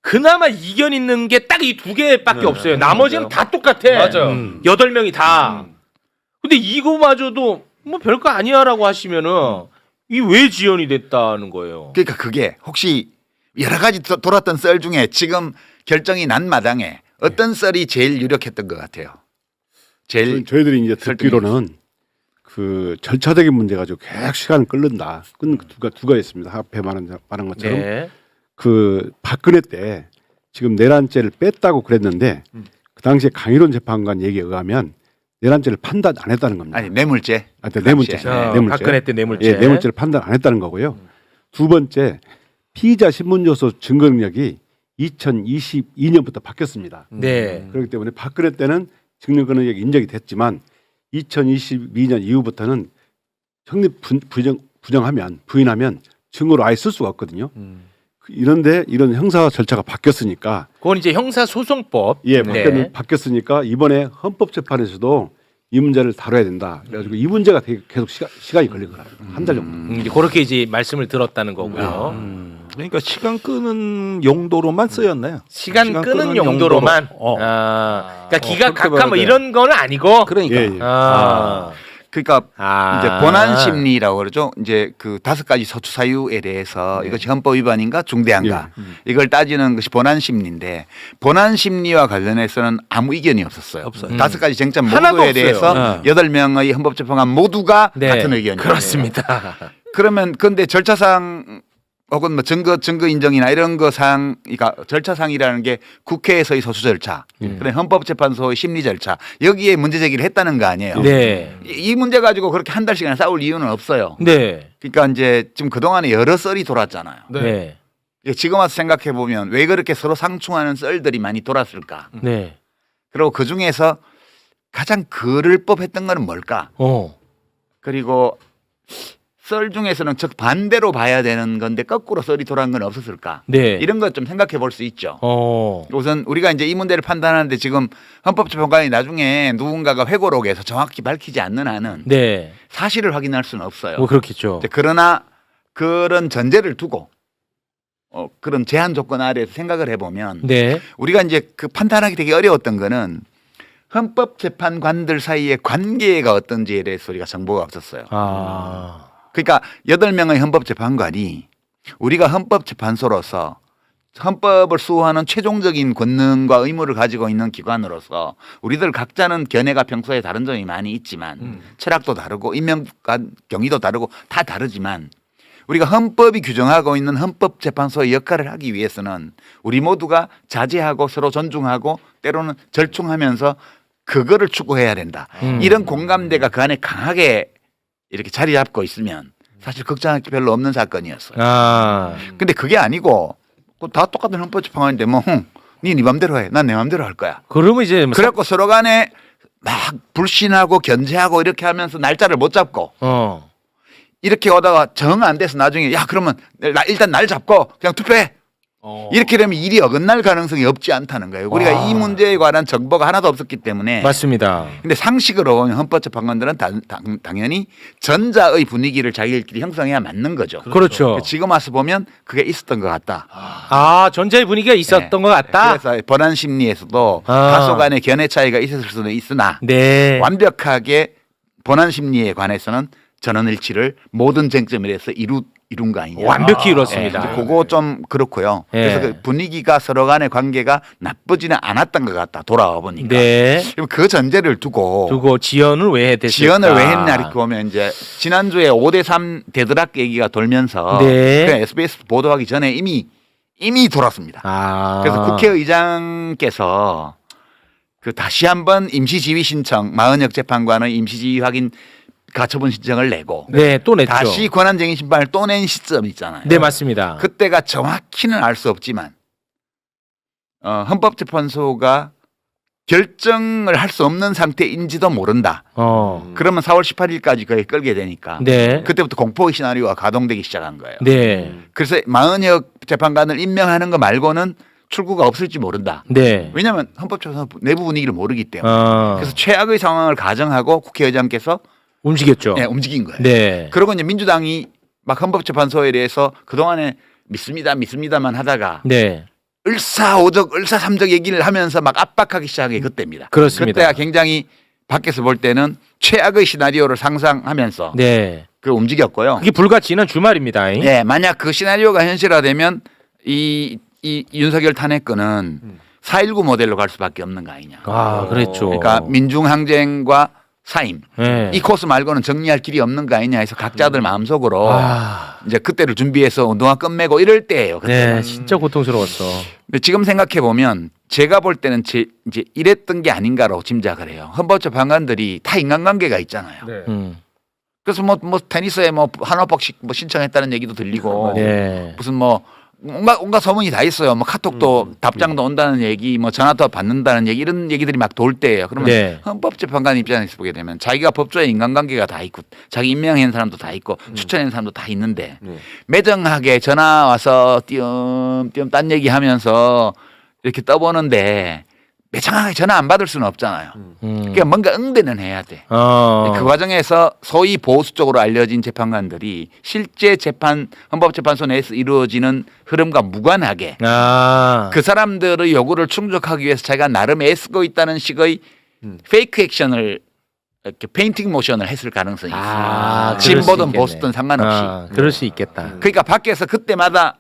그나마 이견 있는 게 딱 이 두 개밖에 없어요. 나머지는 다 똑같아. 맞아요. 8명이 다. 근데 이거마저도 뭐 별거 아니야라고 하시면은 이 왜 지연이 됐다는 거예요? 그러니까 그게 혹시 여러 가지 돌았던 썰 중에 지금 결정이 난 마당에 어떤 썰이 제일 유력했던 것 같아요. 제일 저희들이 이제 듣기로는 그 절차적인 문제 가지고 계속 시간을 끌는다. 끈 두가 있습니다. 앞에 말한 것처럼 네. 그 박근혜 때 지금 내란죄를 뺐다고 그랬는데 그 당시에 강일원 재판관 얘기에 의하면 내란죄를 판단 안 했다는 겁니다. 아니 뇌물죄. 뇌물죄. 뇌물죄. 박근혜 때 뇌물죄. 예, 뇌물죄를 판단 안 했다는 거고요. 두 번째 피의자 신문조서 증거 능력이 2022년부터 바뀌었습니다. 네. 그렇기 때문에 박근혜 때는 증거 능력이 인정이 됐지만 2022년 이후부터는 성립 부인하면 증거로 아예 쓸 수가 없거든요. 이런데 이런 형사 절차가 바뀌었으니까 그건 이제 형사소송법. 예, 네. 바뀌었으니까 이번에 헌법재판에서도 이 문제를 다뤄야 된다. 그래가지고 이 문제가 되게 계속 시간이 걸린 거라. 한 달 정도. 이제 그렇게 이제 말씀을 들었다는 거고요. 그러니까 시간 끄는 용도로만 쓰였나요? 시간 끄는 용도로만. 그러니까 기각각하 뭐 이런 건 아니고. 그러니까. 예, 예. 그러니까 아. 이제 본안 심리라고 그러죠. 이제 그 5가지 소추 사유에 대해서 이것이 헌법 위반인가 중대한가 이걸 따지는 것이 본안 심리인데 본안 심리와 관련해서는 아무 이견이 없었어요. 없어요. 5가지 쟁점 하나도 모두에 없어요. 대해서 8명의 헌법재판관 모두가 네. 같은 의견이에요. 그렇습니다. 그러면 근데 절차상 혹은 뭐 증거 인정이나 이런 거상, 그러니까 절차상이라는 게 국회에서의 소수 절차, 그다음에 헌법재판소의 심리 절차 여기에 문제 제기를 했다는 거 아니에요. 네. 이 문제 가지고 그렇게 한 달씩이나 싸울 이유는 없어요. 네. 그러니까 이제 지금 그 동안에 여러 썰이 돌았잖아요. 네. 지금 와서 생각해 보면 왜 그렇게 서로 상충하는 썰들이 많이 돌았을까? 네. 그리고 그 중에서 가장 그럴 법했던 거는 뭘까? 그리고 썰 중에서는 즉 반대로 봐야 되는 건데 거꾸로 썰이 돌아간 건 없었을까? 네. 이런 것 좀 생각해 볼 수 있죠. 우선 우리가 이제 이 문제를 판단하는데 지금 헌법재판관이 나중에 누군가가 회고록에서 정확히 밝히지 않는 한은 네. 사실을 확인할 수는 없어요. 뭐 그렇겠죠. 그러나 그런 전제를 두고 그런 제한 조건 아래에서 생각을 해보면 네. 우리가 이제 그 판단하기 되게 어려웠던 거는 헌법재판관들 사이의 관계가 어떤지에 대해서 우리가 정보가 없었어요. 그러니까 8명의 헌법재판관이 우리가 헌법재판소로서 헌법을 수호하는 최종적인 권능과 의무를 가지고 있는 기관으로서 우리들 각자는 견해가 평소에 다른 점이 많이 있지만 철학도 다르고 인명과 경위도 다르고 다 다르지만 우리가 헌법이 규정하고 있는 헌법재판소의 역할을 하기 위해서는 우리 모두가 자제하고 서로 존중하고 때로는 절충하면서 그거를 추구해야 된다. 이런 공감대가 그 안에 강하게 이렇게 자리 잡고 있으면 사실 걱정할 게 별로 없는 사건이었어요. 근데 그게 아니고 다 똑같은 헌법재판관인데 뭐 네 맘대로 해. 난 내 맘대로 할 거야. 그러면 이제 그래갖고 서로 간에 막 불신하고 견제하고 이렇게 하면서 날짜를 못 잡고 이렇게 오다가 정 안 돼서 나중에 야 그러면 일단 날 잡고 그냥 투표해. 이렇게 되면 일이 어긋날 가능성이 없지 않다는 거예요. 우리가 이 문제에 관한 정보가 하나도 없었기 때문에. 맞습니다. 근데 상식으로 보면 헌법재판관들은 당연히 전자의 분위기를 자기들끼리 형성해야 맞는 거죠. 그렇죠. 지금 와서 보면 그게 있었던 것 같다. 전자의 분위기가 있었던 것 같다. 그래서 본안 심리에서도 다소 간의 견해 차이가 있었을 수는 있으나 네. 완벽하게 본안 심리에 관해서는 전원일치를 모든 쟁점에 대해서 이룬 거 아니냐. 완벽히 이뤘습니다. 이제 그거 좀 그렇고요. 그래서 그 분위기가 서로 간의 관계가 나쁘지는 않았던 것 같다. 돌아와 보니까. 네. 그 전제를 두고 지연을 왜 됐을까? 지연을 왜 했냐 이렇게 보면 이제 지난주에 5대3 대드락 얘기가 돌면서 네. 그냥 SBS 보도하기 전에 이미 돌았습니다. 그래서 국회의장께서 그 다시 한번 임시지휘 신청 마은혁 재판관의 임시지휘 확인 가처분 신청을 내고 또 냈죠. 다시 권한쟁의 심판을 또 낸 시점이 있잖아요. 네, 맞습니다. 그때가 정확히는 알 수 없지만 헌법재판소가 결정을 할 수 없는 상태인지도 모른다. 그러면 4월 18일까지 거기 끌게 되니까 네. 그때부터 공포의 시나리오가 가동되기 시작한 거예요. 네. 그래서 마은혁 헌법재판관을 임명하는 거 말고는 출구가 없을지 모른다. 네. 왜냐하면 헌법재판소 내부 분위기를 모르기 때문에. 아. 그래서 최악의 상황을 가정하고 국회의장께서 움직였죠. 네, 움직인 거예요. 네. 그리고 이제 민주당이 막 헌법재판소에 대해서 그동안에 믿습니다만 하다가 네. 을사오적, 을사삼적 얘기를 하면서 막 압박하기 시작한 게 그때입니다. 그렇습니다. 그때가 굉장히 밖에서 볼 때는 최악의 시나리오를 상상하면서 네. 그 움직였고요. 그게 불과 지난 주말입니다. 네, 만약 그 시나리오가 현실화되면 이 윤석열 탄핵건은 4.19 모델로 갈 수밖에 없는 거 아니냐. 아, 그랬죠. 그러니까 민중항쟁과 사임 네. 이 코스 말고는 정리할 길이 없는 거 아니냐 해서 각자들 마음속으로 이제 그때를 준비해서 운동화 끝매고 이럴 때예요. 그때가. 네, 진짜 고통스러웠어. 근데 지금 생각해 보면 제가 볼 때는 이제 이랬던 게 아닌가라고 짐작을 해요. 헌법재판관들이 다 인간관계가 있잖아요. 그래서 뭐 테니스에 뭐 한화복식 뭐 신청했다는 얘기도 들리고 네. 무슨 뭐 온갖 소문이 다 있어요. 뭐 카톡도 답장도 온다는 얘기, 뭐 전화도 받는다는 얘기 이런 얘기들이 막 돌 때예요. 그러면 네. 헌법재판관 입장에서 보게 되면 자기가 법조에 인간관계가 다 있고 자기 임명한 사람도 다 있고 추천한 사람도 다 있는데 매정하게 전화 와서 띄엄띄엄 딴 얘기하면서 이렇게 떠보는데 매정하게 전화 안 받을 수는 없잖아요. 그러니까 뭔가 응대는 해야 돼. 그 과정에서 소위 보수 쪽으로 알려진 재판관들이 실제 헌법재판소 내에서 이루어지는 흐름과 무관하게 그 사람들의 요구를 충족하기 위해서 자기가 나름 애쓰고 있다는 식의 페이크 액션을 이렇게 페인팅 모션을 했을 가능성이 있어요. 진보든 보수든 상관없이. 그럴 수 있겠다. 그러니까 밖에서 그때마다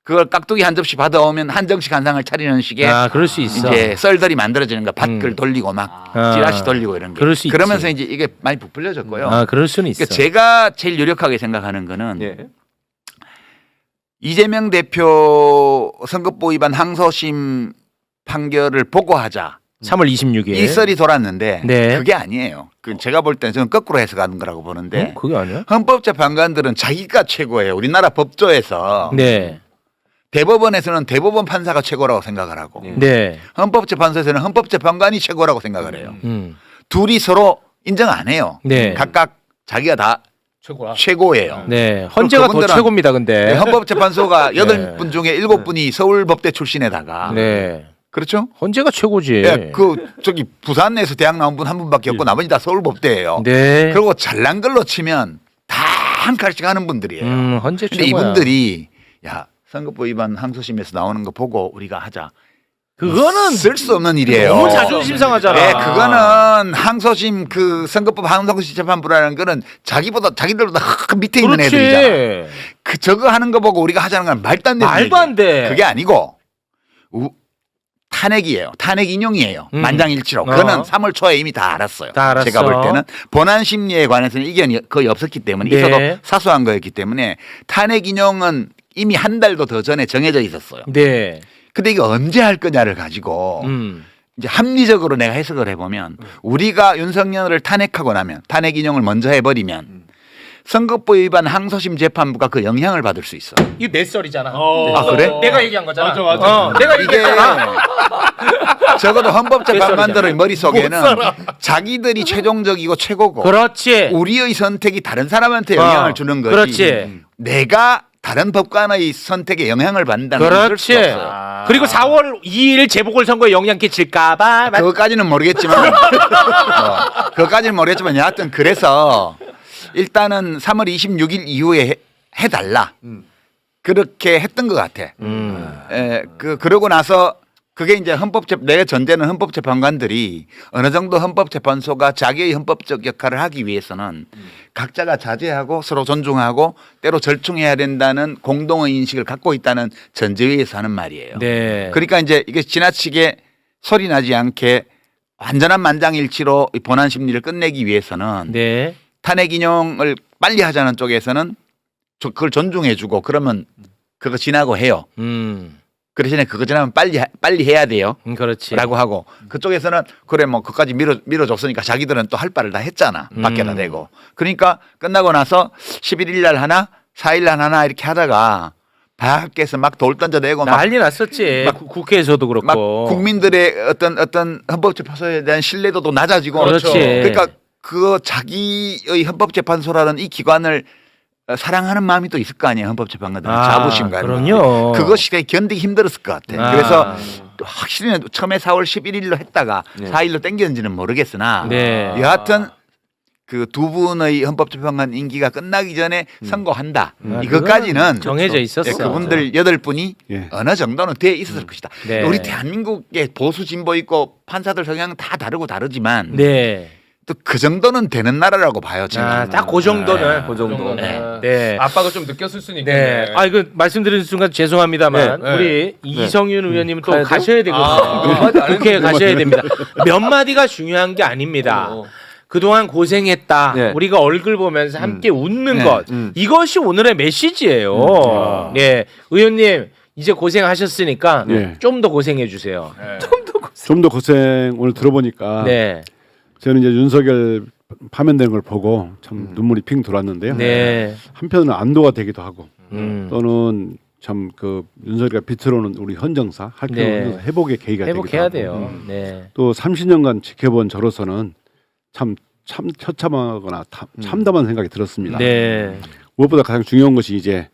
그걸 깍두기 한 접시 받아오면 한정식 한 상을 차리는 식의 그럴 수 있어. 이제 썰들이 만들어지는 거 밭글 돌리고 막 찌라시 돌리고 이런 게 그럴 수 그러면서 있지. 이제 이게 많이 부풀려졌고요. 그럴 수는 있어. 그러니까 제가 제일 유력하게 생각하는 거는 이재명 대표 선거법 위반 항소심 판결을 보고하자 3월 26일 이 썰이 돌았는데 네. 그게 아니에요. 제가 볼 때는 저는 거꾸로 해석하는 거라고 보는데 그게 아니야? 헌법재판관들은 자기가 최고예요. 우리나라 법조에서 네. 대법원에서는 대법원 판사가 최고라고 생각을 하고 네. 헌법재판소에서는 헌법재판관이 최고라고 생각을 해요. 음. 둘이 서로 인정 안 해요. 네. 각각 자기가 다 최고예요. 네. 헌재가 더 그분들은 최고입니다. 근데. 헌법재판소가 8분 중에 7분이 서울법대 출신에다가 네. 그렇죠? 헌재가 최고지. 예, 저기 부산 내에서 대학 나온 분 한 분밖에 없고 나머지 다 서울법대예요. 네. 그리고 잘난 걸로 치면 다 한 칼씩 하는 분들이에요. 헌재 근데 최고야. 이분들이 야 선거법 위반 항소심에서 나오는 거 보고 우리가 하자. 그거는 쓸 수 없는 일이에요. 너무 자존심 상하잖아. 네, 그거는 항소심 선거법 항소심 재판부라는 거는 자기들보다 밑에 있는 그렇지. 애들이잖아. 저거 하는 거 보고 우리가 하자는 건 말도 안 되는 말도 안 돼. 그게 아니고 탄핵이에요. 탄핵 인용이에요. 만장일치로. 그거는 3월 초에 이미 다 알았어요. 다 알았어. 제가 볼 때는 본안 심리에 관해서는 이견이 거의 없었기 때문에 네. 있어도 사소한 거였기 때문에 탄핵 인용은 이미 한 달도 더 전에 정해져 있었어요. 네. 근데 이거 언제 할 거냐를 가지고 이제 합리적으로 내가 해석을 해보면 우리가 윤석열을 탄핵하고 나면 탄핵 인용을 먼저 해버리면 선거법 위반 항소심 재판부가 그 영향을 받을 수 있어. 이거 내 썰이잖아. 아 그래? 내가 얘기한 거잖아. 맞아. 내가 이게 얘기했잖아. 적어도 헌법재판관들의 머릿속에는 자기들이 최종적이고 최고고 그렇지. 우리의 선택이 다른 사람한테 영향을 주는 거지. 그렇지. 내가 다른 법관의 선택에 영향을 받는다는 걸 그렇지. 쓸 수 없어요. 그리고 4월 2일 재보궐선거에 영향 끼칠까봐. 그것까지는 모르겠지만 그것까지는 모르겠지만 여하튼 그래서 일단은 3월 26일 이후에 해달라. 그렇게 했던 것 같아. 그러고 나서 그게 이제 내 전제는 헌법재판관들이 어느 정도 헌법재판소가 자기의 헌법적 역할을 하기 위해서는 각자가 자제하고 서로 존중하고 때로 절충해야 된다는 공동의 인식을 갖고 있다는 전제위에서 하는 말이에요. 네. 그러니까 이제 이게 지나치게 소리 나지 않게 완전한 만장일치로 이 본안 심리를 끝내기 위해서는 네. 탄핵 인용을 빨리 하자는 쪽에서는 그걸 존중해주고 그러면 그거 지나고 해요. 그 대신에 그거 지나면 빨리 해야 돼요. 그렇지. 라고 하고 그쪽에서는 그래 뭐 그까지 밀어줬으니까 자기들은 또 할 바를 다 했잖아. 밖에다 대고. 그러니까 끝나고 나서 11일 날 하나 4일 날 하나 이렇게 하다가 밖에서 막 돌 던져대고 막 난리 났었지. 국회에서도 그렇고. 막 국민들의 어떤 헌법재판소에 대한 신뢰도도 낮아지고 그렇지. 그러니까 그 자기의 헌법재판소라는 이 기관을 사랑하는 마음이 또 있을 거 아니에요. 헌법재판관들은 자부심과 그럼요. 그것이 되게 견디기 힘들었을 것 같아요. 아. 그래서 또 확실히 처음에 4월 11일로 했다가 4일로 땡겼는지는 모르겠으나 네. 여하튼 그 두 분의 헌법재판관 임기가 끝나기 전에 선고한다. 이것까지는 정해져 있었어. 그분들 8분이 예. 어느 정도는 돼 있었을 것이다. 네. 우리 대한민국의 보수 진보 있고 판사들 성향은 다 다르고 다르지만 네. 또 그 정도는 되는 나라라고 봐요. 저는. 딱 그 정도는. 그 정도. 네. 압박을 좀 느꼈을 수는 네. 있겠네. 아 이거 말씀드리는 순간 죄송합니다만 네. 우리 이성윤 의원님은 또 가셔야 되거든요. 몇 마디 안 국회에 했는데. 가셔야 됩니다. 몇 마디가 중요한 게 아닙니다. 그동안 고생했다. 네. 우리가 얼굴 보면서 함께 웃는 네. 것. 이것이 오늘의 메시지예요. 네. 의원님 이제 고생하셨으니까 네. 좀 더 고생해 주세요. 좀 더 고생 오늘 들어보니까 네. 저는 이제 윤석열 파면되는 걸 보고 참 눈물이 핑 돌았는데요. 네. 한편으로는 안도가 되기도 하고 음. 또는 참 그 윤석열이가 비틀어오는 우리 헌정사 할때 네. 회복의 계기가 되기도 회복해야 하고 돼요. 네. 또 30년간 지켜본 저로서는 참 처참하거나 참담한 생각이 들었습니다. 네. 무엇보다 가장 중요한 것이 이제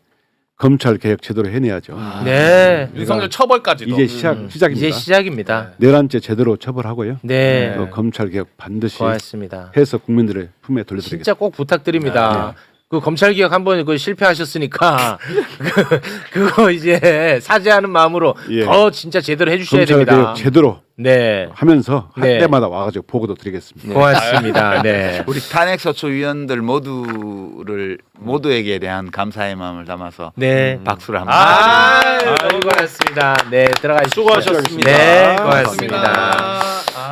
검찰 개혁 제대로 해내야죠. 네. 윤석열 처벌까지도. 이제 시작입니다. 이제 시작입니다. 내란죄 제대로 처벌하고요. 네. 또 검찰 개혁 반드시 고맙습니다. 해서 국민들의 품에 돌려드리겠습니다. 진짜 꼭 부탁드립니다. 그 검찰 개혁 한번 그 실패하셨으니까 그거 이제 사죄하는 마음으로 예. 더 진짜 제대로 해주셔야 검찰 됩니다. 개혁 제대로 네. 하면서 할 네. 때마다 와가지고 보고도 드리겠습니다. 고맙습니다. 네. 우리 탄핵소추 위원들 모두에게 대한 감사의 마음을 담아서 네. 박수를 한번. 고맙습니다. 네, 들어가시죠. 수고하셨습니다. 네, 고맙습니다.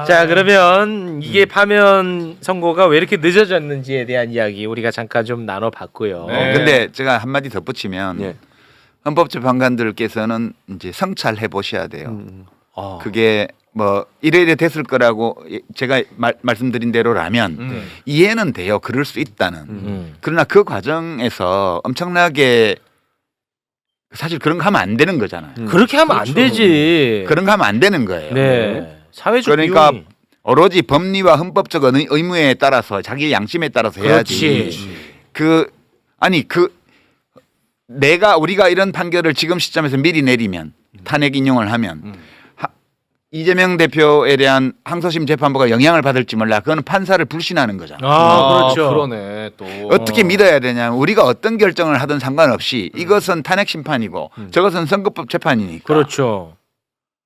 자, 그러면 이게 파면 선고가 왜 이렇게 늦어졌는지에 대한 이야기 우리가 잠깐 좀 나눠봤고요. 네. 근데 제가 한마디 덧붙이면 예. 헌법재판관들께서는 이제 성찰해 보셔야 돼요. 그게 뭐 이래 됐을 거라고 제가 말씀드린 대로라면 이해는 돼요. 그럴 수 있다는. 그러나 그 과정에서 엄청나게 사실 그런 거 하면 안 되는 거잖아요. 그렇게 하면 안 되지. 그런 거 하면 안 되는 거예요. 네. 사회적 그러니까 비용이. 오로지 법리와 헌법적 의무에 따라서 자기의 양심에 따라서 해야지. 우리가 이런 판결을 지금 시점에서 미리 내리면 탄핵 인용을 하면 이재명 대표에 대한 항소심 재판부가 영향을 받을지 몰라. 그건 판사를 불신하는 거잖아. 그렇죠. 그러네 또. 어떻게 믿어야 되냐면 우리가 어떤 결정을 하든 상관없이 이것은 탄핵 심판이고 저것은 선거법 재판이니까. 그렇죠.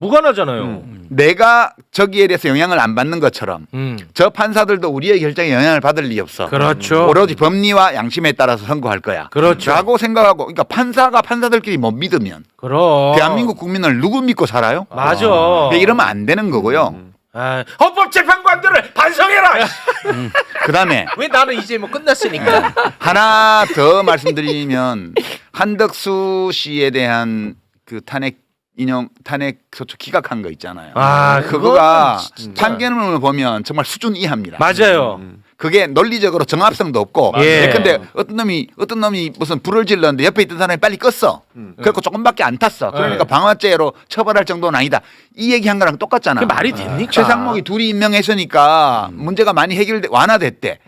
무관하잖아요. 내가 저기에 대해서 영향을 안 받는 것처럼 저 판사들도 우리의 결정에 영향을 받을 리 없어. 그렇죠. 오로지 법리와 양심에 따라서 선고할 거야. 그렇죠. 라고 생각하고 그러니까 판사가 판사들끼리 못 믿으면 그럼. 대한민국 국민을 누구 믿고 살아요? 맞아. 이러면 안 되는 거고요. 헌법재판관들을 반성해라. 그다음에 왜 나는 이제 뭐 끝났으니까. 하나 더 말씀드리면 한덕수 씨에 대한 그 탄핵 소추 기각한 거 있잖아요. 그거가 판결문을 보면 정말 수준 이하입니다. 맞아요. 그게 논리적으로 정합성도 없고. 예. 근데 어떤 놈이 무슨 불을 질렀는데 옆에 있던 사람이 빨리 껐어. 그래서 조금밖에 안 탔어. 그러니까 방화죄로 처벌할 정도는 아니다. 이 얘기한 거랑 똑같잖아. 그게 말이 됩니까? 최상목이 둘이 임명했으니까 문제가 많이 완화됐대.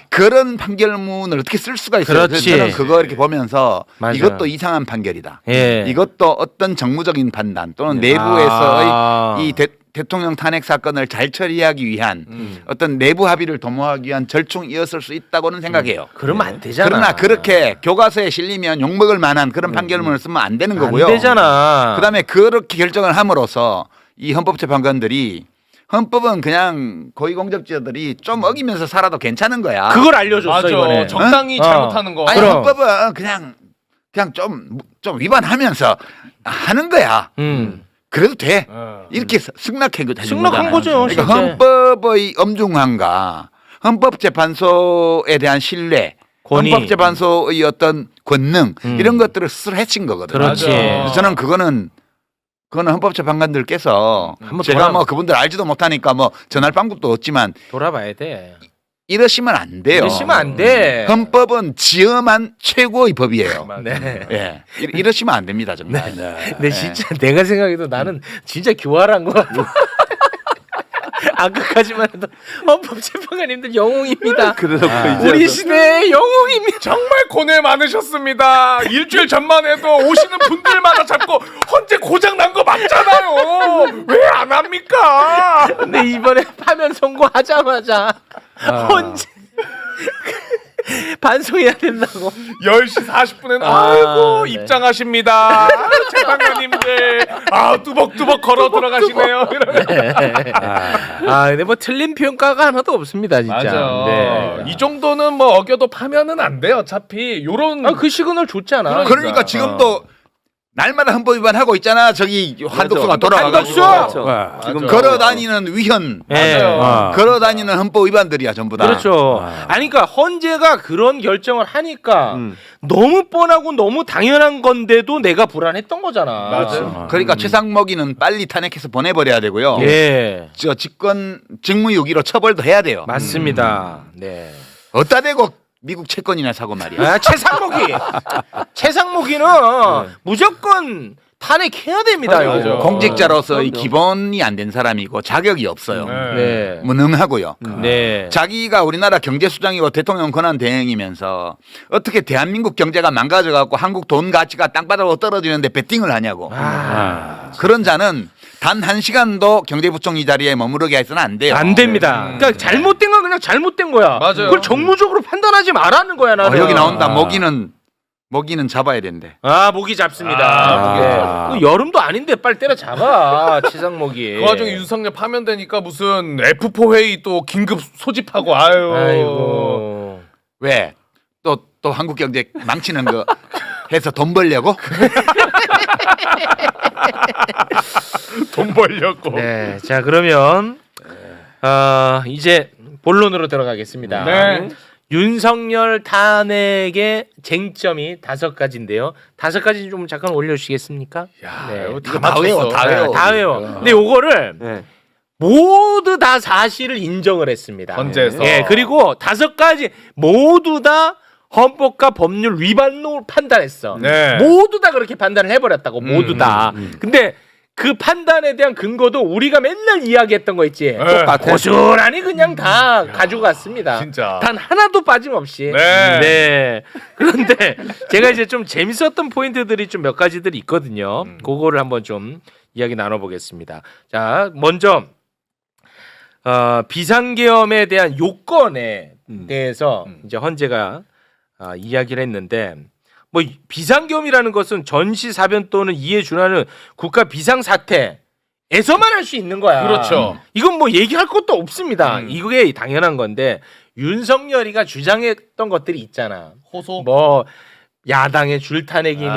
그런 판결문을 어떻게 쓸 수가 있어요? 그렇지. 저는 그거 이렇게 보면서 맞아요. 이것도 이상한 판결이다. 예. 이것도 어떤 정무적인 판단 또는 내부에서의 이 대통령 탄핵 사건을 잘 처리하기 위한 어떤 내부 합의를 도모하기 위한 절충이었을 수 있다고는 생각해요. 그러면 안 되잖아. 그러나 그렇게 교과서에 실리면 욕먹을 만한 그런 판결문을 쓰면 안 되는 거고요. 안 되잖아. 그다음에 그렇게 결정을 함으로써 이 헌법재판관들이 헌법은 그냥 고위공직자들이 좀 어기면서 살아도 괜찮은 거야. 그걸 알려줬어 맞아. 이번에. 적당히 잘못하는 거. 아니 그럼. 헌법은 그냥 좀 위반하면서 하는 거야. 그래도 돼. 이렇게 승낙한 거잖아요. 승낙한 거죠. 그러니까 실제. 헌법의 엄중함과 헌법재판소에 대한 신뢰, 권위. 헌법재판소의 어떤 권능 이런 것들을 스스로 해친 거거든요. 그렇지. 그래서 저는 그거는 헌법재판관들께서 제가 뭐 그분들 알지도 못하니까 뭐 전할 방법도 없지만 돌아봐야 돼. 이러시면 안 돼요. 이러시면 안 돼. 헌법은 지엄한 최고의 법이에요. 네. 예, 이러시면 안 됩니다 정말. 근데 진짜 내가 생각해도 나는 진짜 교활한 것 같아. 아까까지만 해도 헌법재판관님들 영웅입니다. 그래서 우리 시대의 영웅입니다. 정말 고뇌 많으셨습니다. 일주일 전만 해도 오시는 분들마다 자꾸 헌재 고장 난 거 맞잖아요. 왜 안 합니까? 근데 이번에 파면 선고하자마자 헌재 반송해야 된다고. 10시 40분에는 아, 아이고 네. 입장하십니다. 재판관님들 뚜벅뚜벅 걸어 들어가시네요. 이러면. 근데 뭐 틀린 평가가 하나도 없습니다, 진짜. 맞아. 네. 이 정도는 뭐 어겨도 파면은 안 돼요. 어차피 요런 그 시그널 줬잖아. 그러니까 지금도 날마다 헌법 위반하고 있잖아. 저기 한독수가 돌아가가지고 한독수! 맞아. 지금 걸어 다니는 위헌, 네. 걸어 다니는 헌법 위반들이야 전부 다. 그렇죠. 아니 그러니까 헌재가 그런 결정을 하니까 너무 뻔하고 너무 당연한 건데도 내가 불안했던 거잖아. 맞아. 그러니까 최상목이는 빨리 탄핵해서 보내버려야 되고요. 예. 저 직권 직무유기로 처벌도 해야 돼요. 맞습니다. 네. 어디다 대고 미국 채권이나 사고 말이야. 최상목이는 무조건 탄핵해야 됩니다. 맞아. 이거. 공직자로서 이 기본이 안 된 사람이고 자격이 없어요. 네. 무능하고요. 네. 자기가 우리나라 경제수장이고 대통령 권한 대행이면서 어떻게 대한민국 경제가 망가져갖고 한국 돈 가치가 땅바닥으로 떨어지는데 베팅을 하냐고. 그런 자는 단 한 시간도 경제부총리 자리에 머무르게 해서는 안 돼요. 안 됩니다. 그러니까 잘못된 건 그냥 잘못된 거야. 맞아요. 그걸 정무적으로 판단하지 말라는 거야 나는. 여기 나온다. 모기는 잡아야 된대. 모기 잡습니다. 모기 여름도 아닌데 빨리 때려 잡아. 최상목이. 그 와중에 윤석열 파면되니까 무슨 F4 회의 또 긴급 소집하고 아이고. 왜? 또 한국 경제 망치는 거 해서 돈 벌려고? 돈 벌려고. 네. 자, 그러면 이제 본론으로 들어가겠습니다. 네. 윤석열 탄핵의 쟁점이 5가지인데요. 5가지 좀 잠깐 올려주시겠습니까? 야, 네. 이거 이거 다 외워, 다 외워. 다 외워. 근데 요거를 모두 다 사실을 인정을 했습니다. 헌재에서. 예, 그리고 5가지 모두 다 헌법과 법률 위반으로 판단했어. 네. 모두 다 그렇게 판단을 해버렸다고. 모두 다. 근데 그 판단에 대한 근거도 우리가 맨날 이야기했던 거 있지. 고스란히 그냥 다 가져갔습니다. 진짜. 단 하나도 빠짐없이. 네. 네. 그런데 제가 이제 좀 재밌었던 포인트들이 좀 몇 가지들이 있거든요. 그거를 한번 좀 이야기 나눠보겠습니다. 자, 먼저 비상계엄에 대한 요건에 대해서 이제 헌재가 이야기를 했는데, 뭐 비상계엄이라는 것은 전시 사변 또는 이에 준하는 국가 비상사태에서만 할 수 있는 거야. 그렇죠. 이건 뭐 얘기할 것도 없습니다. 이게 당연한 건데 윤석열이가 주장했던 것들이 있잖아. 호소. 뭐 야당의 줄타내기니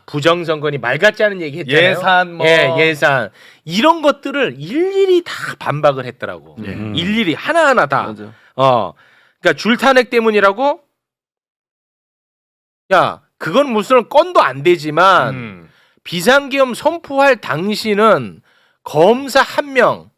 부정선거니 말 같지 않은 얘기 했잖아요. 예산 뭐. 예산 이런 것들을 일일이 다 반박을 했더라고. 일일이 하나하나 다. 그러니까 줄탄핵 때문이라고. 야, 그건 무슨 건도 안 되지만 비상계엄 선포할 당시는 검사 1명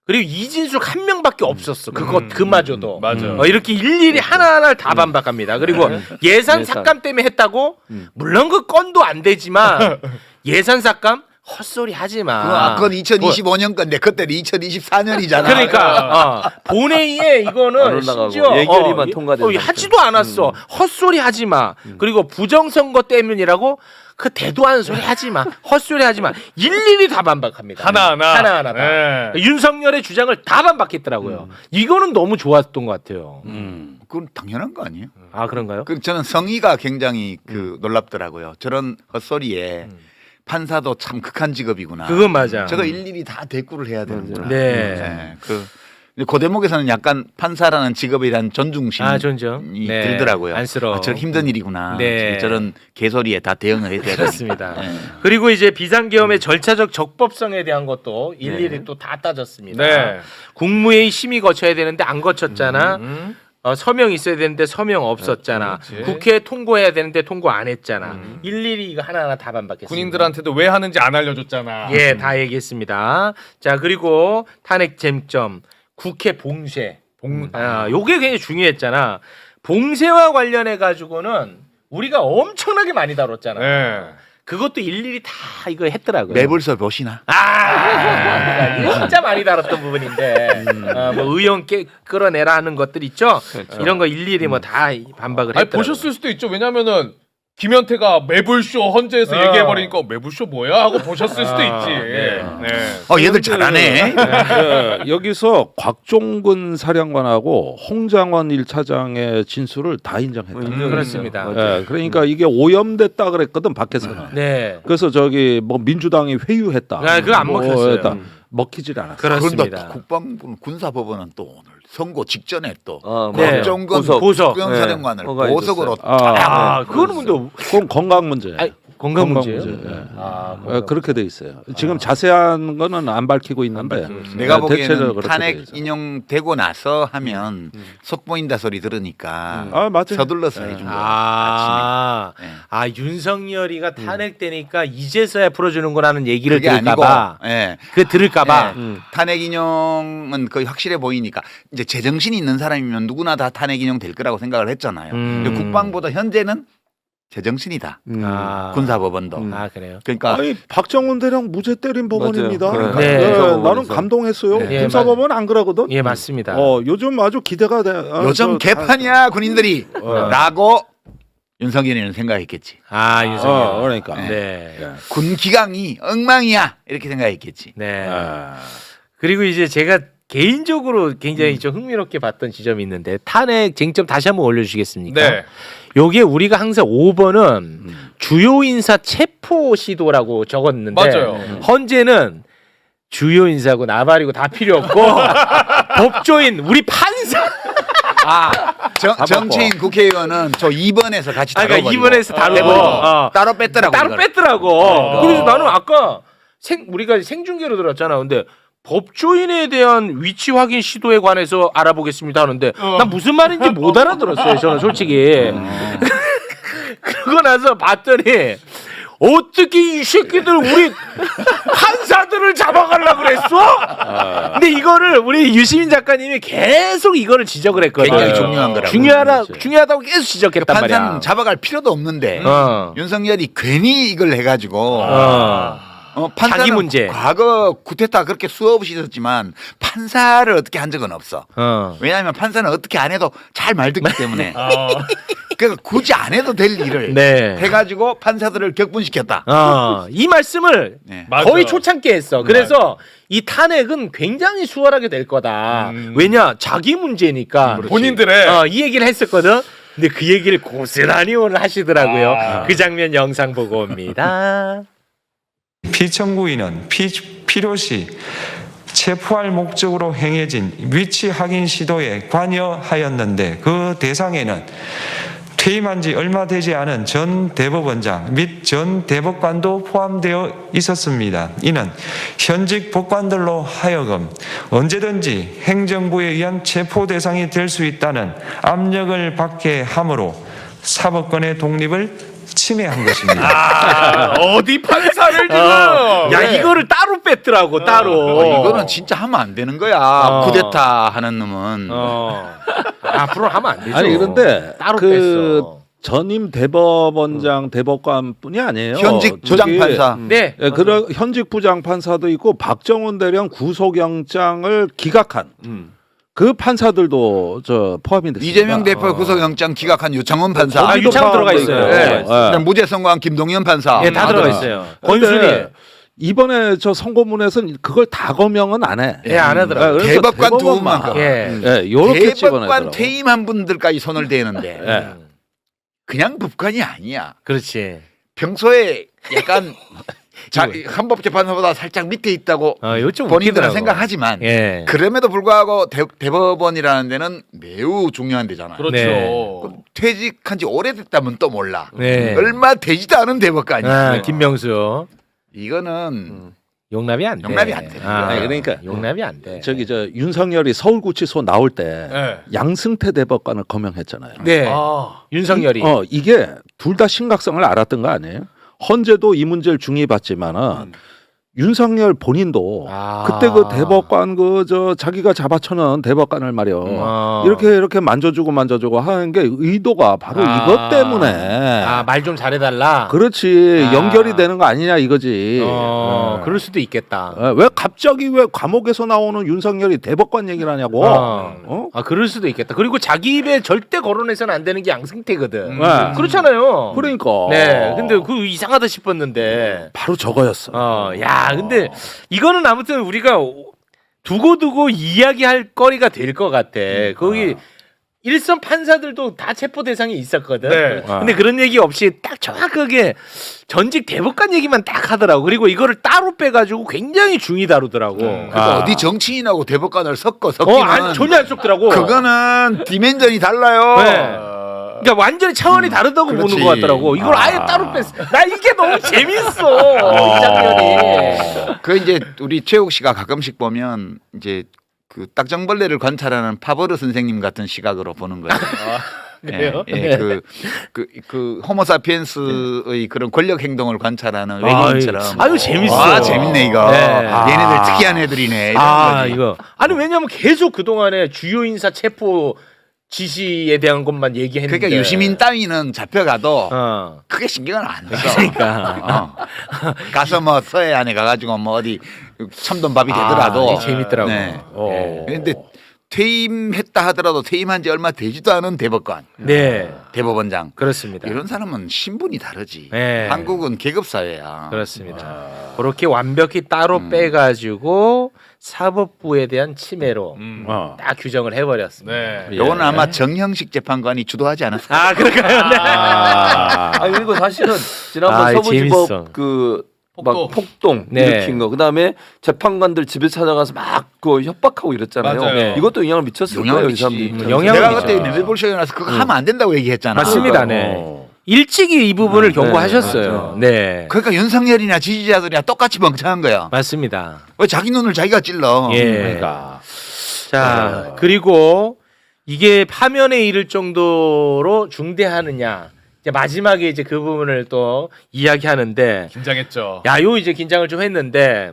그리고 이진숙 1명밖에 없었어. 그마저도. 맞아. 이렇게 일일이 하나하나 다 반박합니다. 그리고 예산 삭감 때문에 했다고? 물론 그 건도 안 되지만 예산 삭감 헛소리 하지 마. 그건 2025년 건데 그때는 2024년이잖아. 그러니까 본회의에 이거는 심지어 예결위만 통과된 하지도 않았어. 헛소리 하지 마. 그리고 부정선거 때문이라고 그 대도 않은 소리 하지 마. 헛소리 하지 마. 일일이 다 반박합니다. 하나하나 다. 네. 윤석열의 주장을 다 반박했더라고요. 이거는 너무 좋았던 것 같아요. 그건 당연한 거 아니에요? 아, 그런가요? 저는 성의가 굉장히 놀랍더라고요. 저런 헛소리에 판사도 참 극한 직업이구나. 그건 맞아. 저거 일일이 다 대꾸를 해야 되는구나. 네. 그 대목에서는 약간 판사라는 직업에 대한 존중심이 존중. 네. 들더라고요. 안쓰러워. 저 힘든 일이구나. 네. 저런 개소리에 다 대응을 해야 되니까. 그렇습니다. 네. 그리고 이제 비상계엄의 절차적 적법성에 대한 것도 일일이 또 다 따졌습니다. 네. 국무회의 심의 거쳐야 되는데 안 거쳤잖아. 서명 있어야 되는데 서명 없었잖아. 그렇지. 국회에 통고해야 되는데 통고 안 했잖아. 일일이 이거 하나하나 다 반박했습니다. 군인들한테도 왜 하는지 안 알려줬잖아. 예, 다 얘기했습니다. 자, 그리고 탄핵 쟁점 국회 봉쇄. 요게 굉장히 중요했잖아. 봉쇄와 관련해 가지고는 우리가 엄청나게 많이 다뤘잖아. 네. 그것도 일일이 다 이거 했더라고요. 매불서 보시나? 이거 진짜 많이 다뤘던 부분인데 뭐 의원 끌어내라 하는 것들 있죠. 이런 거 일일이 뭐 다 반박을 아니 했더라고요. 보셨을 수도 있죠. 왜냐면은 김현태가 매불쇼 헌재에서 얘기해버리니까 매불쇼 뭐야 하고 보셨을 수도 있지. 네. 얘들 잘하네. 여기서 곽종근 사령관하고 홍장원 1차장의 진술을 다 인정했다. 그렇습니다. 그러니까 이게 오염됐다 그랬거든 밖에서는. 네. 그래서 저기 뭐 민주당이 회유했다. 아, 그거 안 먹혔어요. 했다. 먹히질 않았어. 그렇습니다. 그런데 국방부 군사법원은 또 오늘 선고 직전에 또 네. 곽종근 보석. 국방사령관을 뭐가 보석으로 그거는 근데 그건 건강 문제. 아니, 건강 문제예요. 그렇게 돼 있어요. 지금 자세한 거는 안 밝히고 있는데 내가 대체로 보기에는 그렇게 돼 탄핵 있어요. 인용되고 나서 하면 속보인다 소리 들으니까 맞아요. 서둘러서 해준 거야. 윤석열이가 탄핵되니까 이제서야 풀어주는구나는 얘기를 그게 아니고, 들을까봐. 예. 그 들을까봐. 탄핵 인용은 거의 확실해 보이니까 이제 제정신이 있는 사람이면 누구나 다 탄핵 인용 될 거라고 생각을 했잖아요. 근데 국방부도 현재는 제정신이다. 군사법원도. 그래요. 그러니까 아니 박정훈 대령 무죄 때린 법원입니다. 맞아요. 네. 나는 감동했어요. 네. 군사법원 안 그러거든. 예, 맞습니다. 요즘 아주 기대가 돼. 요즘 개판이야 군인들이 라고 윤석열이는 생각했겠지. 윤석열. 그러니까. 네. 군 기강이 엉망이야 이렇게 생각했겠지. 네. 그리고 이제 제가 개인적으로 굉장히 좀 흥미롭게 봤던 지점이 있는데 탄핵 쟁점 다시 한번 올려주시겠습니까? 네. 요게 우리가 항상 5번은 주요 인사 체포 시도라고 적었는데 맞아요. 헌재는 주요 인사고 나발이고 다 필요 없고 법조인 우리 판사 정치인 국회의원은 저 2번에서 같이 그러니까 다뤄버리고 2번에서 다루고 따로 뺐더라고. 따로 이걸. 뺐더라고. 그래서 나는 아까 우리가 생중계로 들었잖아. 근데 법조인에 대한 위치 확인 시도에 관해서 알아보겠습니다 하는데 난 무슨 말인지 못 알아들었어요. 저는 솔직히. 그러고 나서 봤더니 어떻게 이 새끼들 우리 판사들을 잡아가려고 그랬어? 근데 이거를 우리 유시민 작가님이 계속 이거를 지적을 했거든요. 굉장히 중요한 거라고. 중요하다고 계속 지적했단 판사는 말이야. 잡아갈 필요도 없는데 윤석열이 괜히 이걸 해가지고 판사는 자기 문제. 과거 구테타 그렇게 수없이 있었지만 판사를 어떻게 한 적은 없어. 왜냐하면 판사는 어떻게 안 해도 잘 말 듣기 때문에. 그러니까 굳이 안 해도 될 일을 해가지고 판사들을 격분시켰다. 이 말씀을 거의 초창기에 했어. 그래서 이 탄핵은 굉장히 수월하게 될 거다. 왜냐 자기 문제니까 본인들의 이 얘기를 했었거든. 근데 그 얘기를 고스란히 오늘 하시더라고요. 그 장면 영상 보고 옵니다. 피청구인은 필요시 체포할 목적으로 행해진 위치 확인 시도에 관여하였는데 그 대상에는 퇴임한 지 얼마 되지 않은 전 대법원장 및 전 대법관도 포함되어 있었습니다. 이는 현직 법관들로 하여금 언제든지 행정부에 의한 체포 대상이 될 수 있다는 압력을 받게 함으로 사법권의 독립을 침해한 것입니다. 어디 판사를 지금? 야 이거를 따로 뺐더라고 따로. 이거는 진짜 하면 안 되는 거야. 쿠데타 하는 놈은. 앞으로 하면 안 되죠. 아니 그런데 따로 뺐어. 전임 대법원장 대법관뿐이 아니에요. 현직 부장판사. 네. 그런 현직 부장판사도 있고 박정훈 대령 구속영장을 기각한 그 판사들도 포함이 됐습니다. 이재명 대표 구속영장 기각한 유창원 판사. 유창원 들어가 있어요. 네. 그다음 무죄 선고한 김동연 판사. 다 들어가 있어요. 권순일. 이번에 저 선고문에서는 그걸 다 거명은 안 해. 안 하더라고요. 대법관 두 분만. 요렇게 대법관 퇴임한 분들까지 손을 대는데 그냥 법관이 아니야. 그렇지. 평소에 약간 헌법재판소보다 살짝 밑에 있다고 본인들은 생각하지만 그럼에도 불구하고 대법원이라는 데는 매우 중요한 데잖아요. 그렇죠. 퇴직한 지 오래됐다면 또 몰라. 얼마 되지도 않은 대법관이야. 김명수. 이거는 용납이 안 돼. 용납이 안 돼. 그러니까 용납이 안 돼. 윤석열이 서울구치소 나올 때 양승태 대법관을 거명했잖아요. 네. 윤석열이. 이게 둘 다 심각성을 알았던 거 아니에요? 헌재도 이 문제를 중히 봤지만은 윤석열 본인도 그때 그 대법관 그 저 자기가 잡아쳐는 대법관을 말이요 이렇게 만져주고 하는 게 의도가 바로 이것 때문에 말 좀 잘해달라. 그렇지 연결이 되는 거 아니냐 이거지. 그럴 수도 있겠다. 왜 갑자기 왜 감옥에서 나오는 윤석열이 대법관 얘기를 하냐고. 그럴 수도 있겠다. 그리고 자기 입에 절대 거론해서는 안 되는 게 양승태거든. 네. 그렇잖아요. 그러니까. 네. 근데 그 이상하다 싶었는데. 바로 저거였어. 야, 근데 이거는 아무튼 우리가 두고두고 이야기할 거리가 될 것 같아. 거기 일선 판사들도 다 체포 대상이 있었거든. 네. 근데 그런 얘기 없이 딱 정확하게 전직 대법관 얘기만 딱 하더라고. 그리고 이거를 따로 빼가지고 굉장히 중히 다루더라고. 그러니까 어디 정치인하고 대법관을 섞이면 아니, 전혀 안 섞더라고. 그거는 디멘전이 달라요. 네. 그러니까 완전히 차원이 다르다고 그렇지. 보는 것 같더라고. 이걸 아예 따로 뺐어. 나 이게 너무 재밌어. 이 장면이. 그 이제 우리 최욱 씨가 가끔씩 보면 이제 그 딱정벌레를 관찰하는 파버르 선생님 같은 시각으로 보는 거예요. 그래요? 예, 그 호모사피엔스의 그런 권력 행동을 관찰하는 외계인처럼. 아유 재밌어. 재밌네 이거. 네. 얘네들 특이한 애들이네. 이런 거지. 이거. 아니 왜냐면 계속 그 동안에 주요 인사 체포 지시에 대한 것만 얘기했는데. 그러니까 유시민 따위는 잡혀가도 크게 신경을 안 써. 그러니까. 가서 뭐 서해 안에 가가지고 뭐 어디 참돈밥이 되더라도. 재밌더라고. 네. 그런데 퇴임했다 하더라도 퇴임한 지 얼마 되지도 않은 대법관. 네. 대법원장. 그렇습니다. 이런 사람은 신분이 다르지. 네. 한국은 계급 사회야. 그렇습니다. 그렇게 완벽히 따로 빼가지고 사법부에 대한 침해로 딱 규정을 해버렸습니다. 네. 요거는 아마 정형식 재판관이 주도하지 않았을까. 그럴까요? 네. 그리고 사실은 지난번 서부지법 재밌어. 막 폭동 네. 일으킨 거, 그다음에 재판관들 집에 찾아가서 막 그 협박하고 이랬잖아요. 맞아요. 네. 이것도 영향을 미쳤을 거예요, 이 사람들이. 영향을 내가 미쳐. 그때 리벨볼쇼에 나서 그거 하면 안 된다고 얘기했잖아. 맞습니다. 네. 일찍이 이 부분을 경고하셨어요. 네. 그러니까 윤석열이나 지지자들이나 똑같이 멍청한 거야. 맞습니다. 왜 자기 눈을 자기가 찔러. 예. 그러니까. 자, 그리고 이게 파면에 이를 정도로 중대하느냐. 이제 마지막에 이제 그 부분을 또 이야기하는데, 긴장했죠. 요 이제 긴장을 좀 했는데,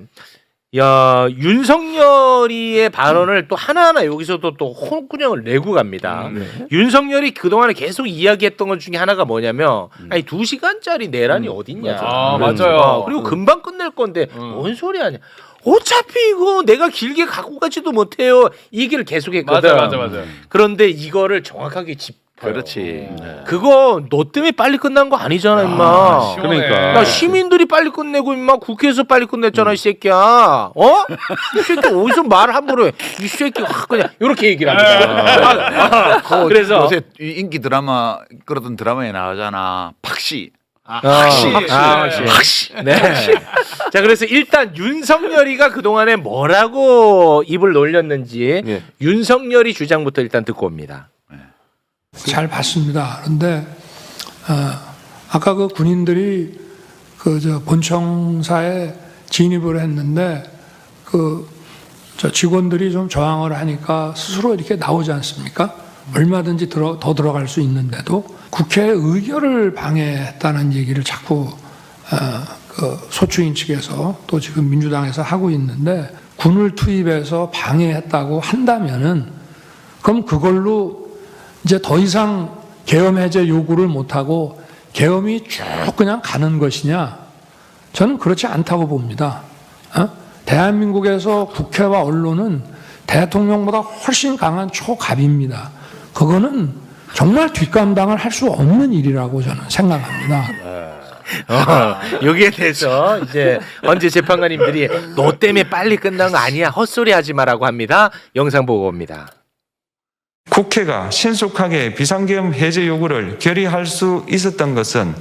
윤석열이의 발언을 또 하나하나 여기서도 또 홍군형을 내고 갑니다. 윤석열이 그동안에 계속 이야기했던 것 중에 하나가 뭐냐면, 아니 2시간짜리 내란이 어딨냐. 맞아요. 그리고 금방 끝낼 건데 뭔 소리 하냐. 어차피 이거 내가 길게 갖고 가지도 못해요. 이 얘기를 계속했거든. 맞아. 그런데 이거를 정확하게 짚어요. 그렇지. 그거 너 때문에 빨리 끝난 거 아니잖아, 임마. 그러니까. 야, 시민들이 빨리 끝내고 임마 국회에서 빨리 끝냈잖아, 이 새끼야. 이 새끼 어디서 말 함부로 해. 이 새끼 확 그냥 이렇게 얘기를 합니다. 그래서 요새 인기 드라마 그러던 드라마에 나오잖아. 팍시. 확실히. 확실히. 네. 자, 그래서 일단 윤석열이가 그동안에 뭐라고 입을 놀렸는지 윤석열이 주장부터 일단 듣고 옵니다. 잘 봤습니다. 그런데 아까 그 군인들이 그 저 본청사에 진입을 했는데 그 저 직원들이 좀 저항을 하니까 스스로 이렇게 나오지 않습니까? 얼마든지 더 들어갈 수 있는데도 국회의 의결을 방해했다는 얘기를 자꾸 그 소추인 측에서 또 지금 민주당에서 하고 있는데 군을 투입해서 방해했다고 한다면은 그럼 그걸로 이제 더 이상 계엄 해제 요구를 못하고 계엄이 쭉 그냥 가는 것이냐? 저는 그렇지 않다고 봅니다. 대한민국에서 국회와 언론은 대통령보다 훨씬 강한 초갑입니다. 그거는 정말 뒷감당을 할 수 없는 일이라고 저는 생각합니다. 여기에 대해서 이제 언제 재판관님들이 너 때문에 빨리 끝난 거 아니야 헛소리 하지 마라고 합니다. 영상 보고 옵니다. 국회가 신속하게 비상계엄 해제 요구를 결의할 수 있었던 것은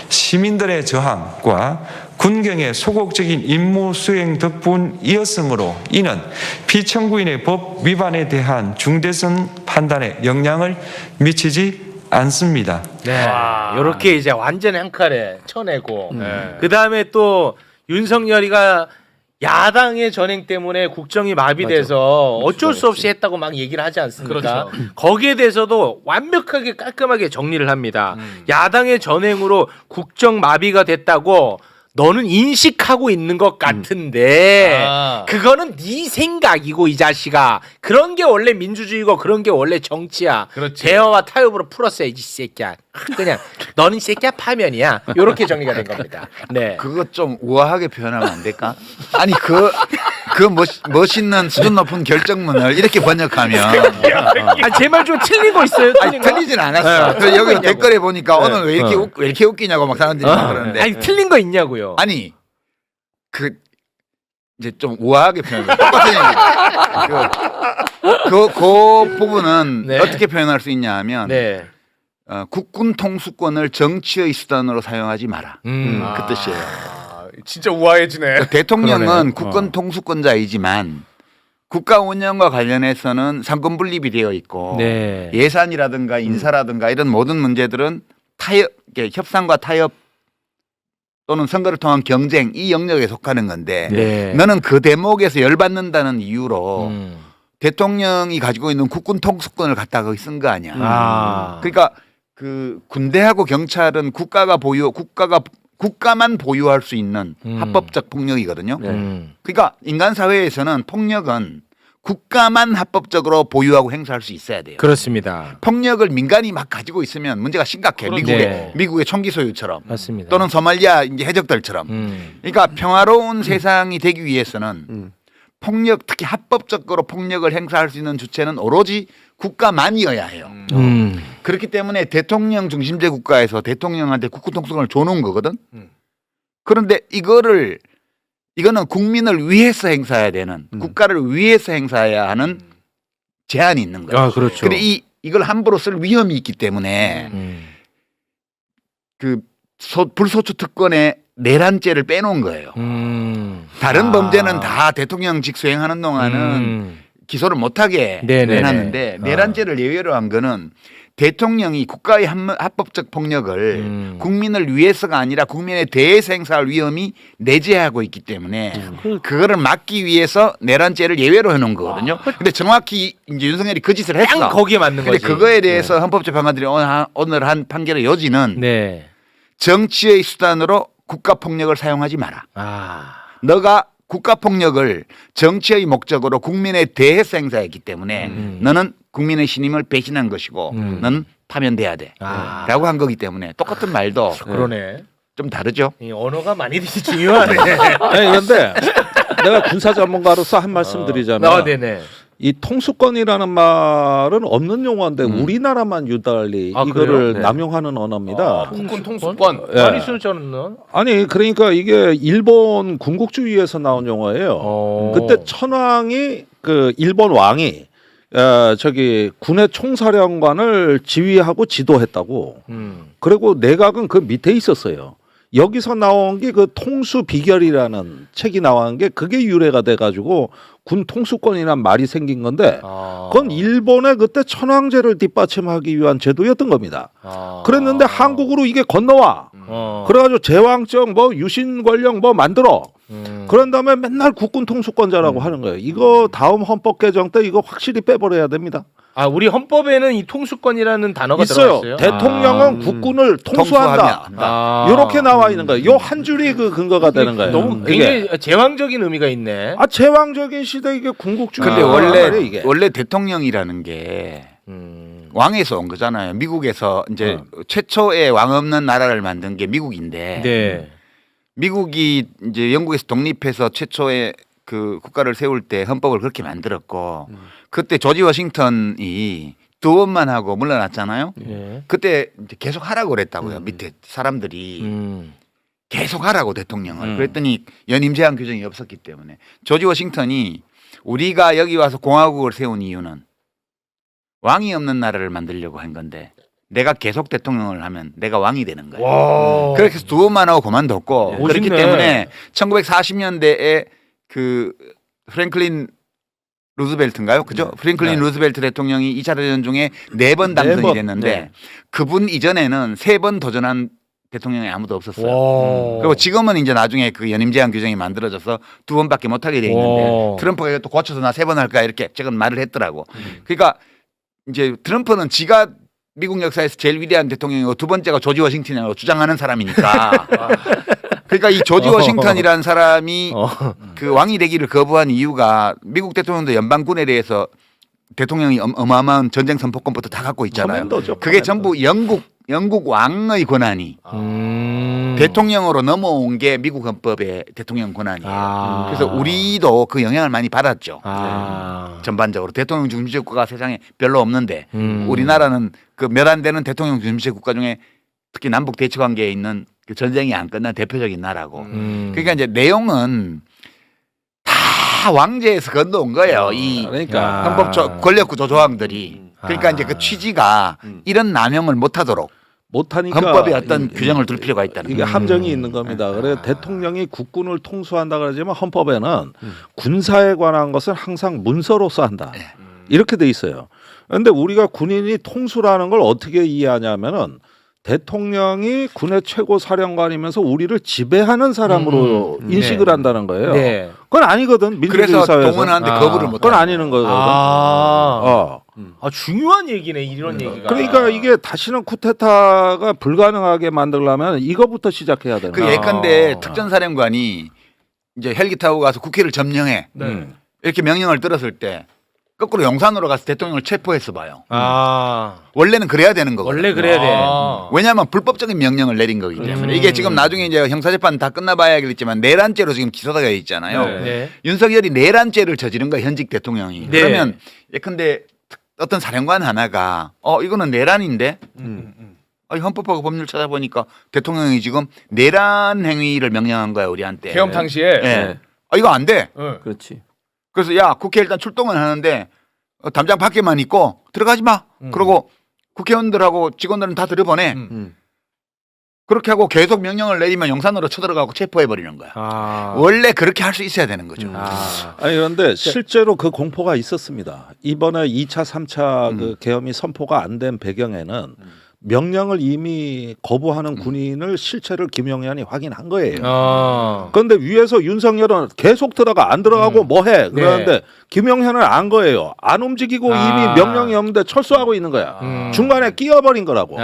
시민들의 저항과 군경의 소극적인 임무 수행 덕분이었으므로 이는 피청구인의 법 위반에 대한 중대성 판단에 영향을 미치지 않습니다. 네, 이렇게 이제 완전 한 칼에 쳐내고 그 다음에 또 윤석열이가 야당의 전행 때문에 국정이 마비돼서 어쩔 수 없이 했다고 막 얘기를 하지 않습니까? 그렇죠. 거기에 대해서도 완벽하게 깔끔하게 정리를 합니다. 야당의 전행으로 국정 마비가 됐다고 너는 인식하고 있는 것 같은데 아. 그거는 네 생각이고 이 자식아. 그런 게 원래 민주주의고 그런 게 원래 정치야. 그렇지. 대화와 타협으로 풀었어야지 이 새끼야. 그냥 너는 이 새끼야 파면이야. 이렇게 정리가 된 겁니다. 네. 그거 좀 우아하게 표현하면 안 될까? 아니 멋있는 수준 높은 결정문을 이렇게 번역하면 제 말 좀 틀린 거 있어요? 아니, 틀리진 않았어. 그래서 여기 댓글에 보니까 오늘 왜 이렇게 웃기냐고 막 사람들이 막 그러는데 아니 틀린 거 있냐고요. 아니 이제 좀 우아하게 표현해. 똑같은 얘기. 그 부분은 네. 어떻게 표현할 수 있냐 하면 네. 국군 통수권을 정치의 수단으로 사용하지 마라. 그 뜻이에요. 진짜 우아해지네. 대통령은 그러네. 국군 통수권자이지만 국가 운영과 관련해서는 삼권 분립이 되어 있고 네. 예산이라든가 인사라든가 이런 모든 문제들은 협상과 타협 또는 선거를 통한 경쟁 이 영역에 속하는 건데 네. 너는 그 대목에서 열받는다는 이유로 대통령이 가지고 있는 국군 통수권을 갖다가 거기 쓴 거 아니야. 그러니까 그 군대하고 경찰은 국가만 보유할 수 있는 합법적 폭력이거든요. 그러니까 인간 사회에서는 폭력은 국가만 합법적으로 보유하고 행사할 수 있어야 돼요. 그렇습니다. 폭력을 민간이 막 가지고 있으면 문제가 심각해. 네. 미국의 총기 소유처럼 맞습니다. 또는 소말리아 이제 해적들처럼. 그러니까 평화로운 세상이 되기 위해서는 폭력 특히 합법적으로 폭력을 행사할 수 있는 주체는 오로지 국가만이어야 해요. 그렇기 때문에 대통령 중심제 국가에서 대통령한테 국군 통수권을 줘놓은 거거든. 그런데 이거는 국민을 위해서 행사해야 되는 국가를 위해서 행사해야 하는 제한이 있는 거예요. 그렇죠. 근데 이걸 함부로 쓸 위험이 있기 때문에 그 불소추 특권의 내란죄를 빼놓은 거예요. 다른 범죄는 다 대통령 직수행하는 동안은 기소를 못하게 해놨는데 내란죄를 예외로 한 거는 대통령이 국가의 합법적 폭력을 국민을 위해서가 아니라 국민에 대해서 행사할 위험이 내재하고 있기 때문에 그거를 막기 위해서 내란죄를 예외로 해놓은 거거든요. 근데 정확히 이제 윤석열이 그 짓을 했어. 딱 거기에 맞는 근데 거지. 그거에 대해서 헌법재판관들이 오늘 한 판결의 요지는 정치의 수단으로 국가 폭력을 사용하지 마라. 너가 국가 폭력을 정치의 목적으로 국민에 대해서 행사했기 때문에 너는 국민의 신임을 배신한 것이고 너는 파면돼야 돼. 라고 한 거기 때문에 똑같은 말도 그러네. 좀 다르죠. 이 언어가 많이 중요하네. 아니 그런데 내가 군사 전문가로서 한 말씀 드리자면 네네. 이 통수권이라는 말은 없는 용어인데 우리나라만 유달리 이거를 남용하는 언어입니다. 국군 통수권. 많이 쓰는 저는. 아니 그러니까 이게 일본 군국주의에서 나온 용어예요. 그때 천황이 그 일본 왕이 저기 군의 총사령관을 지휘하고 지도했다고. 그리고 내각은 그 밑에 있었어요. 여기서 나온 게 그 통수 비결이라는 책이 나온 게 그게 유래가 돼가지고 군 통수권이란 말이 생긴 건데 그건 일본의 그때 천황제를 뒷받침하기 위한 제도였던 겁니다. 그랬는데 한국으로 이게 건너와. 그래가지고 제왕적 뭐 유신 권력 뭐 만들어. 그런 다음에 맨날 국군 통수권자라고 하는 거예요. 이거 다음 헌법 개정 때 이거 확실히 빼버려야 됩니다. 우리 헌법에는 이 통수권이라는 단어가 있어요. 들어갔어요. 대통령은 국군을 통수한다. 이렇게 나와 있는 거예요. 요 한 줄이 그 근거가 되는 거예요. 너무 굉장히 제왕적인 의미가 있네. 제왕적인 시대 이게 군국주의. 근데 원래 대통령이라는 게 왕에서 온 거잖아요. 미국에서 이제 최초의 왕 없는 나라를 만든 게 미국인데 미국이 이제 영국에서 독립해서 최초의 그 국가를 세울 때 헌법을 그렇게 만들었고 그때 조지 워싱턴이 2번만 하고 물러났잖아요. 그때 이제 계속 하라고 그랬다고요. 밑에 사람들이 계속 하라고 대통령을. 그랬더니 연임 제한 규정이 없었기 때문에 조지 워싱턴이 우리가 여기 와서 공화국을 세운 이유는 왕이 없는 나라를 만들려고 한 건데 내가 계속 대통령을 하면 내가 왕이 되는 거예요. 그렇게 해서 2번만 하고 그만뒀고 그렇기 때문에 1940년대에 그 프랭클린 루즈벨트인가요? 그죠? 프랭클린 루즈벨트 대통령이 2차 대전 중에 4번 당선이 됐는데 그분 이전에는 3번 도전한 대통령이 아무도 없었어요. 그리고 지금은 이제 나중에 그 연임 제한 규정이 만들어져서 2번밖에 못 하게 돼 있는데 트럼프가 또 고쳐서 나 3번 할까 이렇게 지금 말을 했더라고. 그러니까 이제 트럼프는 지가 미국 역사에서 제일 위대한 대통령이고 두 번째가 조지 워싱턴이라고 주장하는 사람이니까 그러니까 이 조지 워싱턴이라는 사람이 그 왕이 되기를 거부한 이유가 미국 대통령도 연방군에 대해서 대통령이 어마어마한 전쟁 선포권부터 다 갖고 있잖아요. 커맨더죠, 그게 커맨더. 전부 영국 왕의 권한이 대통령으로 넘어온 게 미국 헌법의 대통령 권한이에요. 그래서 우리도 그 영향을 많이 받았죠. 전반적으로 대통령 중심제 국가가 세상에 별로 없는데 우리나라는 그 몇 안 되는 대통령 중심제 국가 중에 특히 남북 대치 관계에 있는 그 전쟁이 안 끝난 대표적인 나라고. 그러니까 이제 내용은 다 왕제에서 건너온 거예요. 이 그러니까 헌법 권력구조 조항들이. 그러니까 이제 그 취지가 이런 남용을 못하도록 못하니까 헌법에 어떤 규정을 둘 필요가 있다는 이게 거예요. 함정이 있는 겁니다. 그래서 대통령이 국군을 통수한다 그러지만 헌법에는 군사에 관한 것은 항상 문서로서 한다. 이렇게 돼 있어요. 그런데 우리가 군인이 통수라는 걸 어떻게 이해하냐면은 대통령이 군의 최고 사령관이면서 우리를 지배하는 사람으로 인식을 한다는 거예요. 네. 그건 아니거든. 민주주의 그래서 사회에서. 동원하는데 거부를 못 그건 하는 아니는 거거든. 중요한 얘기네 이런 얘기가. 그러니까 이게 다시는 쿠데타가 불가능하게 만들려면 이거부터 시작해야 되는 그 거예요. 예컨대 특전사령관이 이제 헬기 타고 가서 국회를 점령해 이렇게 명령을 들었을 때 거꾸로 용산으로 가서 대통령을 체포해서 봐요. 원래는 그래야 되는 거거든요. 원래 그래야 돼. 왜냐하면 불법적인 명령을 내린 거기 때문에 이게 지금 나중에 이제 형사재판 다 끝나봐야 알겠지만 내란죄로 지금 기소가 되어 있잖아요. 네. 윤석열이 내란죄를 저지른 거야 현직 대통령이. 네. 그러면 예컨대 어떤 사령관 하나가 이거는 내란인데 헌법하고 법률 찾아보니까 대통령이 지금 내란 행위를 명령한 거야 우리한테. 계엄 당시에 네. 이거 안 돼. 그렇지. 그래서 야 국회 일단 출동은 하는데 담장 밖에만 있고 들어가지 마. 그러고 국회의원들하고 직원들은 다 들여보내. 그렇게 하고 계속 명령을 내리면 용산으로 쳐들어가고 체포해 버리는 거야. 원래 그렇게 할 수 있어야 되는 거죠. 아니 그런데 실제로 그 공포가 있었습니다. 이번에 2차, 3차 그 계엄이 선포가 안 된 배경에는 명령을 이미 거부하는 군인을 실체를 김용현이 확인한 거예요. 그런데 위에서 윤석열은 계속 들어가 안 들어가고 뭐해 그러는데 김용현은 안 거예요. 안 움직이고 이미 명령이 없는데 철수하고 있는 거야. 중간에 끼어버린 거라고.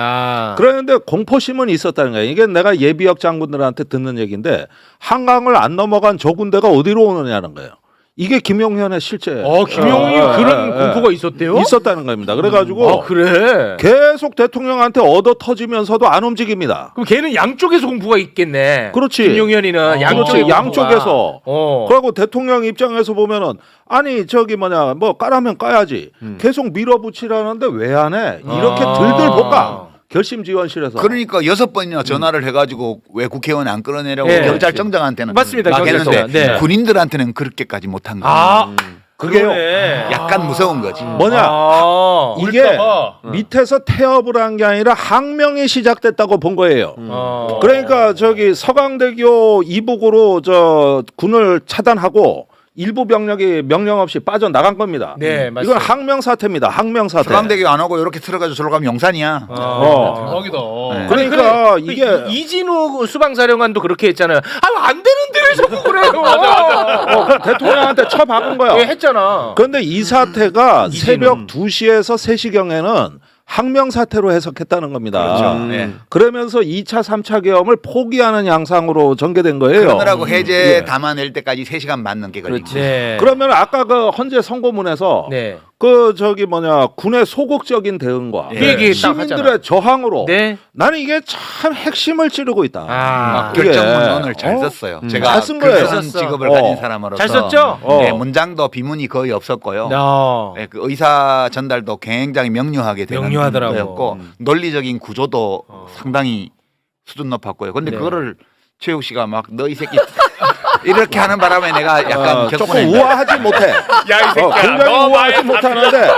그런데 공포심은 있었다는 거예요. 이게 내가 예비역 장군들한테 듣는 얘기인데 한강을 안 넘어간 저 군대가 어디로 오느냐는 거예요. 이게 김용현의 실제. 김용현이 그런 공포가 있었대요? 있었다는 겁니다. 그래가지고 그래. 계속 대통령한테 얻어 터지면서도 안 움직입니다. 그럼 걔는 양쪽에서 공포가 있겠네. 그렇지. 김용현이는 그렇지. 양쪽에서. 어. 그리고 대통령 입장에서 보면은 아니 저기 뭐냐 뭐 까라면 까야지. 계속 밀어붙이라는데 왜 안 해? 이렇게 들들 볶아. 결심지원실에서. 그러니까 6번이나 전화를 해가지고 왜 국회의원 안 끌어내려고 네. 경찰청장한테는 맞습니다. 막 했는데 경찰청장. 네. 군인들한테는 그렇게까지 못한 거예요. 그게요. 그러네. 약간 무서운 거지. 뭐냐? 이게 울까봐. 밑에서 태업을 한 게 아니라 항명이 시작됐다고 본 거예요. 그러니까 저기 서강대교 이북으로 저 군을 차단하고 일부 병력이 명령 없이 빠져나간 겁니다. 네, 이건 맞습니다. 항명 사태입니다. 항명 사태. 서강대교 안 오고 이렇게 들어가서 저로 가면 용산이야. 대박이다. 네. 그러니까 이게 이진우 수방사령관도 그렇게 했잖아요. 안 되는데 왜 자꾸 그래요? 그냥 대통령한테 쳐박은 거야. 예, 했잖아. 그런데 이 사태가 새벽 2시에서 3시경에는 항명 사태로 해석했다는 겁니다. 그렇죠. 네. 그러면서 2차, 3차 계엄을 포기하는 양상으로 전개된 거예요. 그러느라고 해제 담아낼 때까지 3시간 반 넘게 걸린 거지. 네. 그러면 아까 그 헌재 선고문에서 네. 그 저기 뭐냐 군의 소극적인 대응과 그 얘기 딱 하잖아. 시민들의 저항으로 네. 나는 이게 참 핵심을 찌르고 있다. 이게. 결정문을 잘 썼어요. 제가 잘 쓴 거예요. 그런 직업을 가진 사람으로서 잘 썼죠? 네, 문장도 비문이 거의 없었고요. 어. 네, 그 의사 전달도 굉장히 명료하게 되는 명료하더라고. 거였고 논리적인 구조도 상당히 수준 높았고요. 근데 네. 그거를 최욱 씨가 막 너 이 새끼 이렇게 하는 바람에 내가 약간 조금 격분했는데 우아하지 못해. 야, 이 새끼야. 굉장히 너 우아하지 많이 못하는데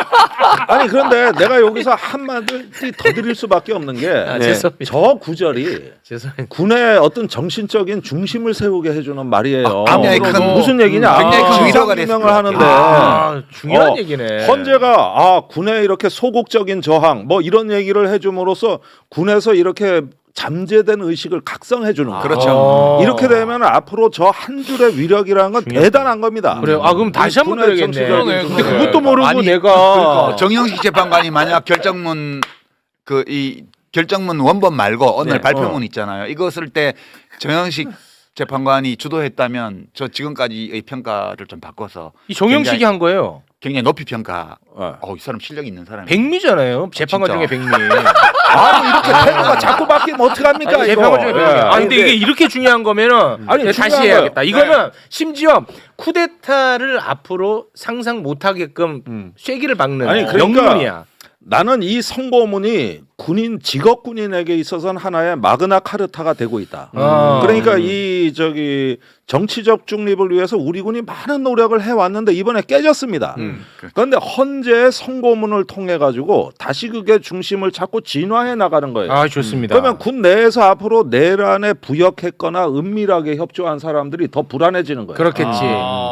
아니 그런데 내가 여기서 한마디 더 드릴 수밖에 없는 게 죄송합니다. 저 구절이 죄송해요. 군의 어떤 정신적인 중심을 세우게 해주는 말이에요. 굉장히 큰 무슨 얘기냐? 굉장히 큰 위로가 됐을 설명을 것 하는데 중요한 얘기네. 헌재가 군의 이렇게 소극적인 저항 뭐 이런 얘기를 해줌으로써 군에서 이렇게 잠재된 의식을 각성해 주는 거예요. 그렇죠. 이렇게 되면 앞으로 저 한 줄의 위력이라는 건 대단한 겁니다. 그래요. 그럼 다시 한번 군의 그래야겠네. 정치적인 근데 그러네. 그것도 모르고 아니, 내가 그러니까 정영식 재판관이 만약 결정문 결정문 원본 말고 오늘 발표문 있잖아요. 이거 쓸 때 정영식 재판관이 주도했다면 저 지금까지의 평가를 좀 바꿔서 이 정영식이 한 거예요. 굉장히 높이 평가. 이 사람 실력 있는 사람. 백미잖아요. 재판관 진짜. 중에 백미. 아니 이렇게 태도가 자꾸 바뀌면 어떡합니까? 아니, 이거. 재판관 중에 백미. 예. 근데 이게 이렇게 중요한 거면은 아니, 다시 중요한 해야겠다. 거예요. 이거는 심지어 쿠데타를 앞으로 상상 못하게끔 쐐기를 박는 아니, 그러니까 명분이야. 나는 이 성고문이 군인 직업 군인에게 있어서는 하나의 마그나 카르타가 되고 있다. 그러니까 이 정치적 중립을 위해서 우리 군이 많은 노력을 해왔는데 이번에 깨졌습니다. 그런데 헌재의 성고문을 통해 가지고 다시 그게 중심을 찾고 진화해 나가는 거예요. 아 좋습니다. 그러면 군 내에서 앞으로 내란에 부역했거나 은밀하게 협조한 사람들이 더 불안해지는 거예요. 그렇겠지.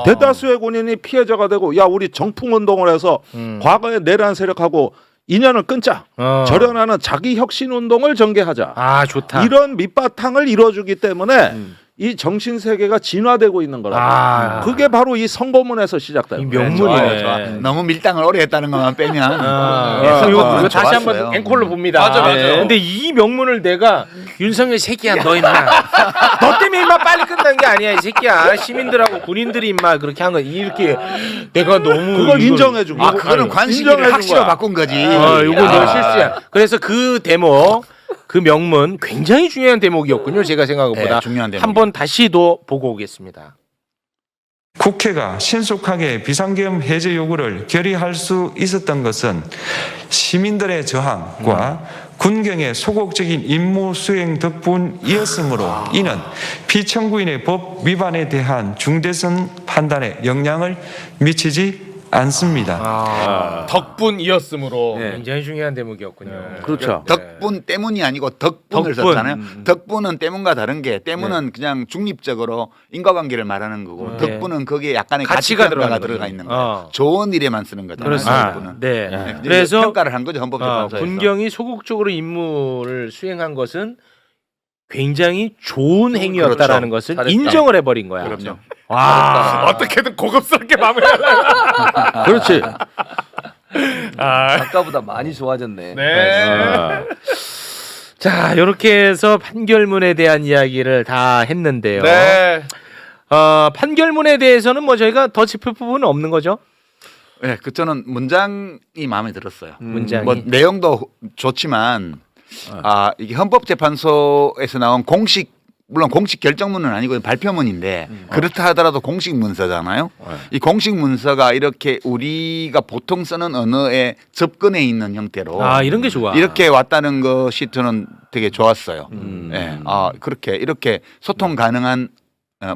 대다수의 군인이 피해자가 되고 야 우리 정풍 운동을 해서 과거의 내란 세력하고 인연을 끊자. 절연하는 자기 혁신 운동을 전개하자. 아 좋다. 이런 밑바탕을 이뤄주기 때문에 이 정신 세계가 진화되고 있는 거라고. 그게 바로 이 성고문에서 시작돼요. 이 명문이네. 좋아. 너무 밀당을 오래 했다는 것만 빼면 이거 다시 한번 앵콜로 봅니다. 맞아. 근데 이 명문을 내가 윤석열 새끼야 너 임마 너 때문에 임마 빨리 끝난 게 아니야 이 새끼야 시민들하고 군인들이 임마 그렇게 한 거 이렇게 내가 너무 그걸 인정해준 거야. 그거는 관식이를 학시로 바꾼 거지. 이거 너 실수야. 그래서 그 대목 그 명문 굉장히 중요한 대목이었군요. 제가 생각한 것보다. 중요한 대목. 한번 다시도 보고 오겠습니다. 국회가 신속하게 비상계엄 해제 요구를 결의할 수 있었던 것은 시민들의 저항과 군경의 소극적인 임무 수행 덕분이었으므로 이는 피청구인의 법 위반에 대한 중대성 판단에 영향을 미치지 않습니다. 덕분이었으므로. 굉장히 중요한 대목이었군요. 그렇죠. 덕분 때문이 아니고 덕분을 덕분. 썼잖아요. 덕분은 때문과 다른 게 때문은 그냥 중립적으로 인과관계를 말하는 거고 덕분은 거기에 약간의 가치가 가치평가가 들어가는 들어가 거죠. 있는 거예요. 좋은 일에만 쓰는 거잖아요. 그렇습니다. 덕분은. 네. 이제 그래서 평가를 한 거죠 헌법재판소에서. 군경이 소극적으로 임무를 수행한 것은 굉장히 좋은 행위였다라는 것을 잘했다. 인정을 해버린 거야. 그럼요. 와. 어떻게든 고급스럽게 마무리하려고. 그렇지. 아까보다 많이 좋아졌네. 네. 자, 이렇게 해서 판결문에 대한 이야기를 다 했는데요. 네. 판결문에 대해서는 뭐 저희가 더 짚을 부분은 없는 거죠? 네, 저는 문장이 마음에 들었어요. 문장이. 뭐 내용도 좋지만 이게 헌법재판소에서 나온 물론 공식 결정문은 아니고 발표문인데 그렇다 하더라도 공식 문서잖아요. 이 공식 문서가 이렇게 우리가 보통 쓰는 언어에 접근해 있는 형태로 이런 게 좋아. 이렇게 왔다는 것이 저는 되게 좋았어요. 예. 그렇게 이렇게 소통 가능한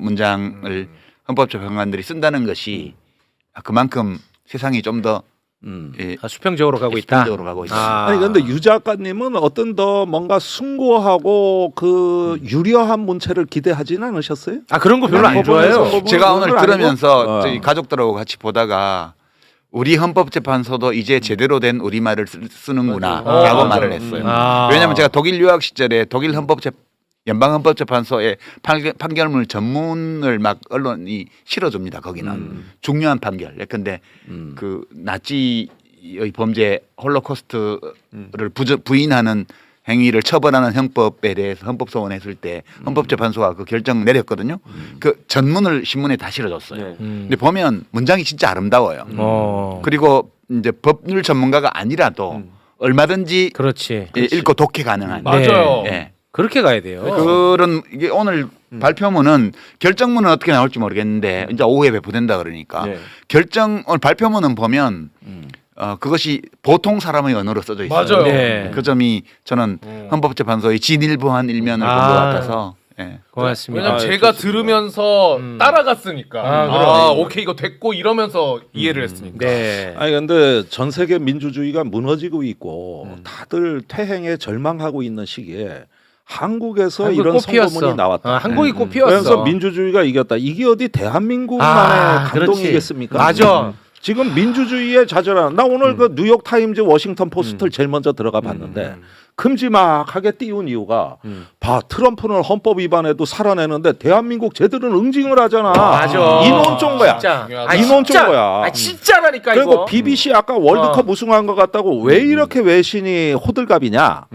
문장을 헌법재판관들이 쓴다는 것이 그만큼 세상이 좀 더 수평적으로 가고 있다. 수평적으로 가고 있다. 아니 근데 유 작가님은 어떤 더 뭔가 숭고하고 그 유려한 문체를 기대하지는 않으셨어요? 그런 거 별로 안 좋아해요. 제가 오늘 그건 아니고? 들으면서 저희 가족들하고 같이 보다가 우리 헌법재판소도 이제 제대로 된 우리말을 쓰는구나라고 말을 했어요. 왜냐하면 제가 독일 유학 시절에 독일 연방헌법재판소의 판결문 전문을 막 언론이 실어줍니다. 거기는 중요한 판결. 예컨대 그 나치의 범죄 홀로코스트를 부인하는 행위를 처벌하는 형법에 대해서 헌법소원했을 때 헌법재판소가 그 결정 내렸거든요. 그 전문을 신문에 다 실어줬어요. 근데 보면 문장이 진짜 아름다워요. 그리고 이제 법률 전문가가 아니라도 얼마든지 그렇지. 읽고 독해 가능한. 맞아요. 예. 그렇게 가야 돼요. 그런 이게 오늘 발표문은 결정문은 어떻게 나올지 모르겠는데 이제 오후에 배포된다 그러니까 오늘 발표문은 보면 그것이 보통 사람의 언어로 써져 있어요. 맞아요. 네. 그 점이 저는 헌법재판소의 진일보한 일면을 본 것 같아서. 예. 고맙습니다. 왜냐면 제가 들으면서 따라갔으니까. 오케이 이거 됐고 이러면서 이해를 했으니까. 네. 아니 근데 전 세계 민주주의가 무너지고 있고 다들 퇴행에 절망하고 있는 시기에 한국에서 이런 선거문이 나왔다. 한국이 꽃 피웠어. 그래서 민주주의가 이겼다. 이게 어디 대한민국만의 감동이겠습니까? 맞아. 지금 민주주의에 좌절하는 나 오늘 그 뉴욕 타임즈 워싱턴 포스트를 제일 먼저 들어가 봤는데 큼지막하게 띄운 이유가 봐 트럼프는 헌법 위반에도 살아내는데 대한민국 쟤들은 응징을 하잖아. 맞아. 이 논조인 거야. 진짜. 이 논조인 거야. 진짜라니까 그리고 이거. BBC 아까 월드컵 우승한 것 같다고 왜 이렇게 외신이 호들갑이냐?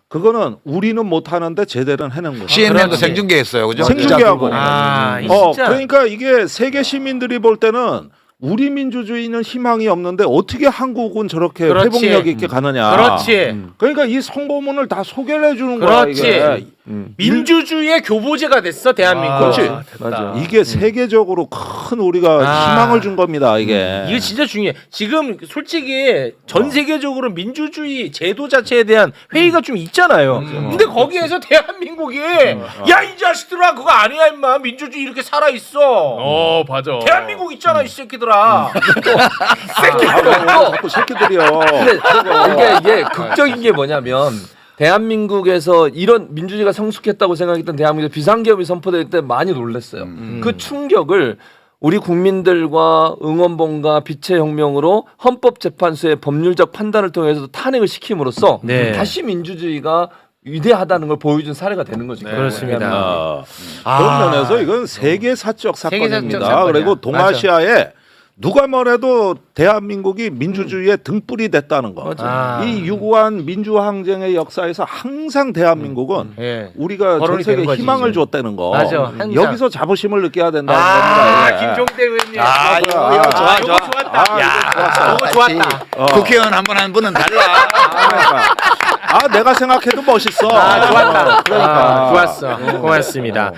그거는 우리는 못 하는데 제대로 해낸 거예요. CNN도 그렇지. 생중계했어요, 그죠? 생중계하고. 진짜. 그러니까 이게 세계 시민들이 볼 때는 우리 민주주의는 희망이 없는데 어떻게 한국은 저렇게 그렇지. 회복력 있게 가느냐. 그렇지. 그러니까 이 성보문을 다 소개를 해주는 거야. 그렇지. 이게. 민주주의의 교보제가 됐어 대한민국. 그렇지. 맞아. 이게 세계적으로 큰 우리가 희망을 준 겁니다. 이게. 이게 진짜 중요해. 지금 솔직히 전 세계적으로 민주주의 제도 자체에 대한 회의가 좀 있잖아요. 근데 거기에서 대한민국이 야 이 자식들아 그거 아니야 임마 민주주의 이렇게 살아 있어. 맞아. 대한민국 있잖아 이 새끼들아. 자꾸 새끼들이요. 근데 이게 극적인 게 뭐냐면 대한민국에서 이런 민주주의가 성숙했다고 생각했던 대한민국에서 비상계엄이 선포될 때 많이 놀랐어요. 그 충격을 우리 국민들과 응원봉과 빛의 혁명으로 헌법재판소의 법률적 판단을 통해서 탄핵을 시킴으로써 네. 다시 민주주의가 위대하다는 걸 보여준 사례가 되는 거죠. 그렇습니다. 그런 면에서 이건 세계사적 사건입니다. 사건이야. 그리고 동아시아에 누가 뭐래도 대한민국이 민주주의의 등불이 됐다는 거. 아. 이 유구한 민주항쟁의 역사에서 항상 대한민국은 예. 우리가 전 거론이 세계에 되는 거지, 희망을 이제. 줬다는 거. 맞아, 항상. 여기서 자부심을 느껴야 된다는 아, 겁니다. 예. 김종대 의원님. 이거 좋아, 이거 좋아. 좋았다. 야, 너무 좋았다. 국회의원 한 분 한 분은 달라. 내가 생각해도 멋있어. 좋았다. 좋았어. 고맙습니다.